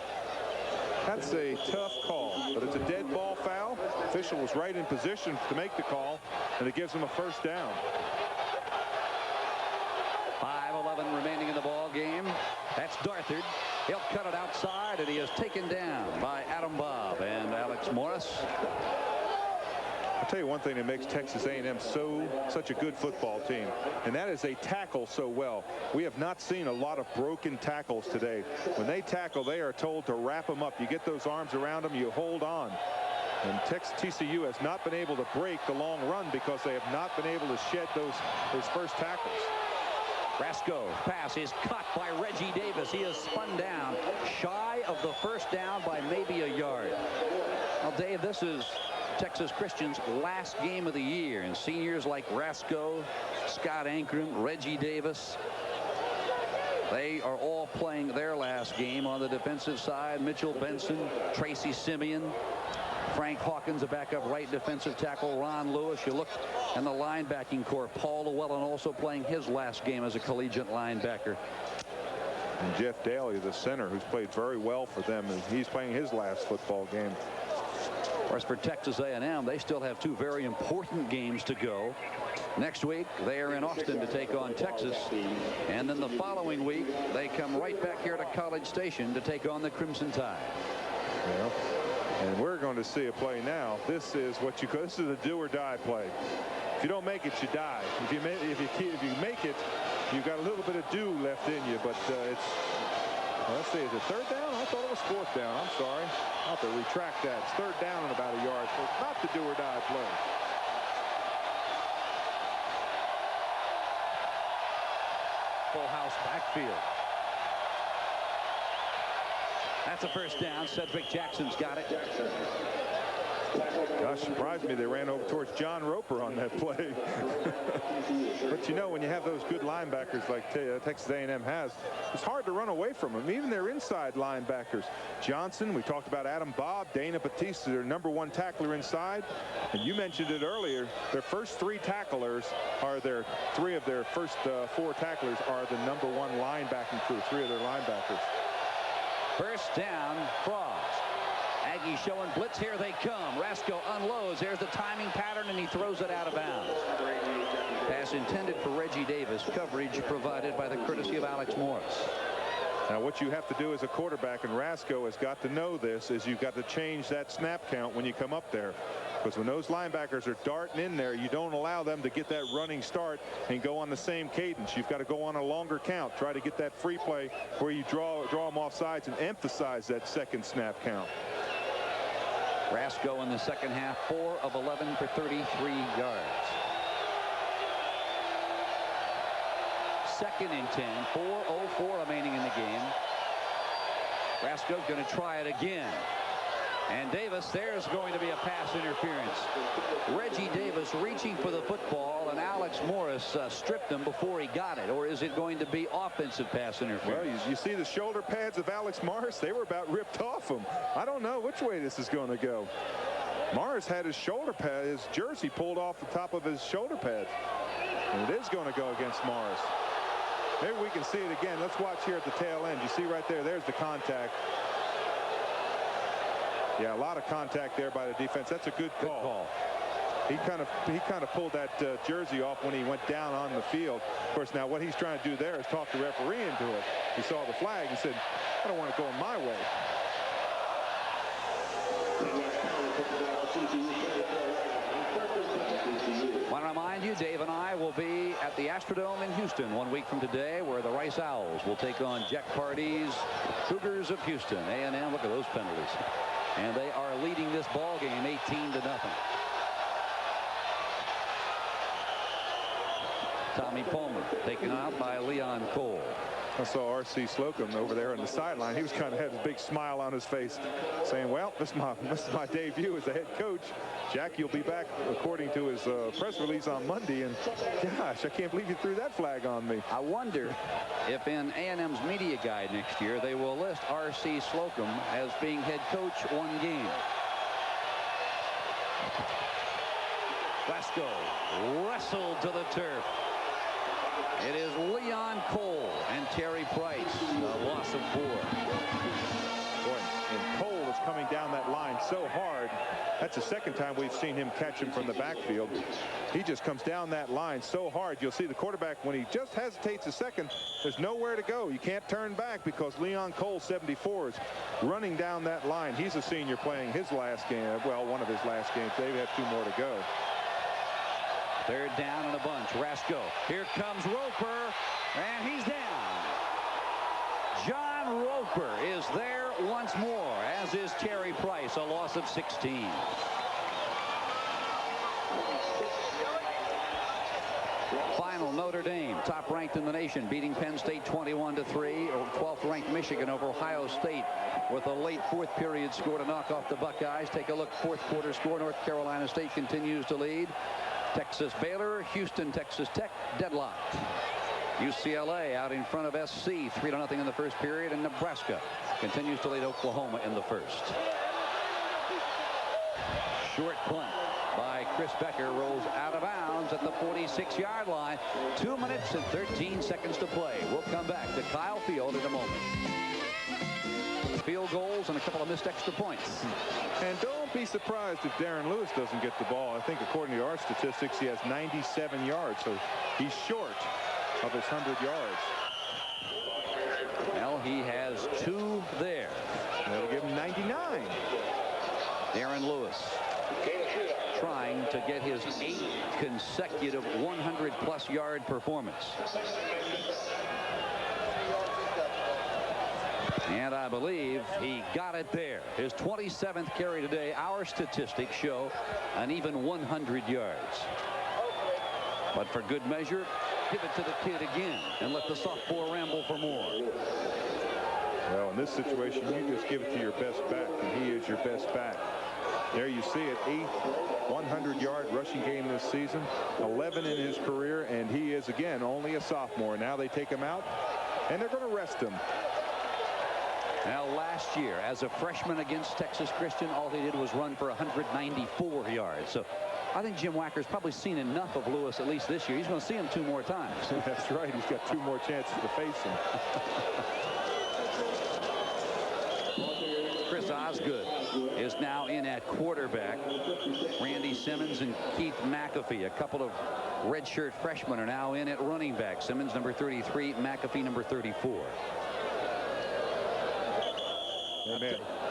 That's a tough call, but it's a dead ball foul. Official was right in position to make the call, and it gives him a first down. 5:11 remaining in the ball It's Darthard. He'll cut it outside, and he is taken down by Adam Bobb and Alex Morris. I'll tell you one thing that makes Texas A&M such a good football team, and that is they tackle so well. We have not seen a lot of broken tackles today. When they tackle, they are told to wrap them up. You get those arms around them, you hold on. And TCU has not been able to break the long run because they have not been able to shed those first tackles. Rasco pass is cut by Reggie Davis. He is spun down shy of the first down by maybe a yard. Well, Dave, this is Texas Christian's last game of the year, and seniors like Rasco, Scott Ankrum, Reggie Davis, they are all playing their last game on the defensive side. Mitchell Benson, Tracy Simeon, Frank Hawkins, a backup right defensive tackle, Ron Lewis. You look in the linebacking core, Paul Llewellyn also playing his last game as a collegiate linebacker. And Jeff Daly, the center, who's played very well for them, and he's playing his last football game. Of course, for Texas A&M, they still have two very important games to go. Next week, they are in Austin to take on Texas. And then the following week, they come right back here to College Station to take on the Crimson Tide. Yeah. And we're going to see a play now. This is this is a do or die play. If you don't make it, you die. If you make it, you've got a little bit of dew left in you. But let's see, is it third down? I thought it was fourth down. I'm sorry. I'll have to retract that. It's third down and about a yard. So it's not the do or die play. Full house backfield. That's a first down. Cedric Jackson's got it. Gosh, surprised me they ran over towards John Roper on that play. But you know, when you have those good linebackers like Texas A&M has, it's hard to run away from them. Even their inside linebackers. Johnson, we talked about Adam Bobb, Dana Batista, their #1 tackler inside. And you mentioned it earlier, their first three tacklers are three of their first 4 tacklers are the #1 linebacking crew, 3 of their linebackers. First down, Frogs. Aggies showing blitz. Here they come. Rasco unloads. There's the timing pattern, and he throws it out of bounds. Pass intended for Reggie Davis. Coverage provided by the courtesy of Alex Morris. Now, what you have to do as a quarterback, and Rasco has got to know this, is you've got to change that snap count when you come up there. Because when those linebackers are darting in there, you don't allow them to get that running start and go on the same cadence. You've got to go on a longer count. Try to get that free play where you draw them off sides and emphasize that second snap count. Rasco in the second half, 4 of 11 for 33 yards. Second and 10, 4:04 remaining in the game. Rasco's going to try it again. And Davis, there's going to be a pass interference. Reggie Davis reaching for the football, and Alex Morris stripped him before he got it. Or is it going to be offensive pass interference? Well, you see the shoulder pads of Alex Morris. They were about ripped off him. I don't know which way this is going to go. Morris had his shoulder pad, his jersey pulled off the top of his shoulder pads. And it is going to go against Morris. Maybe we can see it again. Let's watch here at the tail end. You see right there, there's the contact. Yeah, a lot of contact there by the defense. That's a good call. He kind of pulled that jersey off when he went down on the field. Of course, now what he's trying to do there is talk the referee into it. He saw the flag. He said, I don't want it going my way. Want to remind you, Dave and I will be at the Astrodome in Houston 1 week from today, where the Rice Owls will take on Jack Party's Cougars of Houston. A&M, look at those penalties. And they are leading this ball game 18-0. Tommy Palmer taken out by Leon Cole. I saw R.C. Slocum over there on the sideline. He was kind of had a big smile on his face, saying, well, this is my debut as the head coach. Jack, you'll be back according to his press release on Monday. And gosh, I can't believe you threw that flag on me. I wonder if in A&M's media guide next year they will list R.C. Slocum as being head coach 1 game. Rasco wrestled to the turf. It is Leon Cole and Terry Price, a loss of 4. Boy, and Cole is coming down that line so hard. That's the second time we've seen him catch him from the backfield. he just comes down that line so hard. You'll see the quarterback, when he just hesitates a second, there's nowhere to go. You can't turn back because Leon Cole, 74, is running down that line. He's a senior playing his last game. Well, one of his last games. They have 2 more to go. 3rd down and a bunch. Rasco. Here comes Roper, and he's down. John Roper is there once more, as is Terry Price, a loss of 16. Final, Notre Dame, top ranked in the nation, beating Penn State 21-3, or 12th ranked Michigan over Ohio State with a late 4th period score to knock off the Buckeyes. Take a look, 4th quarter score. North Carolina State continues to lead. Texas Baylor, Houston, Texas Tech, deadlocked. UCLA out in front of SC 3-0 in the first period, and Nebraska continues to lead Oklahoma in the first. Short punt by Chris Becker rolls out of bounds at the 46-yard line. 2 minutes and 13 seconds to play. We'll come back to Kyle Field in a moment. Field goals and a couple of missed extra points. And don't be surprised if Darren Lewis doesn't get the ball. I think according to our statistics, he has 97 yards, so he's short of his 100 yards. Well, he has 2 there. That'll give him 99. Darren Lewis trying to get his 8th consecutive 100-plus yard performance. And I believe he got it there. His 27th carry today. Our statistics show an even 100 yards. But for good measure, give it to the kid again and let the sophomore ramble for more. Well, in this situation, you just give it to your best back, and he is your best back. There you see it, 8th 100-yard rushing game this season, 11 in his career, and he is, again, only a sophomore. Now they take him out, and they're going to rest him. Now, last year, as a freshman against Texas Christian, all he did was run for 194 yards. So I think Jim Wacker's probably seen enough of Lewis, at least this year. He's going to see him 2 more times. That's right. He's got 2 more chances to face him. Chris Osgood is now in at quarterback. Randy Simmons and Keith McAfee, a couple of redshirt freshmen, are now in at running back. Simmons, number 33, McAfee, number 34.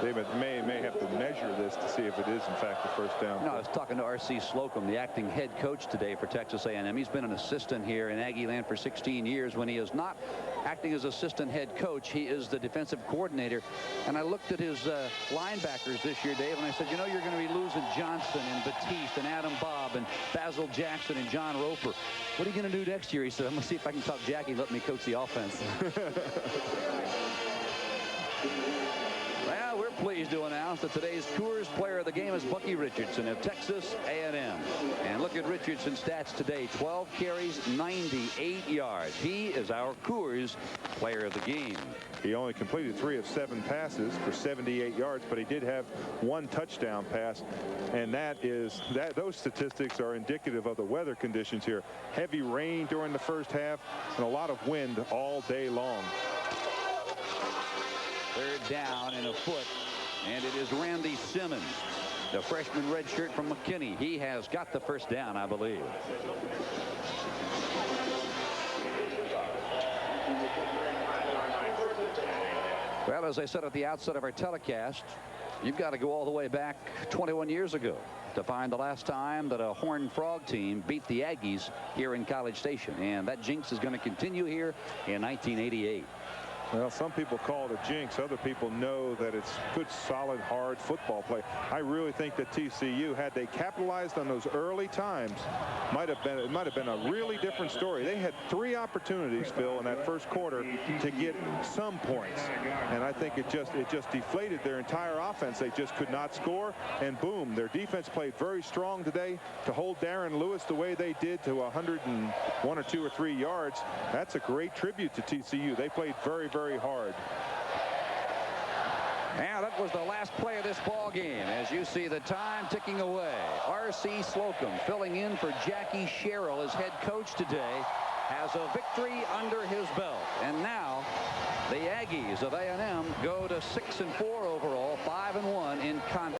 They may have to measure this to see if it is, in fact, a first down. No, I was talking to R.C. Slocum, the acting head coach today for Texas A&M. He's been an assistant here in Aggie land for 16 years. When he is not acting as assistant head coach, he is the defensive coordinator. And I looked at his linebackers this year, Dave, and I said, you know, you're going to be losing Johnson and Batiste and Adam Bobb and Basil Jackson and John Roper. What are you going to do next year? He said, I'm going to see if I can talk Jackie and let me coach the offense. Well, we're pleased to announce that today's Coors Player of the Game is Bucky Richardson of Texas A&M. And look at Richardson's stats today. 12 carries, 98 yards. He is our Coors Player of the Game. He only completed 3 of 7 passes for 78 yards, but he did have 1 touchdown pass. And those statistics are indicative of the weather conditions here. Heavy rain during the first half and a lot of wind all day long. 3rd down and a foot, and it is Randy Simmons, the freshman redshirt from McKinney. He has got the first down, I believe. Well, as I said at the outset of our telecast, you've got to go all the way back 21 years ago to find the last time that a Horned Frog team beat the Aggies here in College Station. And that jinx is going to continue here in 1988. Well, some people call it a jinx. Other people know that it's good, solid, hard football play. I really think that TCU, had they capitalized on those early times, it might have been a really different story. They had 3 opportunities, Phil, in that first quarter to get some points, and I think it just deflated their entire offense. They just could not score, and boom, their defense played very strong today to hold Darren Lewis the way they did to 101 or 2 or 3 yards. That's a great tribute to TCU. They played very, very hard. And that was the last play of this ball game. As you see the time ticking away, R.C. Slocum filling in for Jackie Sherrill as head coach today has a victory under his belt. And now the Aggies of A&M go to 6-4 overall, 5-1 in conference.